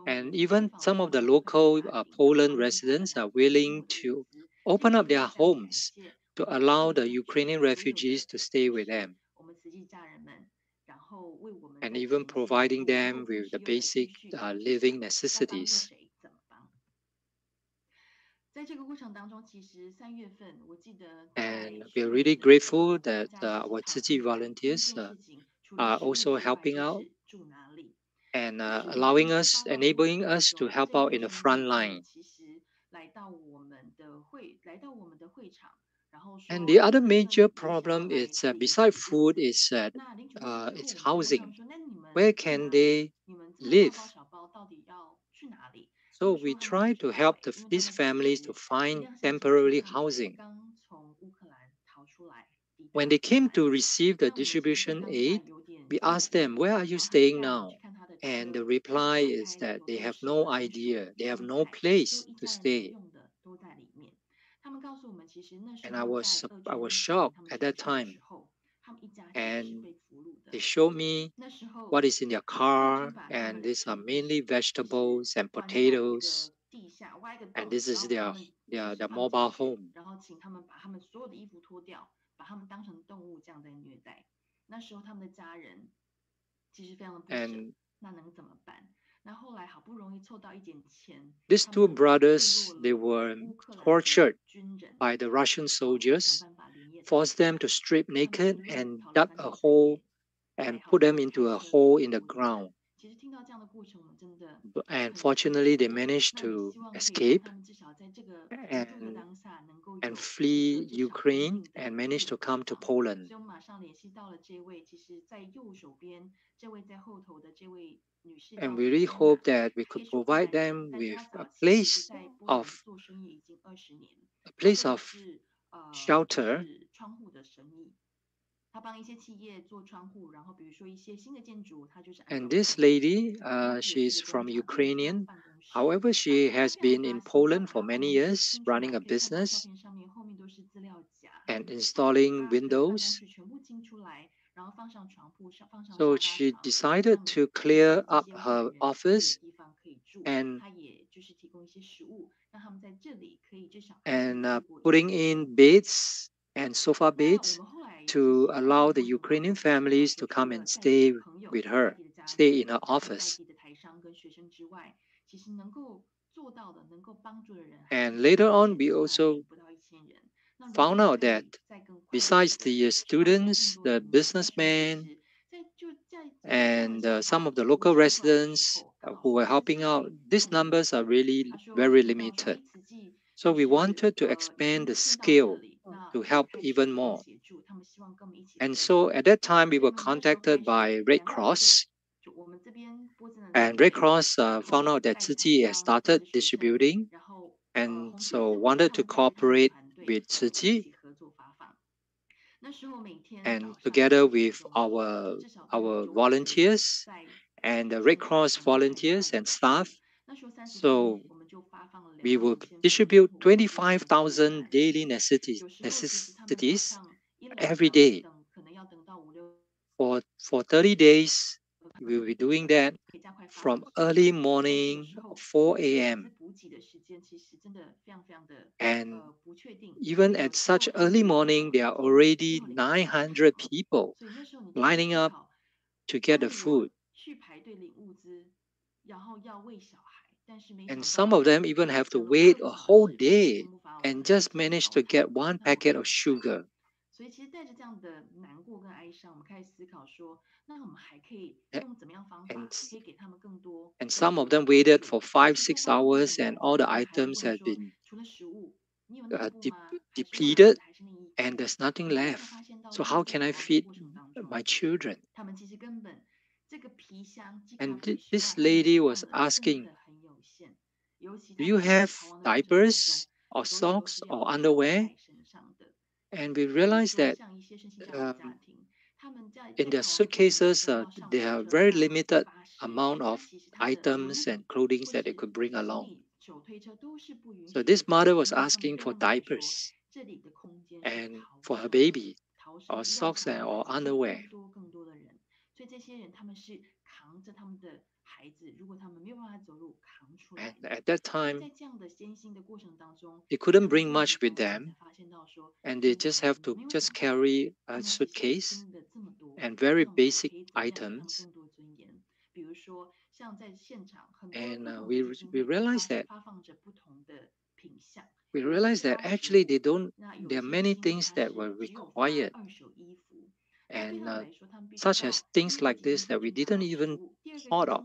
And even some of the local Poland residents are willing to open up their homes to allow the Ukrainian refugees to stay with them, and even providing them with the basic living necessities. And we're really grateful that our Tzu Chi volunteers are also helping out and enabling us to help out in the front line. And the other major problem is, besides food, is it's housing. Where can they live? So we try to help these families to find temporary housing. When they came to receive the distribution aid, we asked them, "Where are you staying now?" And the reply is that they have no idea, they have no place to stay. And I was shocked at that time. And they showed me what is in their car, and these are mainly vegetables and potatoes, and this is their mobile home. And these two brothers, they were tortured by the Russian soldiers, forced them to strip naked and dug a hole and put them into a hole in the ground. And fortunately, they managed to escape and, and flee Ukraine and managed to come to Poland. And we really hope that we could provide them with a place of shelter. And this lady, she's from Ukrainian. However, she has been in Poland for many years, running a business and installing windows. So she decided to clear up her office and putting in beds and sofa beds to allow the Ukrainian families to come and stay with her, stay in her office. And later on, we also found out that besides the students, the businessmen, and some of the local residents who were helping out, these numbers are really very limited. So we wanted to expand the scale to help even more. And so at that time, we were contacted by Red Cross. And Red Cross found out that Tzu Chi has started distributing, and so wanted to cooperate with Tzu Chi. And together with our volunteers and the Red Cross volunteers and staff, so we will distribute 25,000 daily necessities every day. For 30 days, we will be doing that from early morning, 4 a.m. And even at such early morning, there are already 900 people lining up to get the food. And some of them even have to wait a whole day and just manage to get one packet of sugar. And some of them waited for 5-6 hours, and all the items have been depleted, and there's nothing left. So how can I feed my children? And this lady was asking, "Do you have diapers or socks or underwear?" And we realized that in their suitcases, they have very limited amount of items and clothing that they could bring along. So this mother was asking for diapers and for her baby, or socks or underwear. And at that time, they couldn't bring much with them, and they just have to just carry a suitcase and very basic items. And we realized that actually there are many things that were required, and such as things like this that we didn't even thought of.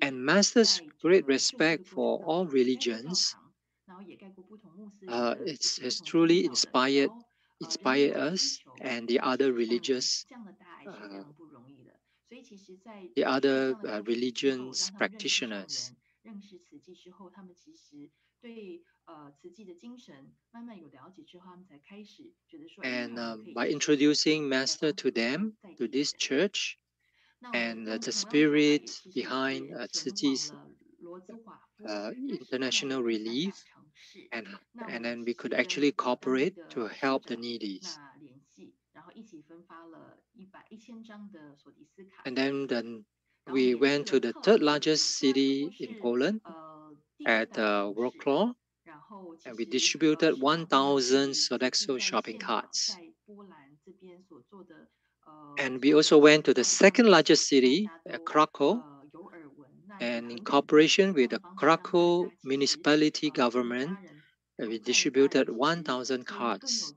And Master's great respect for all religions, has truly inspired us and the other religions practitioners. And by introducing Master to them, to this church, and the spirit behind Tzu Chi's international relief, and and then we could actually cooperate to help the needies. And then we went to the third largest city in Poland at Wrocław, and we distributed 1,000 Sodexo shopping carts. And we also went to the second largest city, Krakow, and in cooperation with the Krakow municipality government, we distributed 1,000 cards.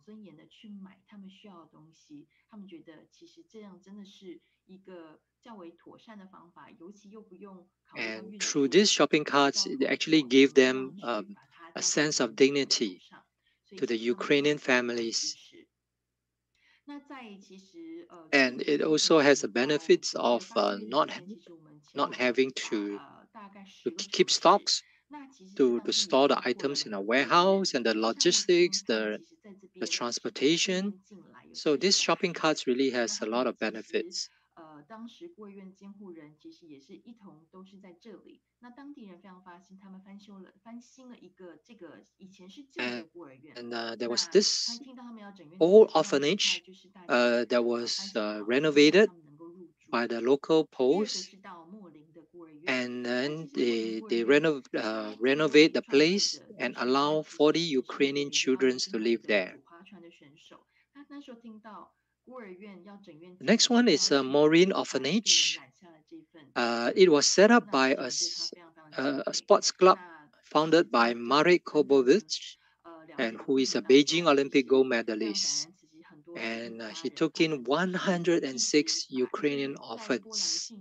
And through these shopping carts, it actually gave them a sense of dignity to the Ukrainian families. And it also has the benefits of not having to keep stocks, to store the items in a warehouse, and the logistics, the transportation. So this shopping carts really has a lot of benefits. And there was this old orphanage that was renovated by the local post, and then they renovate the place and allow 40 Ukrainian children to live there. The next one is a Maureen orphanage. It was set up by a sports club founded by Marek Kobovich, and who is a Beijing Olympic gold medalist. And he took in 106 Ukrainian orphans.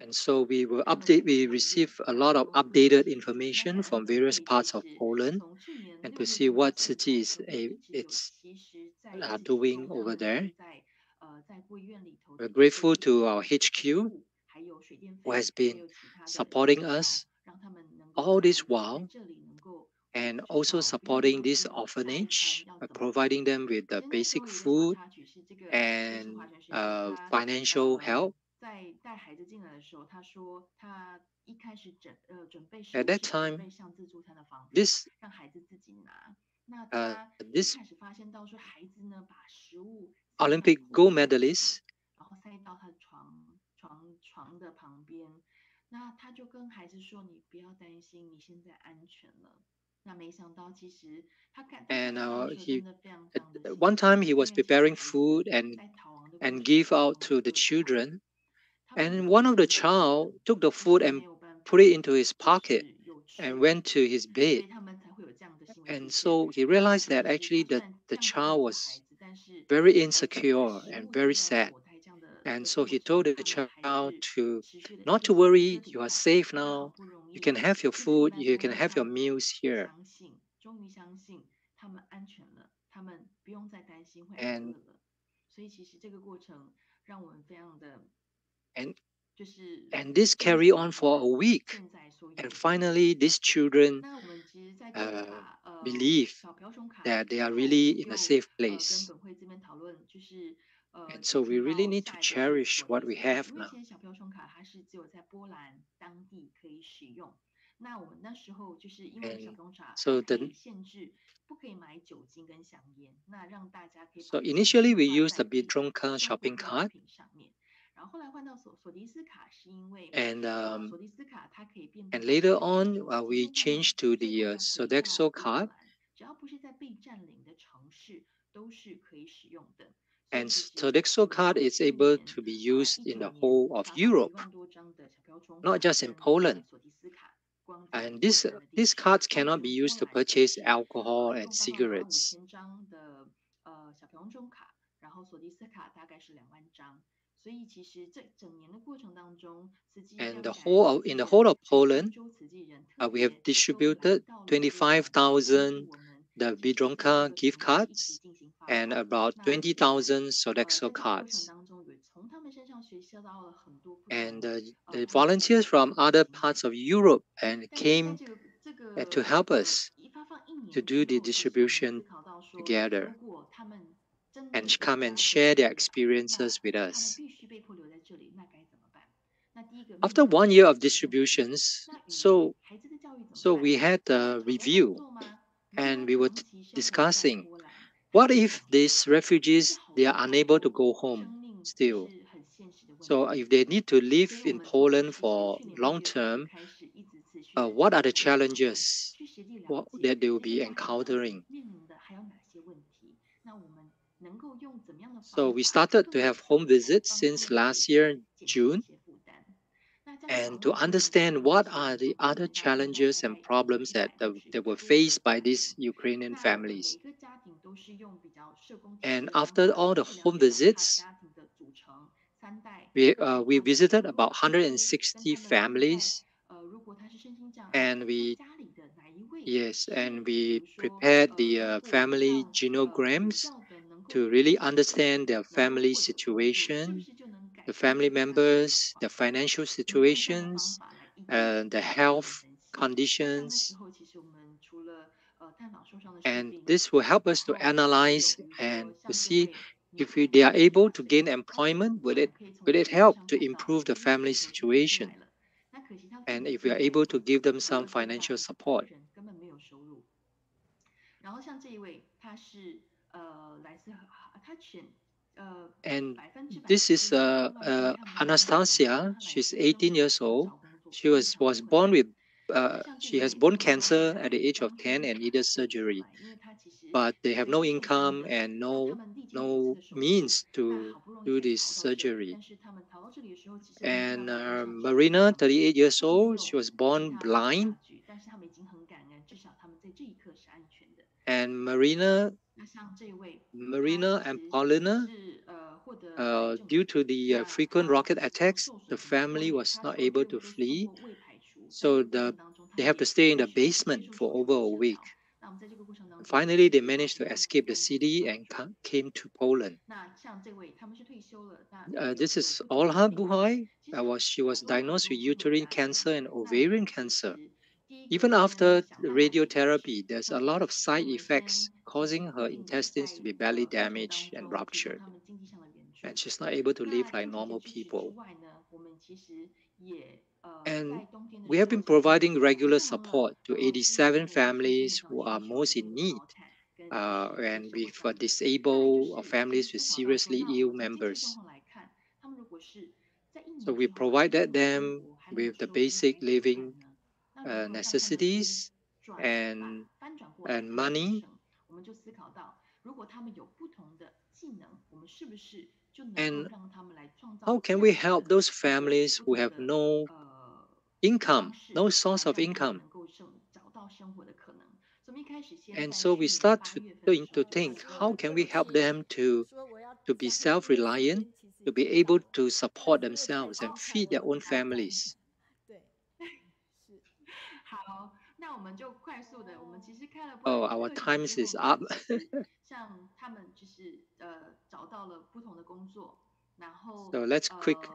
And so we received a lot of updated information from various parts of Poland, and to see what Tzu Chi is doing over there. We're grateful to our HQ, who has been supporting us all this while, and also supporting this orphanage by providing them with the basic food and financial help. At that time, this Olympic gold medalist and one time he was preparing food and give out to the children, and one of the child took the food and put it into his pocket and went to his bed. And so he realized that actually the child was very insecure and very sad. And so he told the child not to worry, you are safe now. You can have your food, you can have your meals here. And this carried on for a week. And finally, these children believe that they are really in a safe place. And so we really need to cherish what we have now. So initially we used the Bidronka shopping cart, and later on we changed to the Sodexo card. And Sodexo card is able to be used in the whole of Europe, not just in Poland. And these cards cannot be used to purchase alcohol and cigarettes. And in the whole of Poland, we have distributed 25,000 the Bidronka gift cards and about 20,000 Sodexo cards. And the volunteers from other parts of Europe came to help us to do the distribution together. and come and share their experiences with us. After 1 year of distributions, so we had a review and we were discussing what if these refugees they are unable to go home still. So if they need to live in Poland for long term, what are the challenges that they will be encountering? So we started to have home visits since last year, June, and to understand what are the other challenges and problems that were faced by these Ukrainian families. And after all the home visits, we visited about 160 families, and we prepared the family genograms to really understand their family situation, the family members, the financial situations, the health conditions. And this will help us to analyze and to see if they are able to gain employment, will it help to improve the family situation? And if we are able to give them some financial support. And this is Anastasia. She's 18 years old. She was born with she has bone cancer at the age of 10 and needed surgery, but they have no income and no means to do this surgery. And Marina, 38 years old, she was born blind. And Marina and Paulina, due to the frequent rocket attacks, the family was not able to flee. So they have to stay in the basement for over a week. Finally, they managed to escape the city and came to Poland. This is Olha Buhai. She was diagnosed with uterine cancer and ovarian cancer. Even after the radiotherapy, there's a lot of side effects causing her intestines to be badly damaged and ruptured. And she's not able to live like normal people. And we have been providing regular support to 87 families who are most in need, and with disabled or families with seriously ill members. So we provided them with the basic living necessities and money. And how can we help those families who have no income, no source of income? And so we start to think, how can we help them to be self-reliant, to be able to support themselves and feed their own families? Oh, our times is up. So let's quick.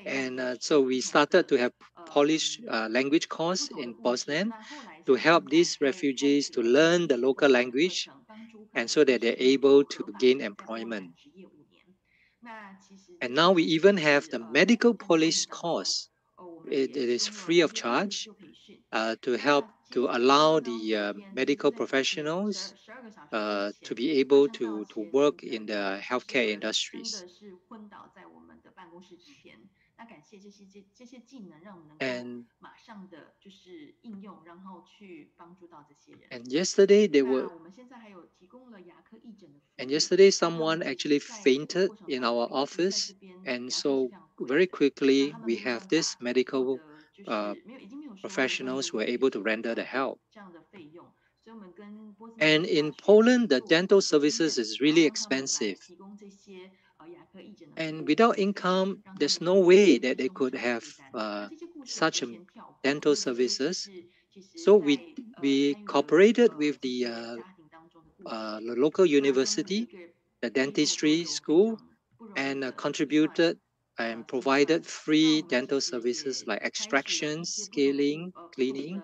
And so we started to have Polish language course in Poznan to help these refugees to learn the local language and so that they're able to gain employment. And now we even have the medical Polish course. It is free of charge to help to allow the medical professionals to be able to work in the healthcare industries. And yesterday someone actually fainted in our office, and so very quickly we have this medical professionals who are able to render the help. And in Poland, the dental services is really expensive. And without income, there's no way that they could have such dental services. So we cooperated with the local university, the dentistry school, and contributed and provided free dental services like extraction, scaling, cleaning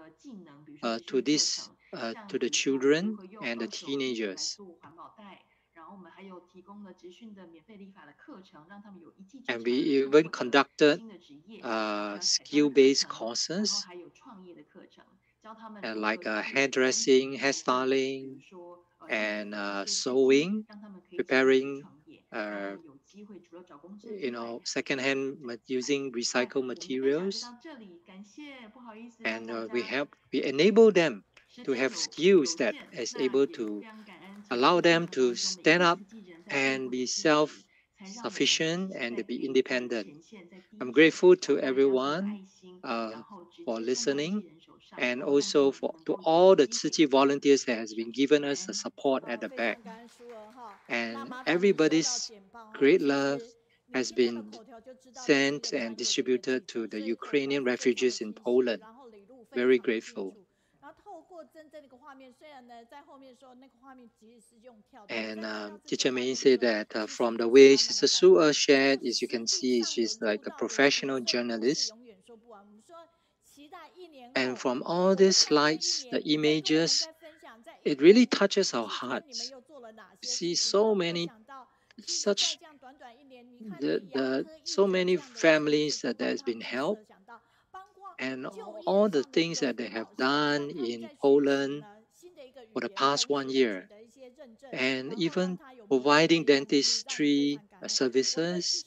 to the children and the teenagers. And we even conducted skill-based courses like hairdressing, hairstyling, and sewing, preparing, secondhand using recycled materials. And we enable them to have skills that is able to allow them to stand up and be self-sufficient and to be independent. I'm grateful to everyone for listening, and also to all the Tzu Chi volunteers that has been given us the support at the back. And everybody's great love has been sent and distributed to the Ukrainian refugees in Poland. Very grateful. And Teacher May said that from the way Sister Shuer shared, as you can see, she's like a professional journalist. And from all these slides, the images, it really touches our hearts. You see so many so many families that has been helped, and all the things that they have done in Poland for the past 1 year, and even providing dentistry services,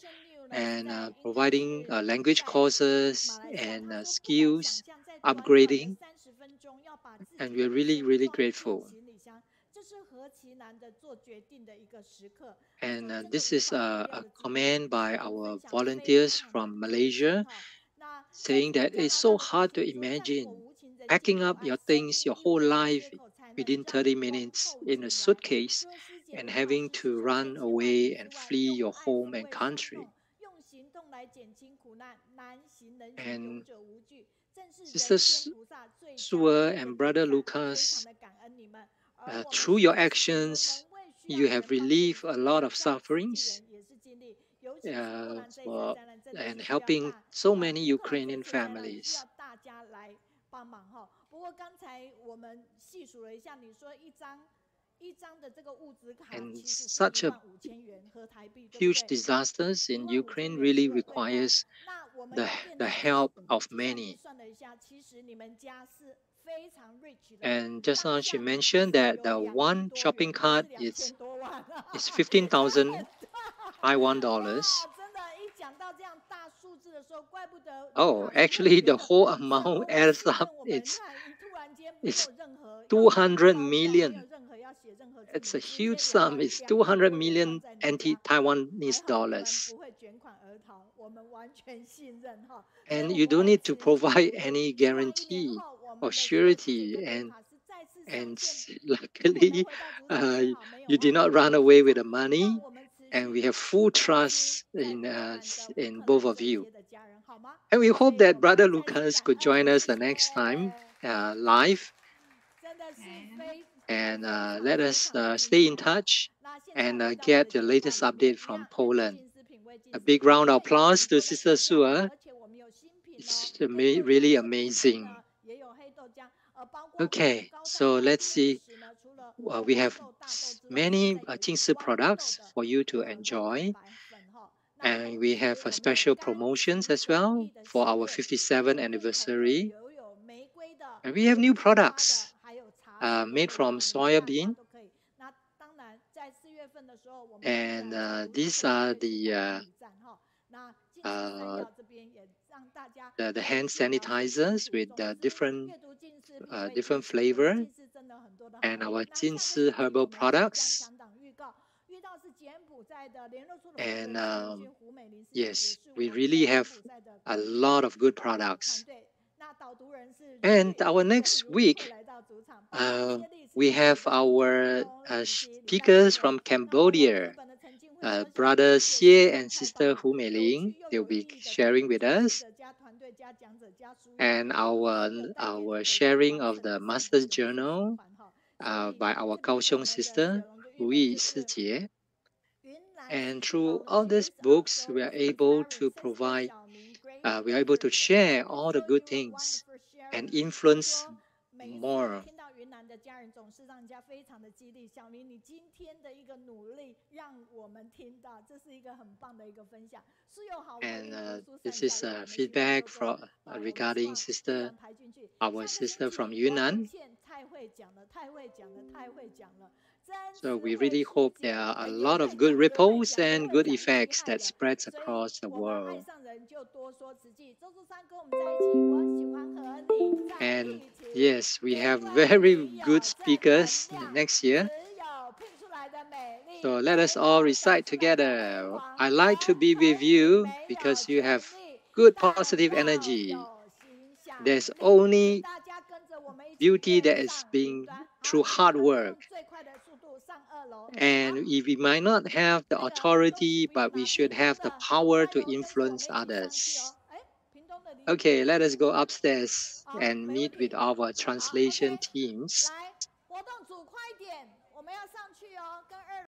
and providing language courses and skills upgrading, and we're really grateful. And this is a comment by our volunteers from Malaysia, saying that it's so hard to imagine packing up your things, your whole life within 30 minutes in a suitcase and having to run away and flee your home and country. And Sister Shuer and Brother Lucas, through your actions, you have relieved a lot of sufferings and helping so many Ukrainian families. And such a huge disasters in Ukraine really requires the help of many. And just now she mentioned that the one shopping cart is 15,000 Taiwan dollars. Oh, actually the whole amount adds up. It's 200 million. It's a huge sum. It's 200 million anti-Taiwanese dollars. And you don't need to provide any guarantee or surety. And luckily, you did not run away with the money. And we have full trust in both of you. And we hope that Brother Lucas could join us the next time live. And let us stay in touch and get the latest update from Poland. A big round of applause to Sister Shuer. It's really amazing. Okay, so let's see. We have many Jingsi products for you to enjoy. And we have special promotions as well for our 57th anniversary. And we have new products made from soya bean. And these are the hand sanitizers with different flavor, and our Jinsi herbal products. And yes, we really have a lot of good products. And our next week, we have our speakers from Cambodia, Brother Xie and Sister Hu Meiling. They'll be sharing with us. And our sharing of the Master's Journal by our Kaohsiung sister, Hu Sijie. And through all these books, we are able to provide, we are able to share all the good things and influence more 的家人总是让人家非常的激励。小明，你今天的一个努力，让我们听到，这是一个很棒的一个分享。And this is feedback from regarding our sister from Yunnan. So we really hope there are a lot of good ripples and good effects that spreads across the world. And yes, we have very good speakers next year. So let us all recite together. I like to be with you because you have good positive energy. There's only beauty that is being through hard work. And if we might not have the authority, but we should have the power to influence others. Okay, let us go upstairs and meet with our translation teams.